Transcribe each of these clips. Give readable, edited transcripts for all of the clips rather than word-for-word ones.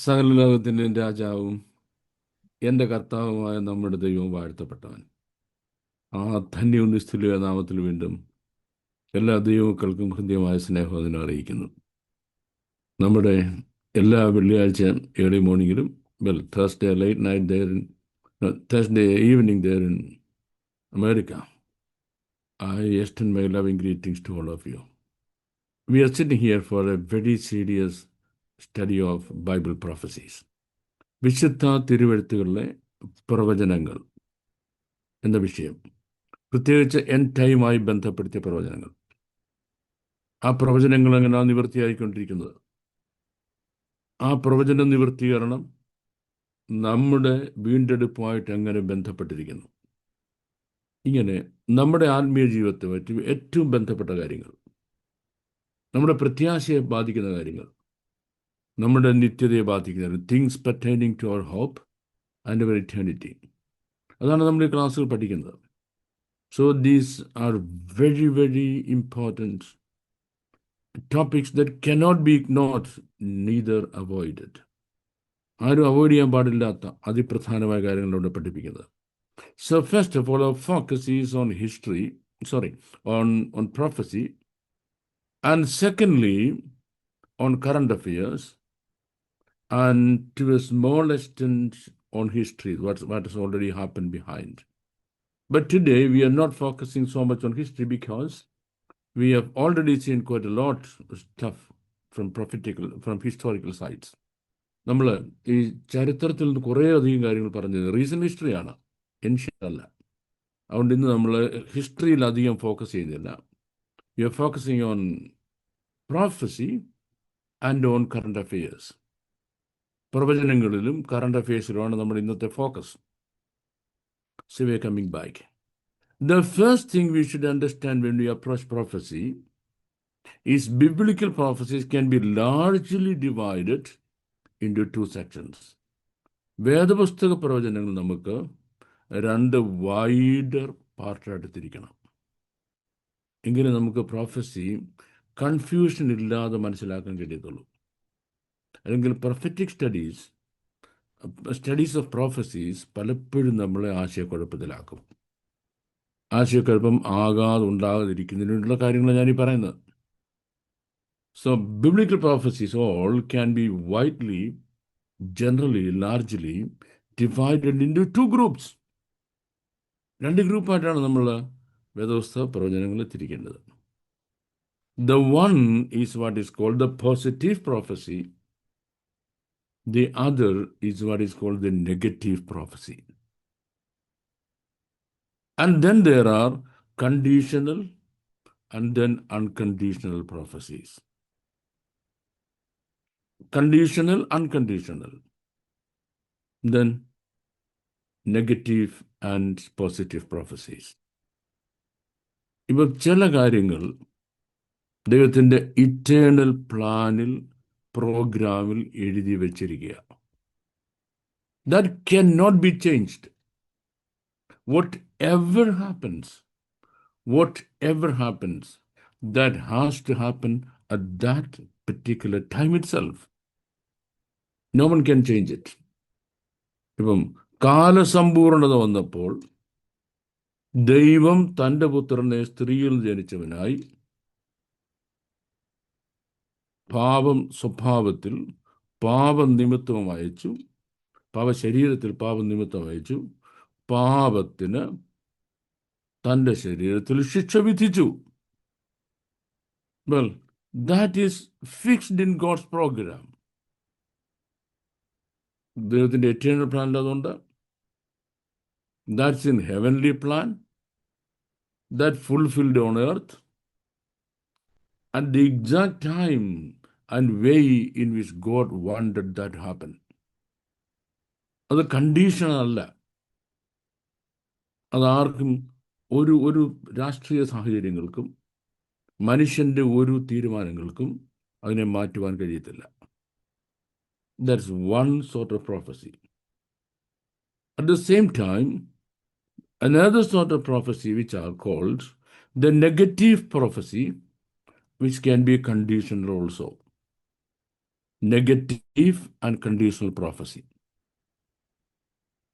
സകല ലോകത്തിൻ്റെ രാജാവും എൻ്റെ കർത്താവുമായ നമ്മുടെ ദൈവം വാഴ്ത്തപ്പെട്ടവൻ. ആ ധന്യവും നിസ്തുല്യ നാമത്തിൽ വീണ്ടും എല്ലാ ദൈവമക്കൾക്കും ഹൃദ്യമായ സ്നേഹം അറിയിക്കുന്നു. നമ്മുടെ എല്ലാ വെള്ളിയാഴ്ച early മോർണിംഗിലും Thursday late night there in Thursday evening there in America, I extend my loving greetings to all of you. We are sitting here for a very serious study of Bible prophecies. വിശുദ്ധ തിരുവെഴുത്തുകളിലെ പ്രവചനങ്ങൾ എന്ന വിഷയം, പ്രത്യേകിച്ച് end ടൈമായി ബന്ധപ്പെടുത്തിയ പ്രവചനങ്ങൾ. ആ പ്രവചനങ്ങൾ എങ്ങനെയാണ് നിവൃത്തിയായിക്കൊണ്ടിരിക്കുന്നത്? ആ പ്രവചന നിവൃത്തീകരണം നമ്മുടെ വീണ്ടെടുപ്പുമായിട്ട് എങ്ങനെ ബന്ധപ്പെട്ടിരിക്കുന്നു? ഇങ്ങനെ നമ്മുടെ ആത്മീയ ജീവിതത്തെ ഏറ്റവും ബന്ധപ്പെട്ട കാര്യങ്ങൾ, നമ്മുടെ പ്രത്യാശയെ ബാധിക്കുന്ന കാര്യങ്ങൾ, നമ്മുടെ നിത്യതയെ ബാധിക്കുന്ന things pertaining to our hope and our eternity, അതാണ് നമ്മൾ ഈ ക്ലാസ്സുകൾ പഠിക്കുന്നത്. So these are very very important topics that cannot be ignored, neither avoided. ആരും അവോയ്ഡ് ചെയ്യാൻ പാടില്ലാത്ത അതിപ്രധാനമായ കാര്യങ്ങളോട് പഠിപ്പിക്കുന്നത്. So first of all, our focus is on history, on prophecy, and secondly on current affairs, and to a small extent on history, what has already happened behind. But today we are not focusing so much on history because we have already seen quite a lot of stuff from historical sites. നമ്മൾ ഈ ചരിത്രത്തിൽ നിന്ന് കുറേ അധികം കാര്യങ്ങൾ പറഞ്ഞത് recent ഹിസ്റ്ററിയാണ്, ancient അല്ല. അതുകൊണ്ട് ഇന്ന് നമ്മൾ ഹിസ്റ്ററിയിൽ അധികം ഫോക്കസ് ചെയ്യുന്നില്ല. We are focusing on prophecy and on current affairs. പ്രവചനങ്ങളിലും കറണ്ട് അഫെയേഴ്സിലുമാണ് നമ്മുടെ ഇന്നത്തെ focus. So we are coming back. The first thing we should understand when we approach prophecy is biblical prophecies can be largely divided into two sections. വേദപുസ്തക പ്രവചനങ്ങൾ നമുക്ക് രണ്ട് wider പാർട്ടായിട്ട് തിരിക്കണം. എങ്കിലും നമുക്ക് പ്രോഫസി കൺഫ്യൂഷൻ ഇല്ലാതെ മനസ്സിലാക്കാൻ കഴിയത്തുള്ളൂ. അല്ലെങ്കിൽ പ്രൊഫറ്റിക് സ്റ്റഡീസ് ഓഫ് പ്രോഫസീസ് പലപ്പോഴും നമ്മളെ ആശയക്കുഴപ്പത്തിലാക്കും. ആശയക്കുഴപ്പം ഉണ്ടാകാതിരിക്കുന്നതിനുള്ള കാര്യങ്ങളാണ് ഞാനീ പറയുന്നത്. So biblical prophecies all can be widely, generally, largely divided into two groups. രണ്ട് ഗ്രൂപ്പായിട്ടാണ് നമ്മൾ വേദപുസ്തക പ്രവചനങ്ങളെ തിരിക്കേണ്ടത്. The one is what is called the positive prophecy. The other is what is called the negative prophecy. And then there are conditional and then unconditional prophecies. Conditional, unconditional. Then negative and positive prophecies. ഇപ്പോൾ ചില കാര്യങ്ങൾ ദൈവത്തിൻ്റെ eternal പ്ലാനിൽ, പ്രോഗ്രാമിൽ എഴുതി വച്ചിരിക്കുക. That cannot be changed. Whatever happens, that has to happen at that particular time itself. No one can change it. ഇപ്പം കാലസമ്പൂർണത വന്നപ്പോൾ ദൈവം തൻ്റെ പുത്രനെ സ്ത്രീയിൽ ജനിച്ചവനായി സ്വഭാവത്തിൽ പാപനിമിത്തം അയച്ചു, ശരീരത്തിൽ പാപനിമിത്തം അയച്ചു, പാപത്തിന് തൻ്റെ ശരീരത്തിൽ ശിക്ഷ വിധിച്ചു. Well, that is fixed in God's program. ദൈവത്തിൻ്റെ എറ്റേണൽ പ്ലാനിൽ അതുകൊണ്ട്. That's in heavenly plan, that fulfilled on earth, at the exact time and way in which God wanted that to happen. അത് കണ്ടീഷണൽ അല്ല. അതാർക്കും ഒരു രാഷ്ട്രീയ സാഹചര്യങ്ങൾക്കും മനുഷ്യൻ്റെ ഒരു തീരുമാനങ്ങൾക്കും അതിനെ മാറ്റുവാൻ കഴിയത്തില്ല. That's one sort of prophecy. At the same time, another sort of prophecy which are called the negative prophecy, which can be conditional also. Negative and conditional prophecy.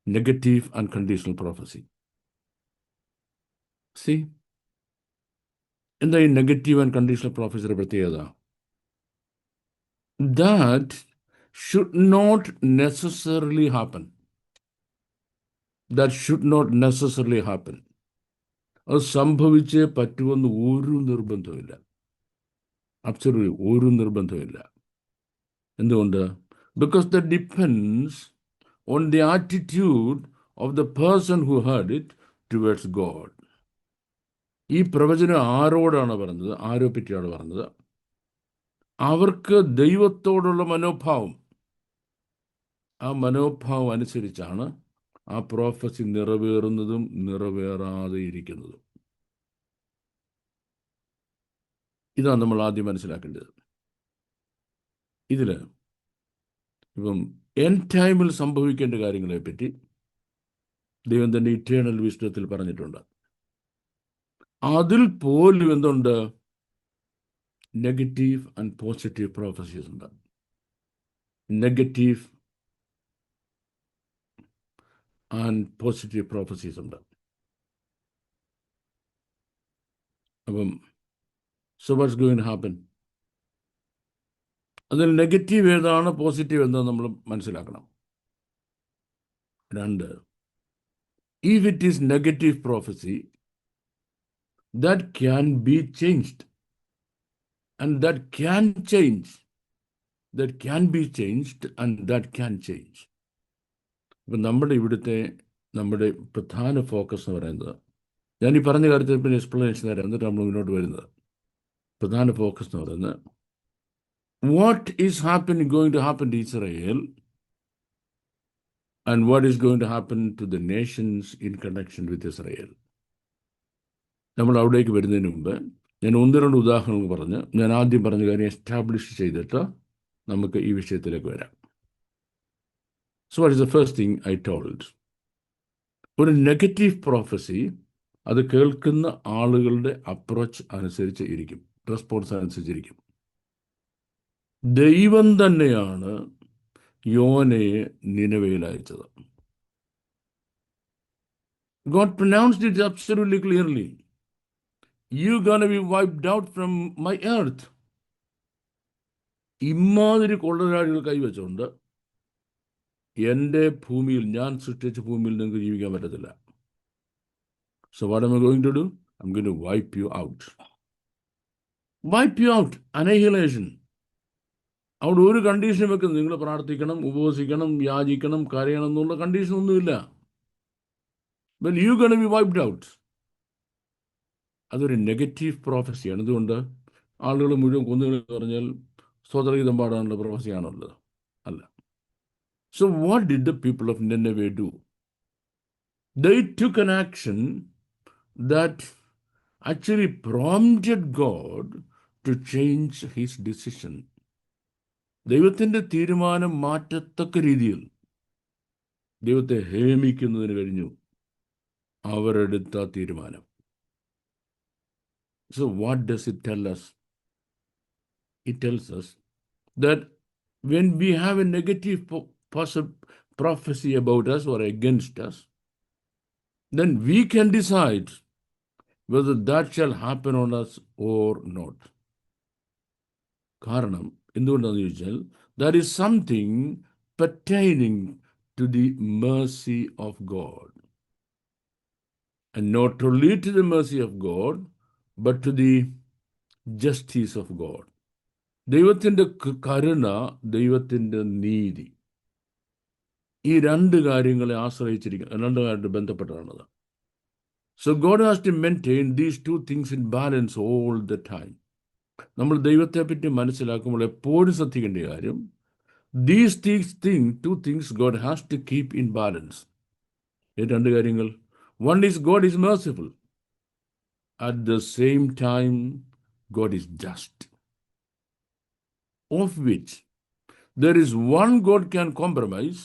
Negative and conditional prophecy. See, എന്താ ഈ negative and conditional പ്രോഫസിയുടെ പ്രത്യേകത? That should not necessarily happen. That should not necessarily happen. അത് സംഭവിച്ചേ പറ്റുമെന്ന് ഒരു നിർബന്ധമില്ല. Absolutely ഒരു നിർബന്ധമില്ല. എന്തുകൊണ്ട്? Because the depends on the attitude of the person who heard it towards God. ഈ പ്രവചനം ആരോടാണ് പറഞ്ഞത്? ആരെ പറ്റിയാണ് പറഞ്ഞത്? അവർക്ക് ദൈവത്തോടുള്ള മനോഭാവം, ആ മനോഭാവം അനുസരിച്ചാണ് ആ പ്രോഫസി നിറവേറുന്നതും നിറവേറാതെ ഇരിക്കുന്നതും. ഇതാണ് നമ്മൾ ആദ്യം മനസ്സിലാക്കേണ്ടത്. ഇതിൽ ഇപ്പം എൻ ടൈമിൽ സംഭവിക്കേണ്ട കാര്യങ്ങളെപ്പറ്റി ദൈവം തന്നെ ഇറ്റേണൽ വിസ്ഡത്തിൽ പറഞ്ഞിട്ടുണ്ട്. അതിൽ പോലും എന്തുണ്ട്? നെഗറ്റീവ് ആൻഡ് പോസിറ്റീവ് പ്രോഫസീസ് ഉണ്ട്. നെഗറ്റീവ് ആൻഡ് പോസിറ്റീവ് പ്രോഫസീസ് ഉണ്ട്. അപ്പം so what's going to happen? അതിൽ നെഗറ്റീവ് ഏതാണ്, പോസിറ്റീവ് എന്താണെന്ന് നമ്മൾ മനസ്സിലാക്കണം. 2, if it is negative prophecy, that can be changed, and that can change, that can be changed, and that can change. ഇപ്പം നമ്മുടെ പ്രധാന ഫോക്കസ് എന്ന് പറയുന്നത്, ഞാൻ ഈ പറഞ്ഞ കാര്യത്തിൽ പിന്നെ എക്സ്പ്ലനേഷൻ തരാം, എന്നിട്ട് നമ്മൾ മുന്നോട്ട് വരുന്നത്. പ്രധാന ഫോക്കസ് എന്ന് പറയുന്നത്, what is going to happen to Israel and what is going to happen to the nations in connection with Israel. നമ്മൾ അവിടേക്ക് വരുന്നതിന് മുമ്പ് ഞാൻ 1-2 ഉദാഹരണങ്ങൾ പറഞ്ഞ്, ഞാൻ ആദ്യം പറഞ്ഞ കാര്യം എസ്റ്റാബ്ലിഷ് ചെയ്തിട്ട് നമുക്ക് ഈ വിഷയത്തിലേക്ക് വരാം. So what is the first thing I told? ഒരു നെഗറ്റീവ് പ്രോഫസി അത് കേൾക്കുന്ന ആളുകളുടെ അപ്രോച്ച് അനുസരിച്ച് ഇരിക്കും, റെസ്പോൺസ് അനുസരിച്ചിരിക്കും. ദൈവം തന്നെയാണ് യോനയെ നിനവയിൽ അയച്ചത്. God pronounced it absolutely clearly. You're gonna be wiped out from my earth. ഇമ്മാതിരി കൊള്ളരാളികൾ കൈവച്ചുകൊണ്ട് എൻ്റെ ഭൂമിയിൽ, ഞാൻ സൃഷ്ടിച്ച ഭൂമിയിൽ നിങ്ങൾക്ക് ജീവിക്കാൻ പറ്റത്തില്ല. So what am I going to do? I'm going to wipe you out. Wipe you out. Annihilation. അവിടെ ഒരു കണ്ടീഷൻ വെക്കുന്നത്, നിങ്ങൾ പ്രാർത്ഥിക്കണം, ഉപവസിക്കണം, യാചിക്കണം, കരയണം എന്നുള്ള കണ്ടീഷൻ ഒന്നുമില്ല. Well, you're going to be wiped out. അതൊരു നെഗറ്റീവ് പ്രോഫസിയാണ്. അതുകൊണ്ട് ആളുകൾ മുഴുവൻ കൊന്നുകളെന്ന് പറഞ്ഞാൽ സ്വതർഹിതം പാടാനുള്ള പ്രോഫസിയാണുള്ളത്. അല്ല. So what did the people of Nineveh do? They took an action that actually prompted God to change his decision. ദൈവത്തിൻ്റെ തീരുമാനം മാറ്റത്തക്ക രീതിയിൽ ദൈവത്തെ ഹേമിക്കുന്നതിന് കഴിഞ്ഞു അവരെടുത്ത തീരുമാനം. So what does it tell us? It tells us that when we have a negative prophecy about us or against us, then we can decide whether that shall happen on us or not. കാരണം എന്തുകൊണ്ടാണെന്ന് ചോദിച്ചാൽ, that is something pertaining to the mercy of God. And not only to the mercy of God, but to the justice of God. ദൈവത്തിൻ്റെ കരുണ, ദൈവത്തിൻ്റെ നീതി, ഈ 2 കാര്യങ്ങളെ ആശ്രയിച്ചിരിക്കുന്നു, 2 കാര്യമായിട്ട് ബന്ധപ്പെട്ടതാണത്. So God has to maintain these 2 things in balance all the time. നമ്മൾ ദൈവത്തെ പറ്റി മനസ്സിലാക്കുമ്പോൾ എപ്പോഴും ശ്രദ്ധിക്കേണ്ട കാര്യം, these 2 things God has to keep in balance. ഈ 2 കാര്യങ്ങൾ, one is God is merciful. At the same time, God is just. Of which there is one God can compromise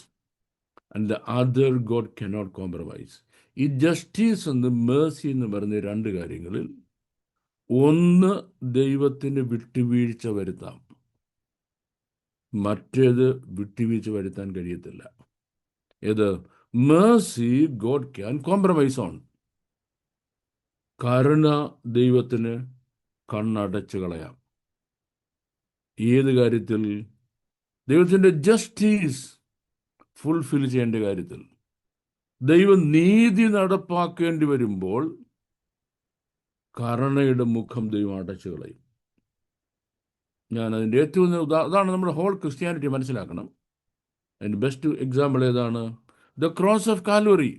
and the other God cannot compromise. ഈ justice എന്ന് Mercy എന്ന് പറയുന്ന 2 കാര്യങ്ങളിൽ ഒന്ന് ദൈവത്തിന് വിട്ടുവീഴ്ച വരുത്താം, മറ്റേത് വിട്ടുവീഴ്ച വരുത്താൻ കഴിയത്തില്ല. ഏത്? Mercy God can compromise on. കരുണ ദൈവത്തിന് കണ്ണടച്ചു കളയാം. ഏത് കാര്യത്തിൽ? ദൈവത്തിൻ്റെ ജസ്റ്റിസ് ഫുൾഫിൽ ചെയ്യേണ്ട കാര്യത്തിൽ. ദൈവം നീതി നടപ്പാക്കേണ്ടി വരുമ്പോൾ കരുണയുടെ മുഖം ദൈവം അടച്ചു കളയും. ഞാൻ അതിൻ്റെ ഏറ്റവും അതാണ് നമ്മുടെ ഹോൾ ക്രിസ്ത്യാനിറ്റി മനസ്സിലാക്കണം. അതിൻ്റെ ബെസ്റ്റ് എക്സാമ്പിൾ ഏതാണ്? The cross of Calvary.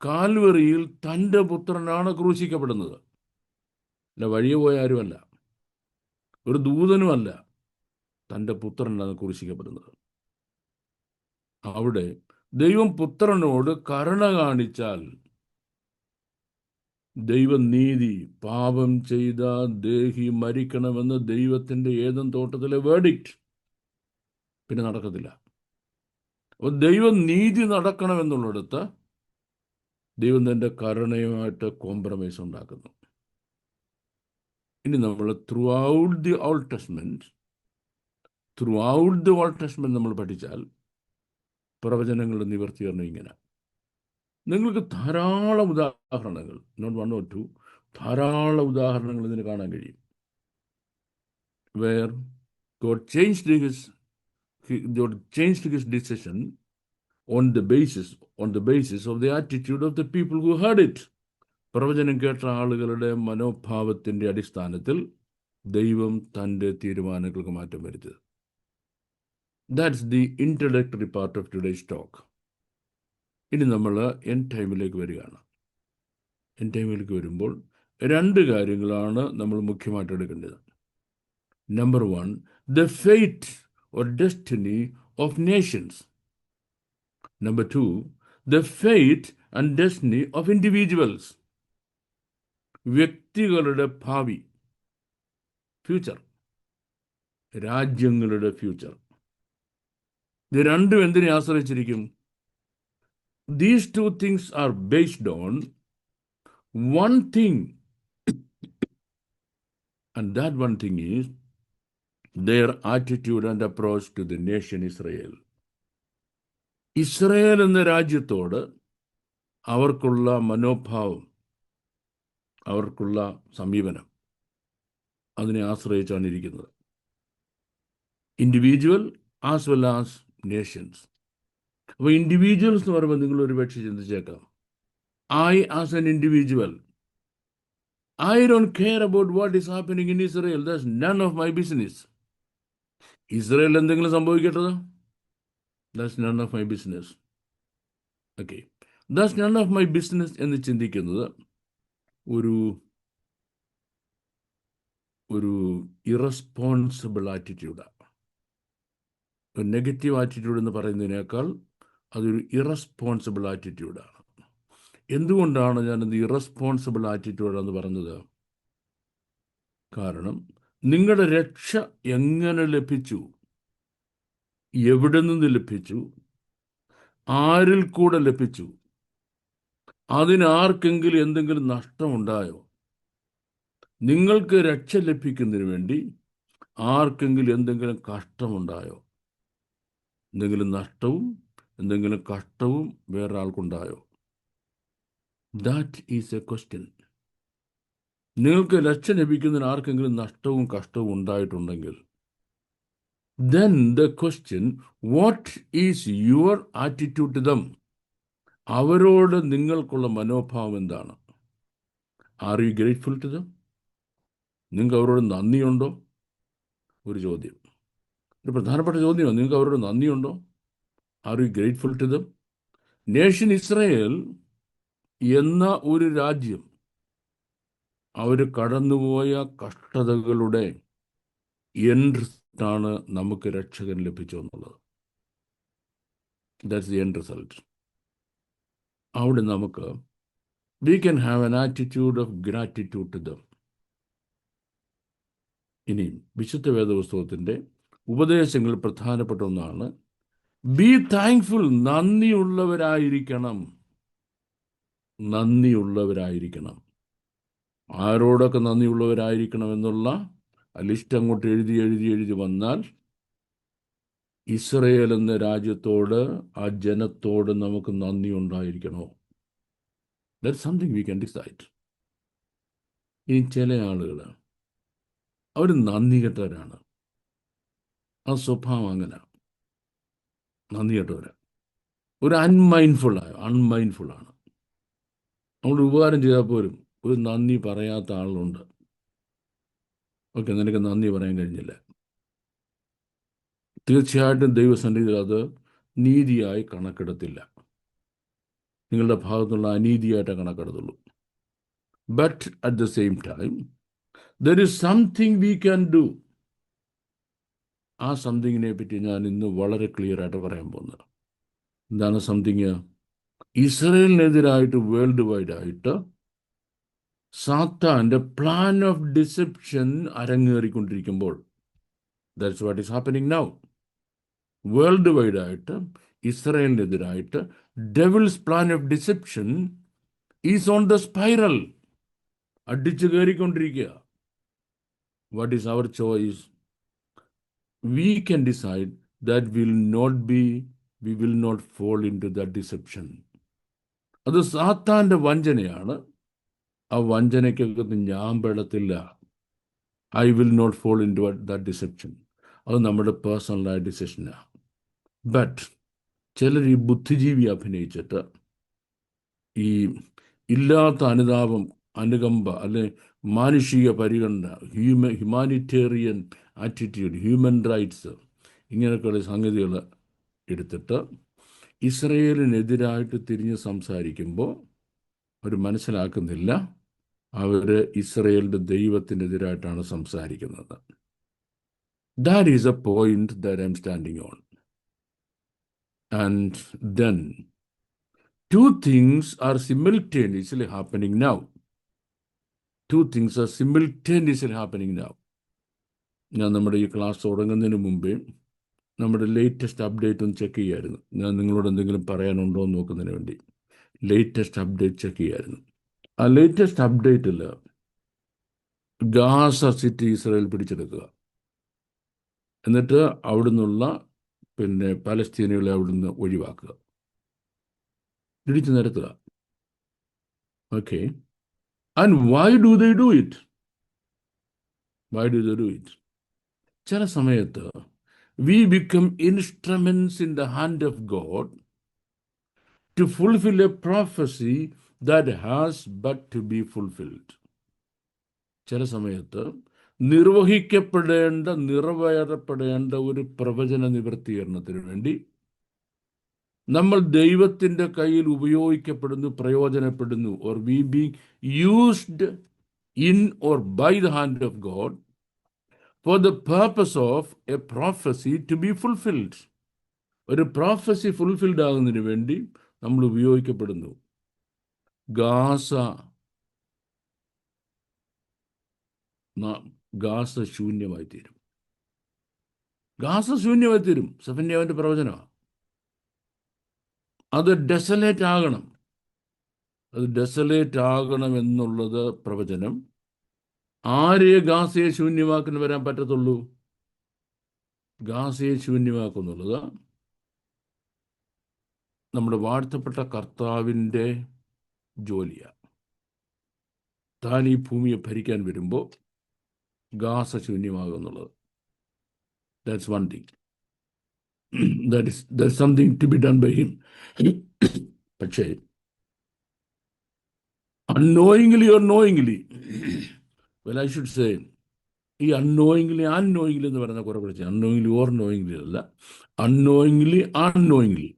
കാൽവറിയിൽ തൻ്റെ പുത്രനാണ് ക്രൂശിക്കപ്പെടുന്നത്. അല്ല, വഴിയെ പോയ ആരുമല്ല, ഒരു ദൂതനുമല്ല, തൻ്റെ പുത്രനാണ് ക്രൂശിക്കപ്പെടുന്നത്. അവിടെ ദൈവം പുത്രനോട് കരുണ കാണിച്ചാൽ ദൈവനീതി, പാപം ചെയ്ത ദേഹി മരിക്കണമെന്ന് ദൈവത്തിൻ്റെ ഏദൻ തോട്ടത്തിലെ വേർഡിക്റ്റ് പിന്നെ നടക്കത്തില്ല. അപ്പോൾ ദൈവം നീതി നടക്കണമെന്നുള്ളിടത്ത് ദൈവം തൻ്റെ കരുണയുമായിട്ട് കോംപ്രമൈസ് ഉണ്ടാക്കുന്നു. ഇനി നമ്മൾ through out the old testament നമ്മൾ പഠിച്ചാൽ പ്രവചനങ്ങളുടെ നിവർത്തീകരണം ഇങ്ങനെ. നിങ്ങൾക്ക് ധാരാളം ഉദാഹരണങ്ങൾ, നോട്ട് 1 or 2, ധാരാളം ഉദാഹരണങ്ങൾ ഇതിന് കാണാൻ കഴിയും. Where God changed his decision on the basis of the attitude of the people who heard it. പ്രവചനം കേട്ട ആളുകളുടെ മനോഭാവത്തിൻ്റെ അടിസ്ഥാനത്തിൽ ദൈവം തൻ്റെ തീരുമാനങ്ങൾക്ക് മാറ്റം വരുത്തുക. That's the introductory part of today's talk. ഇനി നമ്മൾ എൻഡ് ടൈമിലേക്ക് വരികയാണ്. എൻഡ് ടൈമിലേക്ക് വരുമ്പോൾ 2 കാര്യങ്ങളാണ് നമ്മൾ മുഖ്യമായിട്ട് എടുക്കേണ്ടത്. Number 1, the fate or destiny of nations. Number 2, the fate and destiny of individuals. വ്യക്തികളുടെ ഭാവി, ഫ്യൂച്ചർ, രാജ്യങ്ങളുടെ ഫ്യൂച്ചർ. ഇത് രണ്ടും എന്തിനെ ആശ്രയിച്ചിരിക്കും? These 2 things are based on one thing, and that one thing is their attitude and approach to the nation Israel. Israel എന്ന രാജ്യത്തോട് അവർക്കുള്ള മനോഭാവം, അവർക്കുള്ള സമീപനം, അതിനെ ആശ്രയിച്ചാണ് ഇരിക്കുന്നത്. Individual as well as Nations. അപ്പോൾ ഇൻഡിവിജ്വൽസ് എന്ന് പറയുമ്പോൾ നിങ്ങൾ ഒരു പക്ഷേ ചിന്തിച്ചേക്കാം, I as an individual, I don't care about what is happening in Israel. That's none of my business. Israel എന്തെങ്കിലും സംഭവിക്കട്ടത്? That's none of my business. Okay. That's none of my business എന്ന് ചിന്തിക്കുന്നത് ഒരു ഇറസ്പോൺസിബിൾ ആറ്റിറ്റ്യൂഡാണ്. ഒരു negative attitude എന്ന് പറയുന്നതിനേക്കാൾ അതൊരു irresponsible ആറ്റിറ്റ്യൂഡാണ്. എന്തുകൊണ്ടാണ് ഞാനത് ഇറസ്പോൺസിബിൾ ആറ്റിറ്റ്യൂഡെന്ന് പറഞ്ഞത്? കാരണം നിങ്ങളുടെ രക്ഷ എങ്ങനെ ലഭിച്ചു, എവിടെ നിന്ന് ലഭിച്ചു, ആരിൽ കൂടെ ലഭിച്ചു, അതിനാർക്കെങ്കിലും എന്തെങ്കിലും നഷ്ടമുണ്ടായോ? നിങ്ങൾക്ക് രക്ഷ ലഭിക്കുന്നതിന് വേണ്ടി ആർക്കെങ്കിലും എന്തെങ്കിലും കഷ്ടമുണ്ടായോ? എന്തെങ്കിലും നഷ്ടവും എന്തെങ്കിലും കഷ്ടവും വേറെ ആൾക്കുണ്ടായോ? That is a question. നിങ്ങൾക്ക് രക്ഷ ലഭിക്കുന്നതിന് ആർക്കെങ്കിലും നഷ്ടവും കഷ്ടവും ഉണ്ടായിട്ടുണ്ടെങ്കിൽ, then the question, what is your attitude to them? അവരോട് നിങ്ങൾക്കുള്ള മനോഭാവം എന്താണ്? Are you grateful to them? നിങ്ങൾക്ക് അവരോട് നന്ദിയുണ്ടോ? ഒരു ചോദ്യം, ഒരു പ്രധാനപ്പെട്ട ചോദ്യമാണ്. നിങ്ങൾക്ക് അവരോട് നന്ദിയുണ്ടോ? Are you grateful to them? Nation Israel എന്ന ഒരു രാജ്യം അവർ കടന്നുപോയ കഷ്ടതകളുടെ എൻഡ് ആണ് നമുക്ക് രക്ഷകൻ ലഭിച്ചു എന്നുള്ളത്. That's the end result. അവിടെ നമുക്ക് we can have an attitude of gratitude to them. ഇനി വിശുദ്ധ വേദപുസ്തകത്തിൻ്റെ ഉപദേശങ്ങളിൽ പ്രധാനപ്പെട്ട ഒന്നാണ് ബി താങ്ക്ഫുൾ. നന്ദിയുള്ളവരായിരിക്കണം. ആരോടൊക്കെ നന്ദിയുള്ളവരായിരിക്കണം എന്നുള്ള ലിസ്റ്റ് അങ്ങോട്ട് എഴുതി വന്നാൽ ഇസ്രയേൽ എന്ന രാജ്യത്തോട്, ആ ജനത്തോട് നമുക്ക് നന്ദി ഉണ്ടായിരിക്കണോ? That's something we can decide. ഇനി ചില ആളുകൾ അവർ നന്ദി കെട്ടവരാണ്. ആ സ്വഭാവം അങ്ങനെ നന്ദി കെട്ടവരാണ്. ഒരു അൺമൈൻഡ്ഫുള്ളാണ്. നമ്മൾ ഉപകാരം ചെയ്താൽ പോലും ഒരു നന്ദി പറയാത്ത ആളുണ്ട്. ഓക്കെ, നിനക്ക് നന്ദി പറയാൻ കഴിഞ്ഞില്ല. തീർച്ചയായിട്ടും ദൈവസന്നിധിയിൽ അത് നീതിയായി കണക്കെടുത്തില്ല. നിങ്ങളുടെ ഭാഗത്തുള്ള അനീതിയായിട്ട് കണക്കെടുത്തുള്ളൂ. But at the same time there is something we can do. ആ സംതിങ്ങിനെ പറ്റി ഞാൻ ഇന്ന് വളരെ ക്ലിയർ ആയിട്ട് പറയാൻ പോകുന്നത്. എന്താണ് സംതിങ്? ഇസ്രയേലിനെതിരായിട്ട് വേൾഡ് വൈഡ് ആയിട്ട് സാത്താൻ്റെ പ്ലാൻ ഓഫ് ഡിസെപ്ഷൻ അരങ്ങേറിക്കൊണ്ടിരിക്കുമ്പോൾ, that's what is happening now. World wide ആയിട്ട് ഇസ്രയേലിനെതിരായിട്ട് devil's plan of deception is on the spiral, അടിച്ചു കയറിക്കൊണ്ടിരിക്കുക. What is our choice? We can decide that we will not fall into that deception. അത് സാത്താൻ്റെ വഞ്ചനയാണ്. ആ വഞ്ചനയ്ക്കകത്ത് ഞാൻ പെടത്തില്ല. I will not fall into that deception. അത് നമ്മുടെ പേഴ്സണലായ ഡിസിഷനാണ്. ബട്ട് ചിലർ ഈ ബുദ്ധിജീവി അഭിനയിച്ചിട്ട് ഈ ഇല്ലാത്ത അനുതാപം, അനുകമ്പ, അല്ലെ മാനുഷിക പരിഗണന, ഹ്യൂമാനിറ്റേറിയൻ ആറ്റിറ്റ്യൂഡ്, ഹ്യൂമൻ റൈറ്റ്സ്, ഇങ്ങനെയൊക്കെയുള്ള സംഗതികൾ എടുത്തിട്ട് ഇസ്രയേലിനെതിരായിട്ട് തിരിഞ്ഞ് സംസാരിക്കുമ്പോൾ അവർ മനസ്സിലാക്കുന്നില്ല അവർ ഇസ്രയേലിൻ്റെ ദൈവത്തിനെതിരായിട്ടാണ് സംസാരിക്കുന്നത്. That is A point that I M standing on. And then two things are simultaneously happening now. ഞാൻ നമ്മുടെ ഈ ക്ലാസ് തുടങ്ങുന്നതിന് മുമ്പേ നമ്മുടെ ലേറ്റസ്റ്റ് അപ്ഡേറ്റ് ഒന്ന് ചെക്ക് ചെയ്യായിരുന്നു. ഞാൻ നിങ്ങളോട് എന്തെങ്കിലും പറയാനുണ്ടോ എന്ന് നോക്കുന്നതിന് വേണ്ടി ലേറ്റസ്റ്റ് അപ്ഡേറ്റ് ചെക്ക് ചെയ്യായിരുന്നു. ആ ലേറ്റസ്റ്റ് അപ്ഡേറ്റിൽ ഗാസ സിറ്റി ഇസ്രായേൽ പിടിച്ചെടുക്കുക, എന്നിട്ട് അവിടുന്നുള്ള പലസ്തീനികളെ അവിടുന്ന് ഒഴിവാക്കുക, ഇടിച്ചു നിരത്തുക. Okay, and why do they do it? ചില സമയത്ത് we become instruments in the hand of God to fulfill a prophecy that has but to be fulfilled. ചില സമയത്ത് നിറവേറപ്പെടേണ്ട ഒരു പ്രവചന നിവൃത്തീകരണത്തിന് വേണ്ടി നമ്മൾ ദൈവത്തിൻ്റെ കയ്യിൽ ഉപയോഗിക്കപ്പെടുന്നു, പ്രയോജനപ്പെടുന്നു, or we being used in or by the hand of God for the purpose of a prophecy to be fulfilled. ഒരു പ്രോഫസി ഫുൾഫിൽഡ് ആകുന്നതിന് വേണ്ടി നമ്മൾ ഉപയോഗിക്കപ്പെടുന്നു. ഗാസ ശൂന്യമായി തീരും. സെഫന്യാവിൻ്റെ പ്രവചനമാണ്. അത് ഡെസലേറ്റ് ആകണം എന്നുള്ളത് പ്രവചനം. ആരെ ഗാസയെ ശൂന്യമാക്കുന്ന വരാൻ പറ്റത്തുള്ളൂ? ഗാസയെ ശൂന്യമാക്കുന്നുള്ളത് നമ്മുടെ വാഴ്ത്തപ്പെട്ട കർത്താവിൻ്റെ ജോലിയാണ്. താൻ ഈ ഭൂമിയെ ഭരിക്കാൻ വരുമ്പോൾ ഗാസ ശൂന്യമാകുന്നുള്ളത്. That's one thing. That's something to be done by him. പക്ഷേ unknowingly or knowingly, well, I should say, ഈ unknowingly എന്ന് പറയുന്ന കുറെ പഠിച്ചു. unknowingly or knowingly അല്ല, unknowingly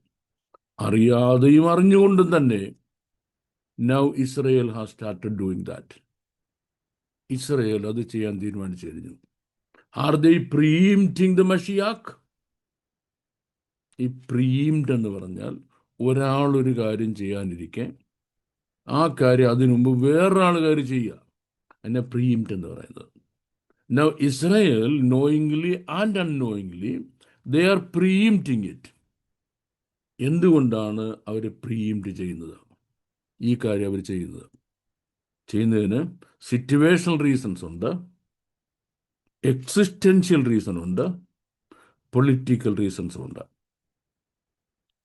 അറിയാതെയും അറിഞ്ഞുകൊണ്ടും തന്നെ now Israel has started doing that. Israel അത് ചെയ്യാൻ തീരുമാനിച്ചു കഴിഞ്ഞു. Are they preempting the Mashiach? ഈ പ്രീംഡ് എന്ന് പറഞ്ഞാൽ ഒരാളൊരു കാര്യം ചെയ്യാനിരിക്കെ ആ കാര്യം അതിനു മുമ്പ് വേറൊരാൾ കാര്യം ചെയ്യുക, എന്നെ പ്രീംഡ് എന്ന് പറയുന്നത്. Now Israel, knowingly and unknowingly, they are preempting it. എന്തുകൊണ്ടാണ് അവർ പ്രീംഡ് ചെയ്യുന്നത്? ഈ കാര്യം അവർ ചെയ്യുന്നതിന് സിറ്റുവേഷണൽ റീസൺസ് ഉണ്ട്, എക്സിസ്റ്റൻഷ്യൽ റീസൺ ഉണ്ട്, പൊളിറ്റിക്കൽ റീസൺസും ഉണ്ട്.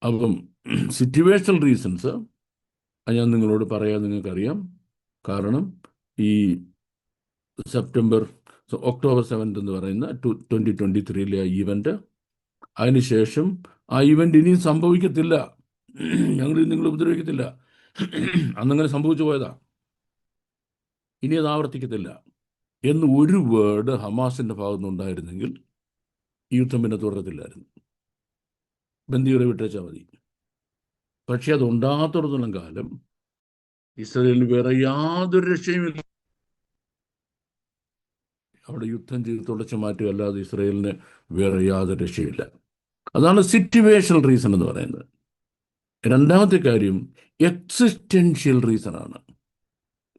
അപ്പം സിറ്റുവേഷണൽ റീസൺസ് ഞാൻ നിങ്ങളോട് പറയാൻ നിങ്ങൾക്കറിയാം. കാരണം ഈ ഒക്ടോബർ 7 എന്ന് പറയുന്ന 2023 ഈവൻ്റ്, അതിനുശേഷം ആ ഇവൻ്റ് ഇനിയും സംഭവിക്കത്തില്ല, ഞങ്ങൾ നിങ്ങൾ ഉപദ്രവിക്കത്തില്ല, അന്നങ്ങനെ സംഭവിച്ചു പോയതാ, ഇനി അത് ആവർത്തിക്കത്തില്ല എന്ന് ഒരു വേർഡ് ഹമാസിൻ്റെ ഭാഗത്തുനിന്നുണ്ടായിരുന്നെങ്കിൽ ഈ യുദ്ധം പിന്നെ തുടരത്തില്ലായിരുന്നു, ബന്ദികളെ വിട്ടേച്ചാൽ മതി. പക്ഷെ അത് ഉണ്ടാകത്തോടത്തോളം കാലം ഇസ്രായേലിന് വേറെ യാതൊരു രക്ഷയുമില്ല. അവിടെ യുദ്ധം ചെയ്ത് തുടച്ചു മാറ്റുക അല്ലാതെ ഇസ്രായേലിന് വേറെ യാതൊരു രക്ഷയില്ല. അതാണ് സിറ്റുവേഷണൽ റീസൺ എന്ന് പറയുന്നത്. രണ്ടാമത്തെ കാര്യം എക്സിസ്റ്റൻഷ്യൽ റീസൺ ആണ്.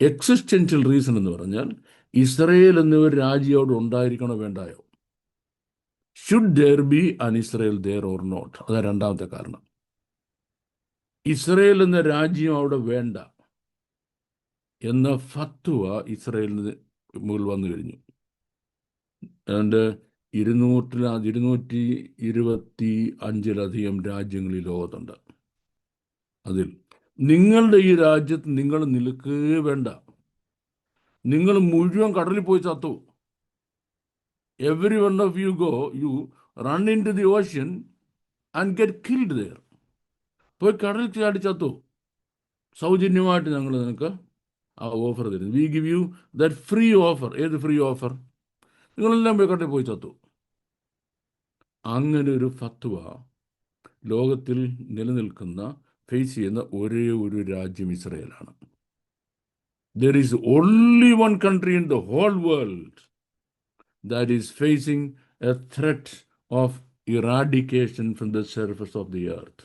എക്സിസ്റ്റൻഷ്യൽ റീസൺ എന്ന് പറഞ്ഞാൽ ഇസ്രായേൽ എന്നൊരു രാജ്യം അവിടെ ഉണ്ടായിരിക്കണോ വേണ്ടായോ? Should there be an Israel there or not? അതാണ് രണ്ടാമത്തെ കാരണം. ഇസ്രായേൽ എന്ന രാജ്യം അവിടെ വേണ്ട എന്ന ഫത്വ ഇസ്രായേലിന് മുകളിൽ വന്നു കഴിഞ്ഞു. അതുകൊണ്ട് 225 രാജ്യങ്ങൾ ഈ ലോകത്തുണ്ട്. അതിൽ നിങ്ങളുടെ ഈ രാജ്യത്ത് നിങ്ങൾ നിൽക്കുകയേ വേണ്ട, നിങ്ങൾ മുഴുവൻ കടലിൽ പോയി ചത്തു. Every one of you run into the ocean and get killed there. പോയി കടലിൽ ചാടി ചത്തു. സൗജന്യമായിട്ട് ഞങ്ങൾ നിനക്ക് ആ ഓഫർ തരുന്നു. We give you that free offer. ഏത് ഫ്രീ ഓഫർ? നിങ്ങളെല്ലാം പോയി കടലിൽ പോയി ചത്തു. അങ്ങനെ ഒരു ഫത്വ ലോകത്തിൽ നിലനിൽക്കുന്ന, ഫേസ് ചെയ്യുന്ന ഒരേ ഒരു രാജ്യം ഇസ്രായേലാണ്. There is only one country in the whole world that is facing a threat of eradication from the surface of the earth.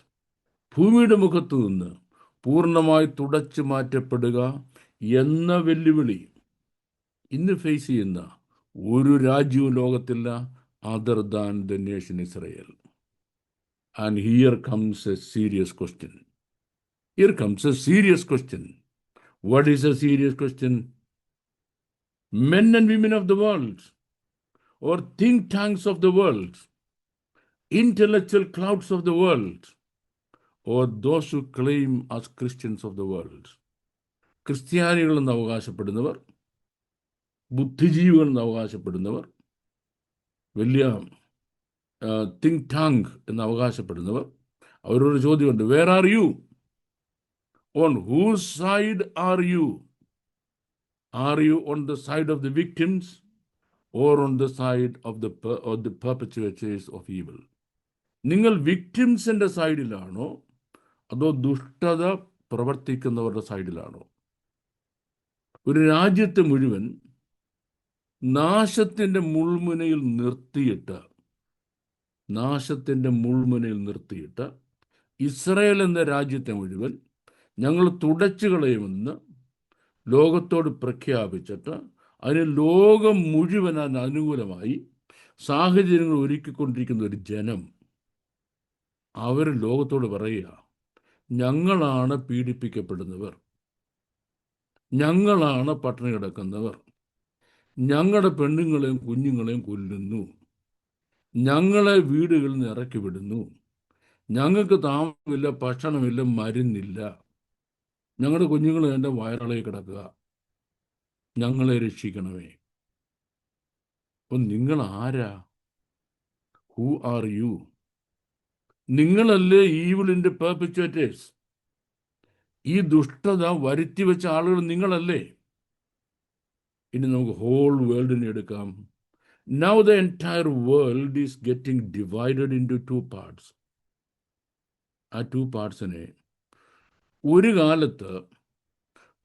ഭൂമിയുടെ മുഖത്തു നിന്ന് പൂർണ്ണമായി തുടച്ചു മാറ്റപ്പെടുക എന്ന വെല്ലുവിളി ഇന്ന് ഫേസ് ചെയ്യുന്ന ഒരു രാജ്യവും ലോകത്തില്ല other than the nation Israel. And here comes a serious question. Here comes a serious question. What is a serious question? Men and women of the world, or think tanks of the world, intellectual clouds of the world, or those who claim as Christians of the world. ക്രിസ്ത്യാനികളെന്ന് അവകാശപ്പെടുന്നവർ, ബുദ്ധിജീവികളെന്ന് അവകാശപ്പെടുന്നവർ, വലിയ think tank എന്ന് അവകാശപ്പെടുന്നവർ, അവരോട് ചോദ്യമുണ്ട്. Where are you? On whose side are you? Are you on the side of the victims or on the side of the perpetrators of evil? നിങ്ങൾ വിക്ടിംസിൻ്റെ സൈഡിലാണോ അതോ ദുഷ്ടത പ്രവർത്തിക്കുന്നവരുടെ സൈഡിലാണോ? ഒരു രാജ്യത്തെ മുഴുവൻ നാശത്തിൻ്റെ മുൾമുനയിൽ നിർത്തിയിട്ട് ഇസ്രായേൽ എന്ന രാജ്യത്തെ മുഴുവൻ ഞങ്ങൾ തുടച്ചു കളയുമെന്ന് ലോകത്തോട് പ്രഖ്യാപിച്ചിട്ട് അതിന് ലോകം മുഴുവൻ അതിന് അനുകൂലമായി സാഹചര്യങ്ങൾ ഒരുക്കിക്കൊണ്ടിരിക്കുന്ന ഒരു ജനം, അവർ ലോകത്തോട് പറയുക, ഞങ്ങളാണ് പീഡിപ്പിക്കപ്പെടുന്നവർ, ഞങ്ങളാണ് പട്ടിണി കിടക്കുന്നവർ, ഞങ്ങളുടെ പെണ്ണുങ്ങളെയും കുഞ്ഞുങ്ങളെയും കൊല്ലുന്നു, ഞങ്ങളെ വീടുകളിൽ നിന്ന് ഇറക്കി വിടുന്നു, ഞങ്ങൾക്ക് താമസമില്ല, ഭക്ഷണമില്ല, മരുന്നില്ല, ഞങ്ങളുടെ കുഞ്ഞുങ്ങൾ എൻ്റെ വയറളയിൽ കിടക്കുക, ഞങ്ങളെ രക്ഷിക്കണമേ. അപ്പം നിങ്ങൾ ആരാ? Who are you? നിങ്ങളല്ലേ ഈവിളിൻ്റെ പെർപെച്വേറ്റേഴ്സ്? ഈ ദുഷ്ടത വരുത്തി വെച്ച ആളുകൾ നിങ്ങളല്ലേ? ഇനി നമുക്ക് ഹോൾ വേൾഡിനെ എടുക്കാം. Now the entire world is getting divided into two parts. ആ ടു പാർട്സിനെ ഒരു കാലത്ത്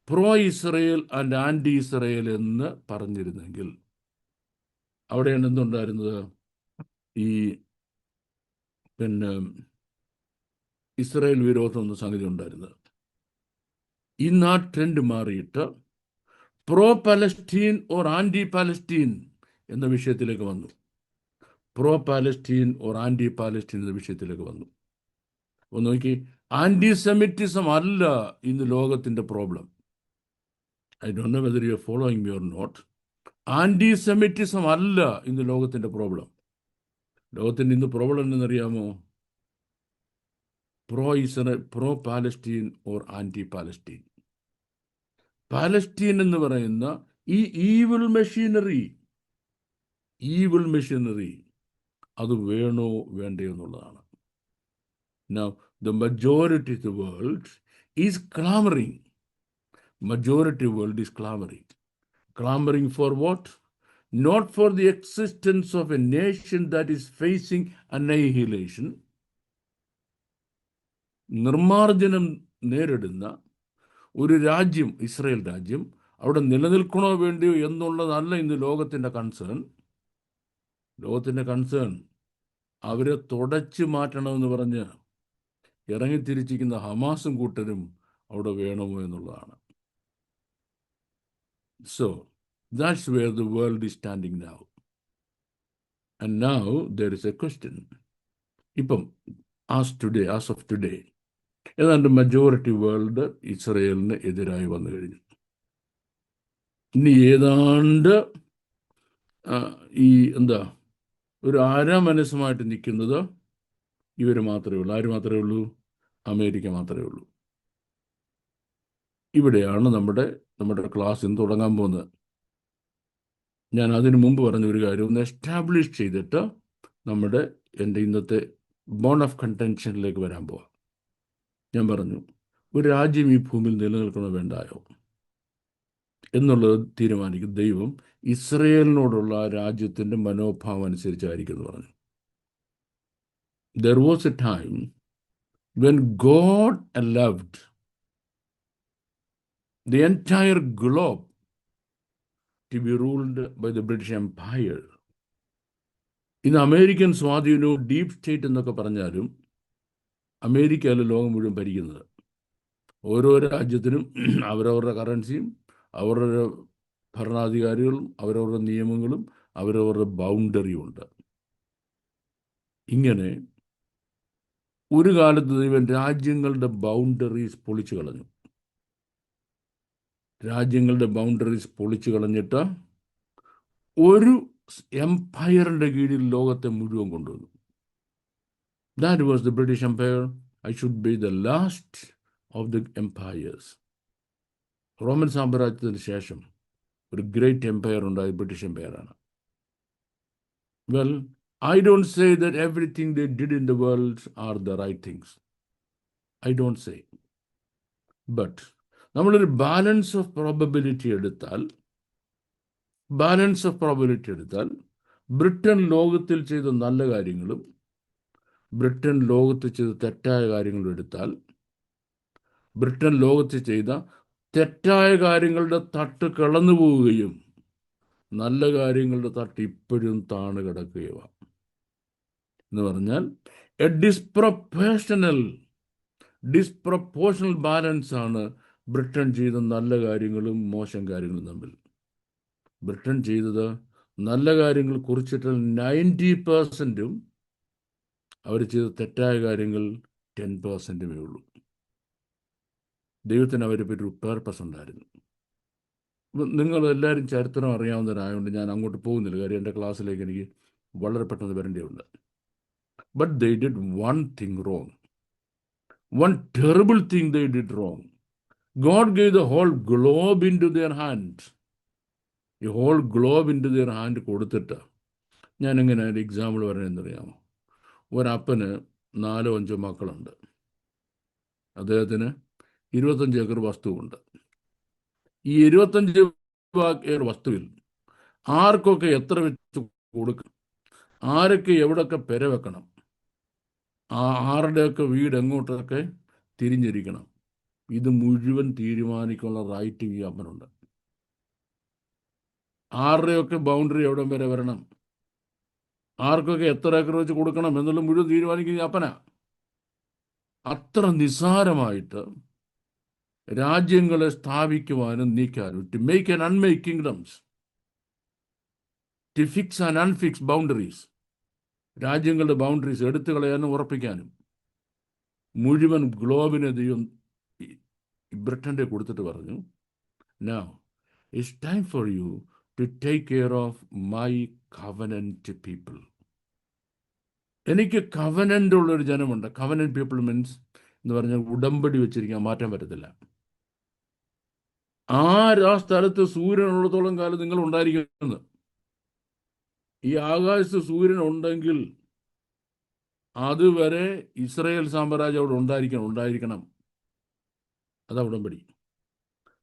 pro Israel and anti Israel എന്ന് പറഞ്ഞിരുന്നെങ്കിൽ അവിടെയാണ് എന്തുണ്ടായിരുന്നത്? ഈ ഇസ്രായേൽ വിരോധം എന്ന സംഗതി ഉണ്ടായിരുന്നത്. ഇന്ന് ആ ട്രെൻഡ് മാറിയിട്ട് pro Palestine or anti Palestine എന്ന വിഷയത്തിലേക്ക് വന്നു. Pro Palestine or anti Palestine എന്ന വിഷയത്തിലേക്ക് വന്നു. ഒന്ന് നോക്കി, ആൻറ്റിസെമിറ്റിസം അല്ല ഇന്ന് ലോകത്തിൻ്റെ problem. I don't know whether you are following me or not. Antisemitism അല്ല ഇന്ന് ലോകത്തിൻ്റെ പ്രോബ്ലം. ലോകത്തിൻ്റെ ഇന്ന് പ്രോബ്ലം എന്നറിയാമോ? Pro Palestine or anti Palestine. Palestine എന്ന് പറയുന്ന ഈ ഈവിൾ മെഷീനറി അത് വേണോ വേണ്ടയോ എന്നുള്ളതാണ്. Now, the majority of the world is clamoring. Majority world is clamoring. Clamoring for what? Not for the existence of a nation that is facing annihilation. നിർമ്മാർജ്ജനം നേരിടുന്ന ഒരു രാജ്യം, ഇസ്രായേൽ രാജ്യം, അവിടെ നിലനിൽക്കണോ വേണ്ടിയോ എന്നുള്ളതല്ല ഇന്ന് ലോകത്തിൻ്റെ കൺസേൺ. അവരെ തുടച്ചു മാറ്റണമെന്ന് പറഞ്ഞ് ഇറങ്ങിത്തിരിച്ചിരിക്കുന്ന ഹമാസും കൂട്ടരും അവിടെ വേണമോ എന്നുള്ളതാണ്. So, that's where the world is standing now. And now there is a question. ഇപ്പം as of today, ഏതാണ്ട് മജോറിറ്റി വേൾഡ് ഇസ്രയേലിന് എതിരായി വന്നു കഴിഞ്ഞു. ഇനി ഏതാണ്ട് ഒരു മനസ്സുമായിട്ട് നിൽക്കുന്നത് ഇവർ മാത്രമേ ഉള്ളൂ. ആര് മാത്രമേ ഉള്ളൂ? അമേരിക്ക മാത്രമേ ഉള്ളൂ. ഇവിടെയാണ് നമ്മുടെ ക്ലാസ് ഇന്ന് തുടങ്ങാൻ പോകുന്നത്. ഞാൻ അതിനു മുമ്പ് പറഞ്ഞ ഒരു കാര്യം ഒന്ന് എസ്റ്റാബ്ലിഷ് ചെയ്തിട്ട് എൻ്റെ ഇന്നത്തെ ബോൺ ഓഫ് കണ്ടൻഷനിലേക്ക് വരാൻ പോവാം. ഞാൻ പറഞ്ഞു, ഒരു രാജ്യം ഈ ഭൂമിയിൽ നിലനിൽക്കണോ വേണ്ടായോ എന്നുള്ളത് തീരുമാനിക്കും ദൈവം ഇസ്രയേലിനോടുള്ള രാജ്യത്തിൻ്റെ മനോഭാവം അനുസരിച്ചായിരിക്കും എന്ന് പറഞ്ഞു. There was a time when God allowed the entire globe to be ruled by the British Empire. ഇന്ന് അമേരിക്കൻ സ്വാധീനവും ഡീപ് സ്റ്റേറ്റ് എന്നൊക്കെ പറഞ്ഞാലും അമേരിക്കയല്ല ലോകം മുഴുവൻ ഭരിക്കുന്നത്. ഓരോ രാജ്യത്തിനും അവരവരുടെ കറൻസിയും അവരുടെ ഭരണാധികാരികളും അവരവരുടെ നിയമങ്ങളും അവരവരുടെ ബൗണ്ടറിയും ഉണ്ട്. ഇങ്ങനെ ഒരു കാലത്ത് ദൈവം രാജ്യങ്ങളുടെ ബൗണ്ടറീസ് പൊളിച്ചു കളഞ്ഞു. പൊളിച്ചു കളഞ്ഞിട്ട് ഒരു എംപയറിൻ്റെ കീഴിൽ ലോകത്തെ മുഴുവൻ കൊണ്ടുവന്നു. That was the British Empire. I should be the last of the empires. Roman സാമ്രാജ്യത്തിന് ശേഷം ഒരു ഗ്രേറ്റ് എംപയർ ഉണ്ടായ ബ്രിട്ടീഷ് എംപയറാണ്. Well, I don't say that everything they did in the world are the right things. I don't say. But നമ്മളൊരു balance of probability എടുത്താൽ Britain ലോകത്തിൽ ചെയ്ത നല്ല കാര്യങ്ങളും ബ്രിട്ടൻ ലോകത്ത് ചെയ്ത തെറ്റായ കാര്യങ്ങളും എടുത്താൽ ബ്രിട്ടൻ ലോകത്ത് ചെയ്ത തെറ്റായ കാര്യങ്ങളുടെ തട്ട് കടന്നു പോവുകയും നല്ല കാര്യങ്ങളുടെ തട്ട് ഇപ്പോഴും താണ് കിടക്കുകയുമാണ്. എന്ന് പറഞ്ഞാൽ എ ഡിസ്പ്രപ്പോർഷണൽ ബാലൻസ് ആണ് ബ്രിട്ടൻ ചെയ്ത നല്ല കാര്യങ്ങളും മോശം കാര്യങ്ങളും തമ്മിൽ. ബ്രിട്ടൻ ചെയ്തത് നല്ല കാര്യങ്ങൾ കുറിച്ചിട്ട് 90%, അവർ ചെയ്ത തെറ്റായ കാര്യങ്ങൾ 10%-മേ ഉള്ളൂ. ദൈവത്തിന് അവരെ പറ്റി ഒരു പേർപ്പസ് ഉണ്ടായിരുന്നു. നിങ്ങളെല്ലാവരും ചരിത്രം അറിയാവുന്നവരായതുകൊണ്ട് ഞാൻ അങ്ങോട്ട് പോകുന്നില്ല, കാര്യം എൻ്റെ ക്ലാസ്സിലേക്ക് എനിക്ക് വളരെ പെട്ടെന്ന് വരേണ്ടതുണ്ട്. But they did one thing wrong. One terrible thing they did wrong. God gave the whole globe into their hand. ഈ whole globe into their hand കൊടുത്തിട്ട്, ഞാൻ എങ്ങനെ ഒരു എക്സാമ്പിൾ പറയുന്നതെന്നറിയാമോ? ഒരപ്പന് 4-5 മക്കളുണ്ട്. അദ്ദേഹത്തിന് 25 ഏക്കർ വസ്തുവുണ്ട്. ഈ 25 ഏക്കർ വസ്തുവിൽ ആർക്കൊക്കെ എത്ര വെച്ച് കൊടുക്കണം, ആരൊക്കെ എവിടെയൊക്കെ പെര വെക്കണം, ആരുടെയൊക്കെ വീട് എങ്ങോട്ടൊക്കെ തിരിഞ്ഞിരിക്കണം, ഇത് മുഴുവൻ തീരുമാനിക്കാനുള്ള റൈറ്റ് ഈ അപ്പനുണ്ട്. ആരുടെയൊക്കെ ബൗണ്ടറി എവിടെ വരെ വരണം, ആർക്കൊക്കെ എത്ര ഏക്കർ വെച്ച് കൊടുക്കണം എന്നുള്ള മുഴുവൻ തീരുമാനിക്കുന്ന അപ്പനാ. അത്ര നിസ്സാരമായിട്ട് രാജ്യങ്ങളെ സ്ഥാപിക്കുവാനും നീക്കാനും, to make and unmake kingdoms, to fix and unfix boundaries, രാജ്യങ്ങളുടെ ബൗണ്ടറീസ് എടുത്തു കളയാനും ഉറപ്പിക്കാനും മുഴുവൻ ഗ്ലോബിനെ ദൈവം ബ്രിട്ടൻ്റെ കൊടുത്തിട്ട് പറഞ്ഞു, now it's time for you to take care of my covenant people. എനിക്ക് കവനൻ്റ് ഉള്ളൊരു ജനമുണ്ട്. കവനൻ്റ് പീപ്പിൾ മീൻസ് എന്ന് പറഞ്ഞാൽ ഉടമ്പടി വെച്ചിരിക്കാൻ മാറ്റാൻ പറ്റത്തില്ല. ആ സ്ഥലത്ത് സൂര്യൻ ഉള്ളത്തോളം കാലം നിങ്ങൾ ഉണ്ടായിരിക്കുന്നത്. ഈ ആകാശത്ത് സൂര്യൻ ഉണ്ടെങ്കിൽ അതുവരെ ഇസ്രായേൽ സാമ്രാജ്യം അവിടെ ഉണ്ടായിരിക്കണം. അതാ ഉടമ്പടി.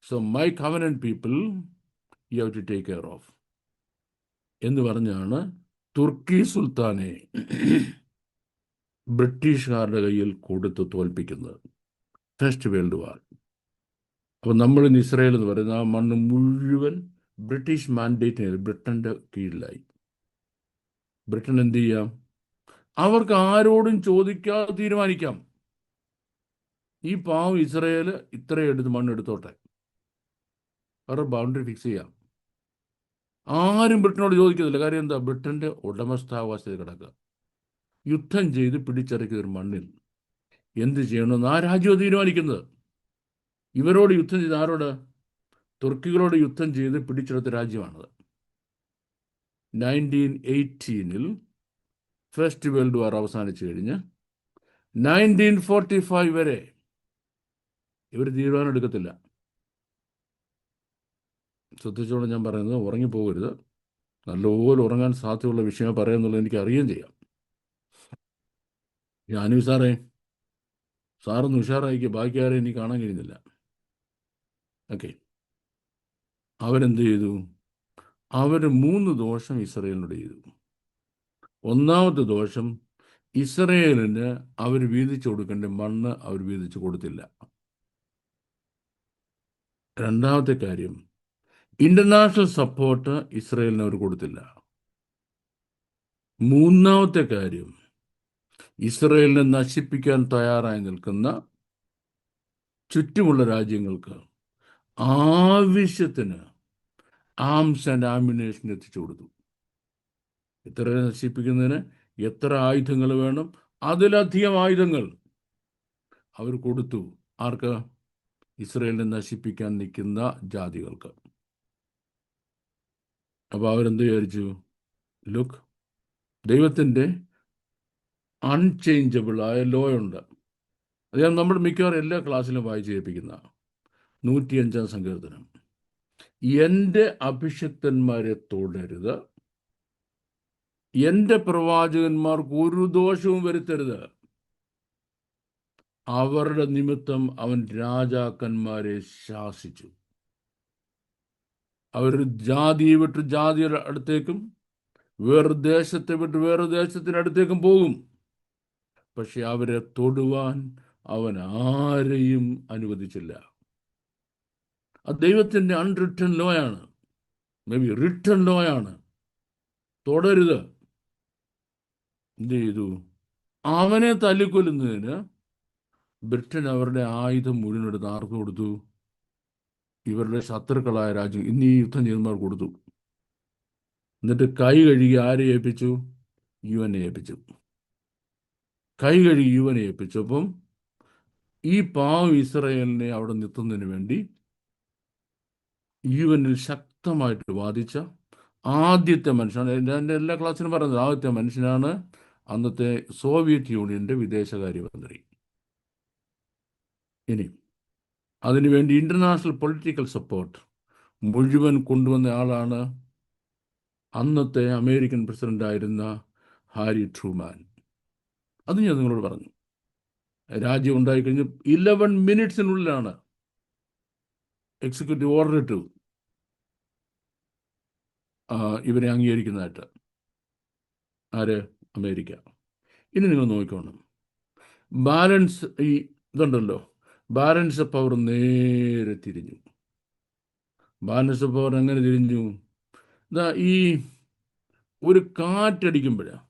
So my covenant people you have to take care of എന്ന് പറഞ്ഞാണ് തുർക്കി സുൽത്താനെ ബ്രിട്ടീഷുകാരുടെ കയ്യിൽ കൊടുത്ത് തോൽപ്പിക്കുന്നത്. First world war. അപ്പോൾ നമ്മൾ ഇന്ന് ഇസ്രായേൽ എന്ന് പറയുന്ന ആ മണ്ണ് മുഴുവൻ ബ്രിട്ടീഷ് മാൻഡേറ്റിന് ബ്രിട്ടന്റെ കീഴിലായി. ബ്രിട്ടൻ എന്ത് ചെയ്യാം? അവർക്ക് ആരോടും ചോദിക്കാതെ തീരുമാനിക്കാം. ഈ പാവം ഇസ്രായേൽ ഇത്രയും എടുത്ത് മണ്ണെടുത്തോട്ടെ, അവരുടെ ബൗണ്ടറി ഫിക്സ് ചെയ്യാം. ആരും ബ്രിട്ടനോട് ചോദിക്കുന്നില്ല. കാര്യം എന്താ? ബ്രിട്ടന്റെ ഉടമസ്ഥാവകാശത്തിൽ കിടക്കുക. യുദ്ധം ചെയ്ത് പിടിച്ചടക്കിയ ഒരു മണ്ണിൽ എന്ത് ചെയ്യണമെന്ന് ആ രാജ്യം തീരുമാനിക്കുന്നത്. ഇവരോട് യുദ്ധം ചെയ്ത് ആരോട്? തുർക്കികളോട് യുദ്ധം ചെയ്ത് പിടിച്ചെടുത്ത രാജ്യമാണത്. 1918 ഫസ്റ്റ് വേൾഡ് വാർ അവസാനിച്ചു കഴിഞ്ഞ് 1945 വരെ ഇവർ തീരുമാനം എടുക്കത്തില്ല. ശ്രദ്ധിച്ചോളം ഞാൻ പറയുന്നത്, ഉറങ്ങിപ്പോകരുത്. നല്ലപോലെ ഉറങ്ങാൻ സാധ്യതയുള്ള വിഷയം പറയാമെന്നുള്ളത് എനിക്ക് അറിയുകയും ചെയ്യാം. ഞാനും സാറൊന്ന് ഉഷാറായിക്കുക. ബാക്കി ആരെയും എനിക്ക് കാണാൻ കഴിയുന്നില്ല. ഓക്കെ, അവരെന്ത് ചെയ്തു? അവർ 3 ദോഷം ഇസ്രായേലിനോട് ചെയ്തു. ഒന്നാമത്തെ ദോഷം, ഇസ്രായേലിന് അവർ വീതിച്ചു കൊടുക്കേണ്ട മണ്ണ് അവർ വീതിച്ചു കൊടുത്തില്ല. രണ്ടാമത്തെ കാര്യം, ഇന്റർനാഷണൽ സപ്പോർട്ട് ഇസ്രായേലിന് അവർ കൊടുത്തില്ല. മൂന്നാമത്തെ കാര്യം, ഇസ്രായേലിനെ നശിപ്പിക്കാൻ തയ്യാറായി നിൽക്കുന്ന ചുറ്റുമുള്ള രാജ്യങ്ങൾക്ക് ആവശ്യത്തിന് ആംസ് ആൻഡ് ആമ്യുനേഷൻ എത്തിച്ചു കൊടുത്തു. ഇസ്രായേലിനെ നശിപ്പിക്കുന്നതിന് എത്ര ആയുധങ്ങൾ വേണം, അതിലധികം ആയുധങ്ങൾ അവർ കൊടുത്തു. ആർക്ക്? ഇസ്രായേലിനെ നശിപ്പിക്കാൻ നിൽക്കുന്ന ജാതികൾക്ക്. അപ്പോൾ അവരെന്ത് വിചാരിച്ചു? ലുക്ക്, ദൈവത്തിൻ്റെ അൺചേഞ്ചബിളായ ലോ ഉണ്ട്. അത് ഞാൻ നമ്മൾ മിക്കവാറും എല്ലാ ക്ലാസ്സിലും വായിച്ച് കേൾപ്പിക്കുന്ന 105 സങ്കീർത്തനം. എൻ്റെ അഭിഷിക്തന്മാരെ തൊടരുത്, എൻ്റെ പ്രവാചകന്മാർക്ക് ഒരു ദോഷവും വരുത്തരുത്. അവരുടെ നിമിത്തം അവൻ രാജാക്കന്മാരെ ശാസിച്ചു. അവർ ജാതിയെ വിട്ട് ജാതിയുടെ അടുത്തേക്കും വേറൊരു ദേശത്തെ വിട്ട് വേറൊരു ദേശത്തിനടുത്തേക്കും പോകും. പക്ഷെ അവരെ തൊടുവാൻ അവൻ ആരെയും അനുവദിച്ചില്ല. അത് ദൈവത്തിൻ്റെ അൺറിട്ടൺ ലോ ആണ്, മേ ബി റിട്ടൺ ലോ ആണ്. തൊടരുത്. എന്ത് ചെയ്തു? അവനെ തല്ലിക്കൊല്ലുന്നതിന് ബ്രിട്ടൻ അവരുടെ ആയുധം മുഴുവൻ എടുത്ത് ആർക്ക് കൊടുത്തു? ഇവരുടെ ശത്രുക്കളായ രാജ്യം ഇന്ന് ഈ യുദ്ധം ചെയ്യുന്നവർ കൊടുത്തു. എന്നിട്ട് കൈ കഴുകി ആരെ ഏൽപ്പിച്ചു? UN ഏൽപ്പിച്ചു. കൈ കഴുകി UN ഏൽപ്പിച്ചപ്പം ഈ പാവം ഇസ്രായേലിനെ അവിടെ നിർത്തുന്നതിന് വേണ്ടി UN ശക്തമായിട്ട് വാദിച്ച ആദ്യത്തെ മനുഷ്യനാണ്. എൻ്റെ എല്ലാ ക്ലാസ്സിലും പറയുന്നത്, ആദ്യത്തെ മനുഷ്യനാണ് അന്നത്തെ സോവിയറ്റ് യൂണിയൻ്റെ വിദേശകാര്യമന്ത്രി. ഇനി അതിനുവേണ്ടി ഇന്റർനാഷണൽ പൊളിറ്റിക്കൽ സപ്പോർട്ട് മുഴുവൻ കൊണ്ടുവന്ന ആളാണ് അന്നത്തെ അമേരിക്കൻ പ്രസിഡന്റായിരുന്ന ഹാരി ട്രൂമാൻ. അത് ഞാൻ നിങ്ങളോട് പറഞ്ഞു. രാജ്യം ഉണ്ടായിക്കഴിഞ്ഞ് 11 മിനിറ്റ്സിനുള്ളിലാണ് എക്സിക്യൂട്ടീവ് ഓർഡർ ഇട്ടു ഇവരെ അംഗീകരിക്കുന്നതായിട്ട്. ആര്? അമേരിക്ക. ഇനി നിങ്ങൾ നോക്കിക്കോണം, ബാലൻസ് ഈ ഇതുണ്ടല്ലോ, ബാലൻസ് ഓഫ് പവർ നേരെ തിരിഞ്ഞു. ബാലൻസ് ഓഫ് പവർ എങ്ങനെ തിരിഞ്ഞു? ഇതാ ഈ ഒരു കാറ്റടിക്കുമ്പോഴാണ്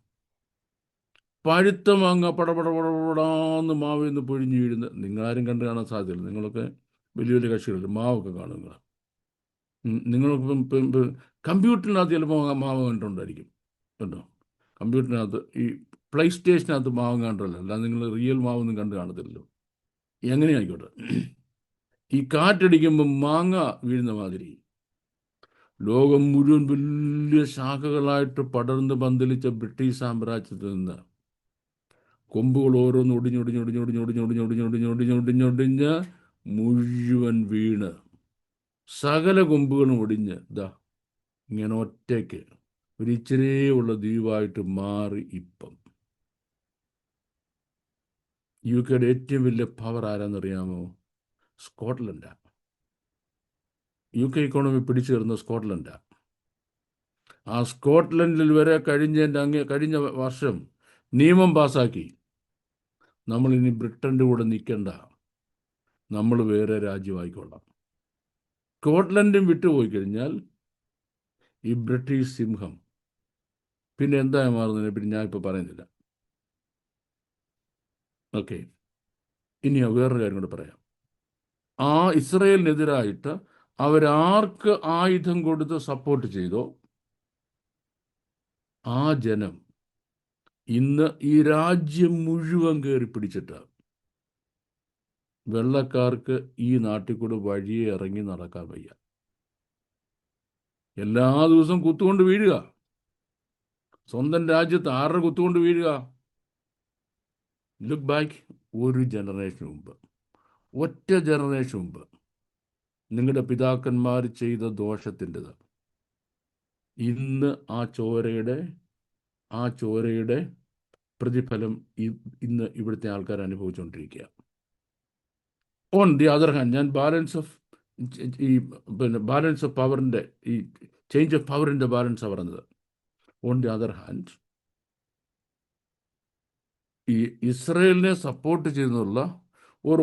പഴുത്ത മാങ്ങ പടപടപടപടാന്ന് മാവിൽ നിന്ന് പൊഴിഞ്ഞു വീഴുന്നത്. നിങ്ങളാരും കണ്ടു കാണാൻ സാധ്യതയില്ല. നിങ്ങളൊക്കെ വലിയ വലിയ കക്ഷികളിൽ മാവൊക്കെ കാണും. നിങ്ങൾക്ക് കമ്പ്യൂട്ടറിനകത്ത് ചിലപ്പോൾ മാവ് കണ്ടുകൊണ്ടായിരിക്കും കേട്ടോ. കമ്പ്യൂട്ടറിനകത്ത് ഈ പ്ലേ സ്റ്റേഷനകത്ത് മാവ് കണ്ടല്ലോ, അല്ലാതെ നിങ്ങൾ റിയൽ മാവൊന്നും കണ്ടു കാണത്തില്ലല്ലോ. എങ്ങനെയായിക്കോട്ടെ, ഈ കാറ്റടിക്കുമ്പോൾ മാങ്ങ വീഴുന്ന മാതിരി ലോകം മുഴുവൻ വലിയ ശാഖകളായിട്ട് പടർന്ന് പന്തലിച്ച ബ്രിട്ടീഷ് സാമ്രാജ്യത്തിൽ നിന്ന് കൊമ്പുകൾ ഓരോന്ന് ഒടിഞ്ഞൊടിഞ്ഞൊടിഞ്ഞൊടിഞ്ഞൊടിഞ്ഞൊടിഞ്ഞൊടിഞ്ഞൊടിഞ്ഞൊടിഞ്ഞൊടിഞ്ഞൊടിഞ്ഞൊടിഞ്ഞൊടിഞ്ഞ് മുഴുവൻ വീണ് സകല കൊമ്പുകളും ഒടിഞ്ഞ് ഇങ്ങനെ ഒറ്റയ്ക്ക് ഒരു ഇച്ചിരിയേ ഉള്ള ദ്വീപായിട്ട് മാറി. ഇപ്പം യു കെയുടെ ഏറ്റവും വലിയ പവർ ആരാന്നറിയാമോ? സ്കോട്ട്ലൻഡാണ്. യു കെ ഇക്കോണമി പിടിച്ചു തരുന്ന സ്കോട്ട്ലൻഡാണ്. ആ സ്കോട്ട്ലൻഡിൽ വരെ കഴിഞ്ഞ വർഷം നിയമം പാസാക്കി, നമ്മളിനി ബ്രിട്ടൻ്റെ കൂടെ നിൽക്കണ്ട, നമ്മൾ വേറെ രാജ്യമായിക്കൊള്ളാം. സ്കോട്ട്ലൻഡും വിട്ടുപോയി കഴിഞ്ഞാൽ ഈ ബ്രിട്ടീഷ് സിംഹം പിന്നെ എന്തായി മാറുന്നതിനെ പിന്നെ ഞാൻ ഇപ്പോൾ പറയുന്നില്ല. ഓക്കെ, ഇനി വേറൊരു കാര്യം കൂടെ പറയാം. ആ ഇസ്രയേലിനെതിരായിട്ട് അവരാർക്ക് ആയുധം കൊടുത്ത് സപ്പോർട്ട് ചെയ്തോ, ആ ജനം ഇന്ന് ഈ രാജ്യം മുഴുവൻ കയറി പിടിച്ചിട്ട് വെള്ളക്കാർക്ക് ഈ നാട്ടിൽ കൂടെ വഴിയെ ഇറങ്ങി നടക്കാൻ വയ്യ. എല്ലാ ദിവസവും കുത്തുകൊണ്ട് വീഴുക. സ്വന്തം രാജ്യത്ത് ആരുടെ കുത്തുകൊണ്ട് വീഴുക? ലുക്ക് ബാക്ക്, ഒരു ജനറേഷൻ മുമ്പ്, ഒറ്റ ജനറേഷൻ മുമ്പ് നിങ്ങളുടെ പിതാക്കന്മാർ ചെയ്ത ദോഷത്തിൻ്റെത് ഇന്ന് ആ ചോരയുടെ പ്രതിഫലം ഇന്ന് ഇവിടുത്തെ ആൾക്കാർ അനുഭവിച്ചുകൊണ്ടിരിക്കുക. ഓൺ ദി അതർ ഹാൻഡ്, ഞാൻ ബാലൻസ് ഓഫ് പവറിൻ്റെ ഈ ചേഞ്ച് ഓഫ് പവറിൻ്റെ ബാലൻസാണ് പറഞ്ഞത്. ഓൺ ദി അതർ ഹാൻഡ്, ഈ ഇസ്രയേലിനെ സപ്പോർട്ട് ചെയ്യുന്നുള്ള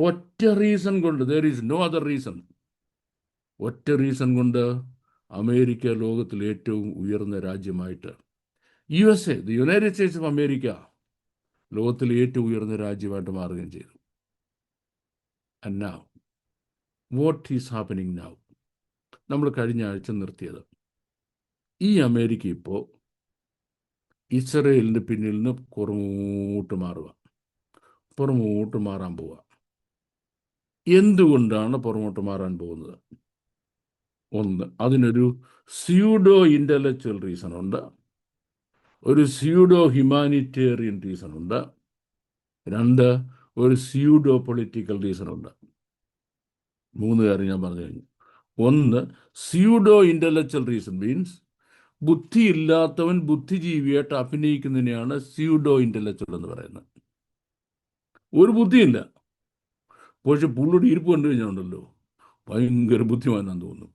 ഒറ്റ റീസൺ കൊണ്ട്, there is no other reason, ഒറ്റ റീസൺ കൊണ്ട് അമേരിക്ക ലോകത്തിൽ ഏറ്റവും ഉയർന്ന രാജ്യമായിട്ട്, USA, the United States of America, ലോകത്തിൽ ഏറ്റവും ഉയർന്ന രാജ്യമായിട്ട് മാറുകയും ചെയ്തു. And now what is happening now? നമ്മൾ കഴിഞ്ഞ ആഴ്ച നിർത്തിയത്, ഈ അമേരിക്ക ഇപ്പോൾ ഇസ്രയേലിൻ്റെ പിന്നിൽ നിന്ന് പുറമോട്ട് മാറാൻ പോവുക. എന്തുകൊണ്ടാണ് പുറമോട്ട് മാറാൻ പോകുന്നത്? ഒന്ന്, അതിനൊരു സ്യൂഡോ ഇൻ്റലക്ച്വൽ റീസൺ ഉണ്ട്, ഒരു സ്യൂഡോ ഹ്യൂമാനിറ്റേറിയൻ റീസൺ ഉണ്ട്, രണ്ട്, ഒരു സ്യൂഡോ പൊളിറ്റിക്കൽ റീസൺ ഉണ്ട്. മൂന്ന് കാര്യം ഞാൻ പറഞ്ഞു കഴിഞ്ഞു. ഒന്ന്, സ്യൂഡോ ഇൻ്റലക്ച്വൽ റീസൺ മീൻസ് ബുദ്ധിയില്ലാത്തവൻ ബുദ്ധിജീവിയായിട്ട് അഭിനയിക്കുന്നതിനെയാണ് സ്യൂഡോ ഇൻ്റലക്ച്വൽ എന്ന് പറയുന്നത്. ഒരു ബുദ്ധിയില്ല, പക്ഷെ പുള്ളിയുടെ ഇരിപ്പ് കണ്ടു കഴിഞ്ഞാൽ ഭയങ്കര ബുദ്ധിമാനാന്ന് തോന്നും.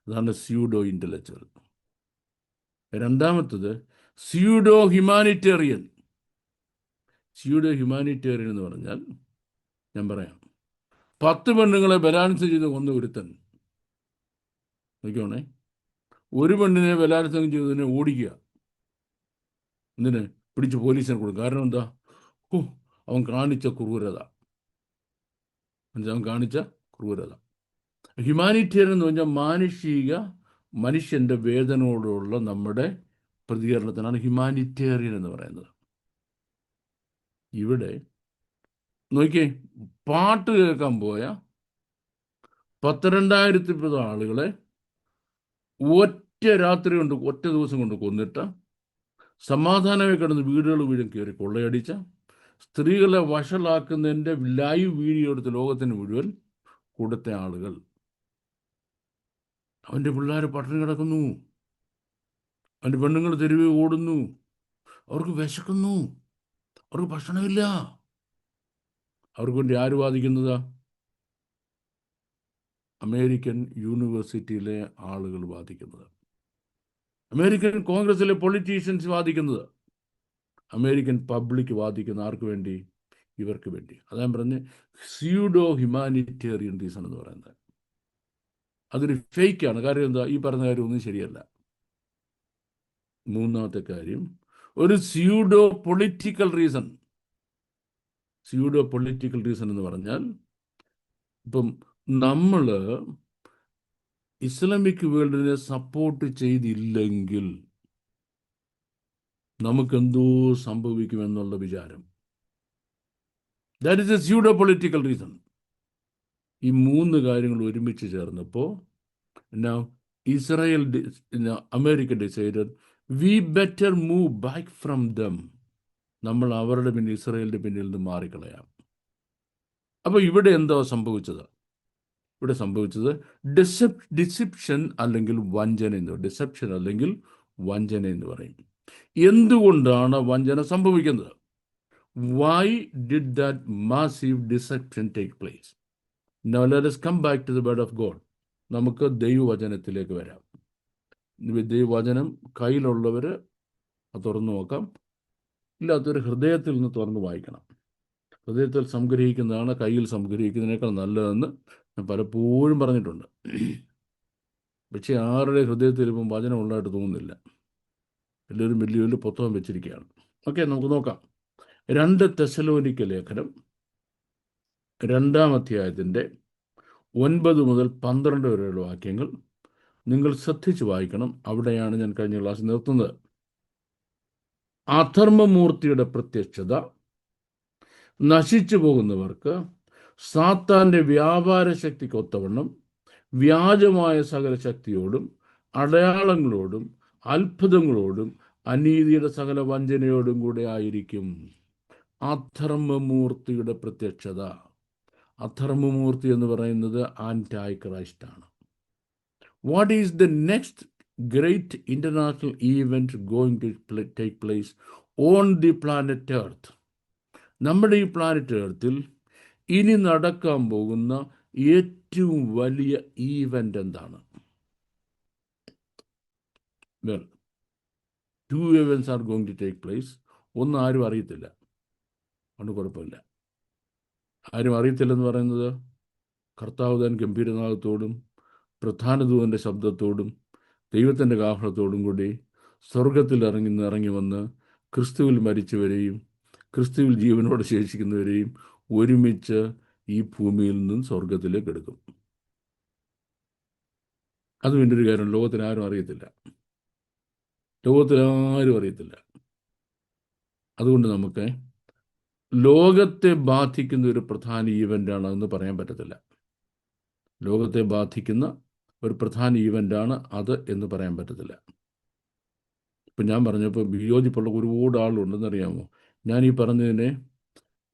അതാണ് സ്യൂഡോ ഇൻ്റലക്ച്വൽ. രണ്ടാമത്തത് സ്യൂഡോ ഹ്യൂമാനിറ്റേറിയൻ. സ്യൂഡോ ഹ്യൂമാനിറ്റേറിയൻ എന്ന് പറഞ്ഞാൽ, ഞാൻ പറയാം, 10 പെണ്ണുങ്ങളെ ബലാത്സംഗം ചെയ്ത് കൊന്ന ഒരുത്തൻ, നോക്കിയോണേ, ഒരു പെണ്ണിനെ ബലാത്സംഗം ചെയ്തതിനെ ഓടിക്കുക, എന്തിന്? പിടിച്ച് പോലീസിനെ കൊടുക്കും. കാരണം എന്താ? അവൻ കാണിച്ച ക്രൂരത. ഹ്യൂമാനിറ്റേറിയൻ എന്ന് പറഞ്ഞാൽ മനുഷ്യൻ്റെ വേദനയോടുള്ള നമ്മുടെ പ്രതികരണത്തിനാണ് ഹ്യൂമാനിറ്റേറിയൻ എന്ന് പറയുന്നത്. ഇവിടെ നോക്കിയേ, പാട്ട് കേൾക്കാൻ പോയ 12,000 ആളുകളെ ഒറ്റ രാത്രി കൊണ്ട്, ഒറ്റ ദിവസം കൊണ്ട് കൊന്നിട്ട്, സമാധാനമായി കിടന്ന് വീടുകൾ വീഴും കയറി കൊള്ളയടിച്ച, സ്ത്രീകളെ വഷളാക്കുന്നതിൻ്റെ ലൈവ് വീഡിയോ എടുത്ത് ലോകത്തിന് മുഴുവൻ കൊടുത്ത ആളുകൾ, അവൻ്റെ പിള്ളേർ പട്ടിണി കിടക്കുന്നു, അവൻ്റെ പെണ്ണുങ്ങൾ തെരുവിൽ ഓടുന്നു, അവർക്ക് വിശക്കുന്നു, അവർക്ക് ഭക്ഷണമില്ല. അവർക്ക് വേണ്ടി ആര് വാദിക്കുന്നത്? അമേരിക്കൻ യൂണിവേഴ്സിറ്റിയിലെ ആളുകൾ വാദിക്കുന്നത്, അമേരിക്കൻ കോൺഗ്രസിലെ പൊളിറ്റീഷ്യൻസ് വാദിക്കുന്നത്, അമേരിക്കൻ പബ്ലിക് വാദിക്കുന്ന ആർക്ക് വേണ്ടി? ഇവർക്ക് വേണ്ടി. അതാണ് പറഞ്ഞ് സ്യൂഡോ ഹ്യൂമാനിറ്റേറിയൻ റീസൺ എന്ന് പറയുന്നത്. അതൊരു ഫേക്കാണ്. കാര്യം എന്താ? ഈ പറഞ്ഞ കാര്യം ഒന്നും ശരിയല്ല. മൂന്നാമത്തെ കാര്യം, ഒരു pseudo political reason. Pseudo political reason എന്ന് പറഞ്ഞാൽ, ഇപ്പം നമ്മൾ ഇസ്ലാമിക് വേൾഡിനെ സപ്പോർട്ട് ചെയ്തില്ലെങ്കിൽ നമുക്കെന്തോ സംഭവിക്കുമെന്നുള്ള വിചാരം. That is a pseudo political reason. ഈ മൂന്ന് കാര്യങ്ങൾ ഒരുമിച്ച് ചേർന്നപ്പോൾ America decided, we better move back from them. നമ്മൾ അവരുടെ പിന്നിൽ, ഇസ്രായേലിൻ്റെ പിന്നിൽ നിന്ന് മാറിക്കളയാം. അപ്പോൾ ഇവിടെ എന്തോ സംഭവിച്ചത്? ഇവിടെ സംഭവിച്ചത് ഡിസെപ്ഷൻ അല്ലെങ്കിൽ വഞ്ചന എന്ന്, ഡിസെപ്ഷൻ അല്ലെങ്കിൽ വഞ്ചന എന്ന് പറയും. എന്തുകൊണ്ടാണ് വഞ്ചന സംഭവിക്കുന്നത്? Why did that massive deception take place? Now let us come back to the word of God. നമുക്ക് ദൈവവചനത്തിലേക്ക് വരാം. ദൈവവചനം കയ്യിലുള്ളവർ തുറന്നു നോക്കാം, ഇല്ലാത്തൊരു ഹൃദയത്തിൽ നിന്ന് തുറന്ന് വായിക്കണം. ഹൃദയത്തിൽ സംഗ്രഹിക്കുന്നതാണ് കയ്യിൽ സംഗ്രഹിക്കുന്നതിനേക്കാൾ നല്ലതെന്ന് ഞാൻ പലപ്പോഴും പറഞ്ഞിട്ടുണ്ട്. പക്ഷേ ആരുടെ ഹൃദയത്തിൽ ഇപ്പം വചനം ഉള്ളതായിട്ട് തോന്നുന്നില്ല. എല്ലാവരും വലിയ വലിയ പുസ്തകം വെച്ചിരിക്കുകയാണ്. ഓക്കെ, നമുക്ക് നോക്കാം. 2 തെസ്സലോനിക്ക ലേഖനം 2-ാം അധ്യായത്തിൻ്റെ 9 മുതൽ 12 വരെയുള്ള വാക്യങ്ങൾ നിങ്ങൾ ശ്രദ്ധിച്ച് വായിക്കണം. അവിടെയാണ് ഞാൻ കഴിഞ്ഞ ക്ലാസ് നിർത്തുന്നത്. അധർമ്മമൂർത്തിയുടെ പ്രത്യക്ഷത, നശിച്ചു പോകുന്നവർക്ക് സാത്താൻ്റെ വ്യാപാര ശക്തിക്ക് ഒത്തവണ്ണം വ്യാജമായ സകല ശക്തിയോടും അടയാളങ്ങളോടും അത്ഭുതങ്ങളോടും അനീതിയുടെ സകല വഞ്ചനയോടും കൂടെ ആയിരിക്കും. അധർമ്മമൂർത്തിയുടെ പ്രത്യക്ഷത. അധർമ്മമൂർത്തി എന്ന് പറയുന്നത് ആൻറ്റി ക്രൈസ്റ്റാണ്. What is the next great international event going to take place on the planet earth? നമ്മുടെ ഈ പ്ലാനറ്റ് എർത്തിൽ ഇനി നടക്കാൻ പോകുന്ന ഏറ്റവും വലിയ ഈവൻ്റ് എന്താണ്? Well, 2 events are going to take place. ഒന്നും ആരും അറിയത്തില്ല, അതുകൊണ്ട് കുഴപ്പമില്ല. ആരും അറിയത്തില്ലെന്ന് പറയുന്നത് കർത്താവ് താൻ ഗംഭീരനാഥത്തോടും പ്രധാന ദൂതൻ്റെ ശബ്ദത്തോടും ദൈവത്തിൻ്റെ കാഹളത്തോടും കൂടി സ്വർഗത്തിൽ ഇറങ്ങി വന്ന് ക്രിസ്തുവിൽ മരിച്ചവരെയും ക്രിസ്തുവിൽ ജീവനോട് ശേഷിക്കുന്നവരെയും ഒരുമിച്ച് ഈ ഭൂമിയിൽ നിന്നും സ്വർഗത്തിലേക്ക് എടുക്കും. അത് പിന്നെ ഒരു കാര്യം, ലോകത്തിന് ആരും അറിയത്തില്ല. അതുകൊണ്ട് നമുക്ക് ലോകത്തെ ബാധിക്കുന്ന ഒരു പ്രധാന ഈവൻ്റാണ് അതെന്ന് പറയാൻ പറ്റത്തില്ല. ലോകത്തെ ബാധിക്കുന്ന ഒരു പ്രധാന ഈവൻ്റാണ് അത് എന്ന് പറയാൻ പറ്റത്തില്ല. ഇപ്പം ഞാൻ പറഞ്ഞപ്പോൾ വിയോജിപ്പുള്ള ഒരുപാട് ആളുണ്ടെന്നറിയാമോ? ഞാൻ ഈ പറഞ്ഞതിനെ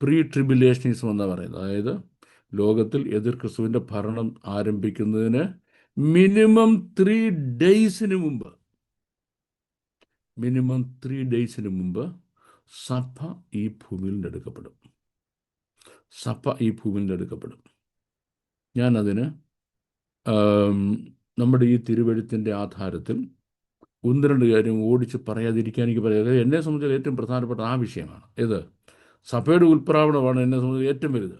പ്രീ ട്രിബുലേഷനിസം എന്നാണ് പറയുന്നത്. അതായത് ലോകത്തിൽ എതിർ ക്രിസ്തുവിൻ്റെ ഭരണം ആരംഭിക്കുന്നതിന് മിനിമം 3 ഡേയ്സിന് മുമ്പ് സഭ ഈ ഭൂമിയിൽ നിന്ന് എടുക്കപ്പെടും. ഞാനതിന് നമ്മുടെ ഈ തിരുവെഴുത്തിൻ്റെ ആധാരത്തിൽ 1-2 കാര്യം ഓടിച്ച് പറയാതിരിക്കാൻ എനിക്ക് പറയാം. എന്നെ സംബന്ധിച്ച് ഏറ്റവും പ്രധാനപ്പെട്ട ആ വിഷയമാണ്. ഇത് സഭയുടെ ഉൽപ്രാവണമാണ് എന്നെ സംബന്ധിച്ച് ഏറ്റവും വലുത്.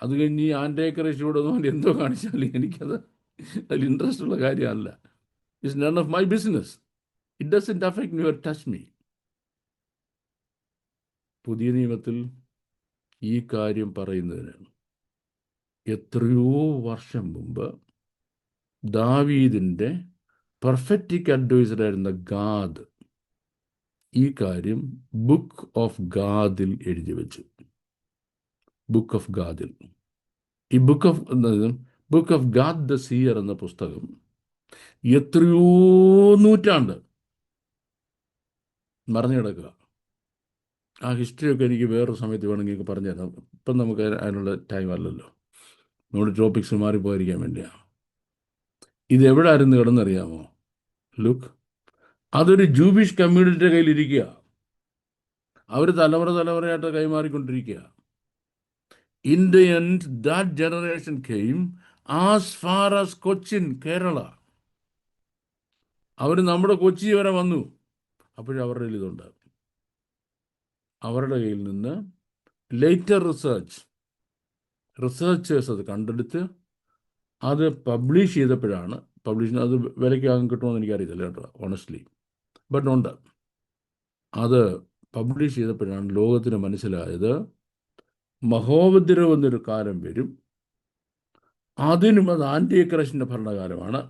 അത് കഴിഞ്ഞ് ഈ ആൻറ്റൈക്രൈസ്റ്റിലൂടെ എന്തോ കാണിച്ചാലും എനിക്കത് അതിൽ ഇൻട്രസ്റ്റ് ഉള്ള കാര്യമല്ല. It's none of my business. It doesn't affect me or touch me. പുതിയ നിയമത്തിൽ ഈ കാര്യം പറയുന്നതിന് എത്രയോ വർഷം മുമ്പ് ദാവീദിൻ്റെ പെർഫെക്റ്റിക് അഡ്വൈസറായിരുന്ന ഗാദ് ഈ കാര്യം ബുക്ക് ഓഫ് ഗാദിൽ എഴുതി വെച്ചു. ഈ ബുക്ക് ഓഫ് ഗാദ് ദ സീയർ എന്ന പുസ്തകം എത്രയോ നൂറ്റാണ്ട് മറഞ്ഞു കിടക്കുക. ആ ഹിസ്റ്ററിയൊക്കെ എനിക്ക് വേറൊരു സമയത്ത് വേണമെങ്കിൽ പറഞ്ഞുതരാം. ഇപ്പം നമുക്ക് അതിനുള്ള ടൈം അല്ലല്ലോ, നമ്മുടെ ടോപ്പിക്സ് മാറിപ്പോയിരിക്കാൻ വേണ്ടിയാണ്. ഇതെവിടെ ആയിരുന്നു കിടന്നറിയാമോ? ലുക്ക്, അതൊരു ജൂബിഷ് കമ്മ്യൂണിറ്റിയുടെ കയ്യിലിരിക്കുക. അവർ തലമുറയായിട്ട് കൈമാറിക്കൊണ്ടിരിക്കുക. In the end that generation came as far as Cochin, Kerala. അവർ നമ്മുടെ കൊച്ചി വരെ വന്നു. അപ്പോഴും അവരുടെ ഇതുണ്ട്. അവരുടെ കയ്യിൽ നിന്ന് ലേറ്റർ റിസർച്ചേഴ്സ് അത് കണ്ടെടുത്ത് അത് പബ്ലിഷ് ചെയ്തപ്പോഴാണ്, അത് വിലയ്ക്കാകും കിട്ടുമെന്ന് എനിക്കറിയത്തില്ല കേട്ടോ, ഓണസ്റ്റ്ലി, ബട്ട് ഉണ്ട്. അത് പബ്ലിഷ് ചെയ്തപ്പോഴാണ് ലോകത്തിന് മനസ്സിലായത് മഹോപദ്രവം എന്നൊരു കാലം വരും. അതിനും അത് ആൻറ്റിക്രൈസ്റ്റിൻ്റെ ഭരണകാലമാണ്.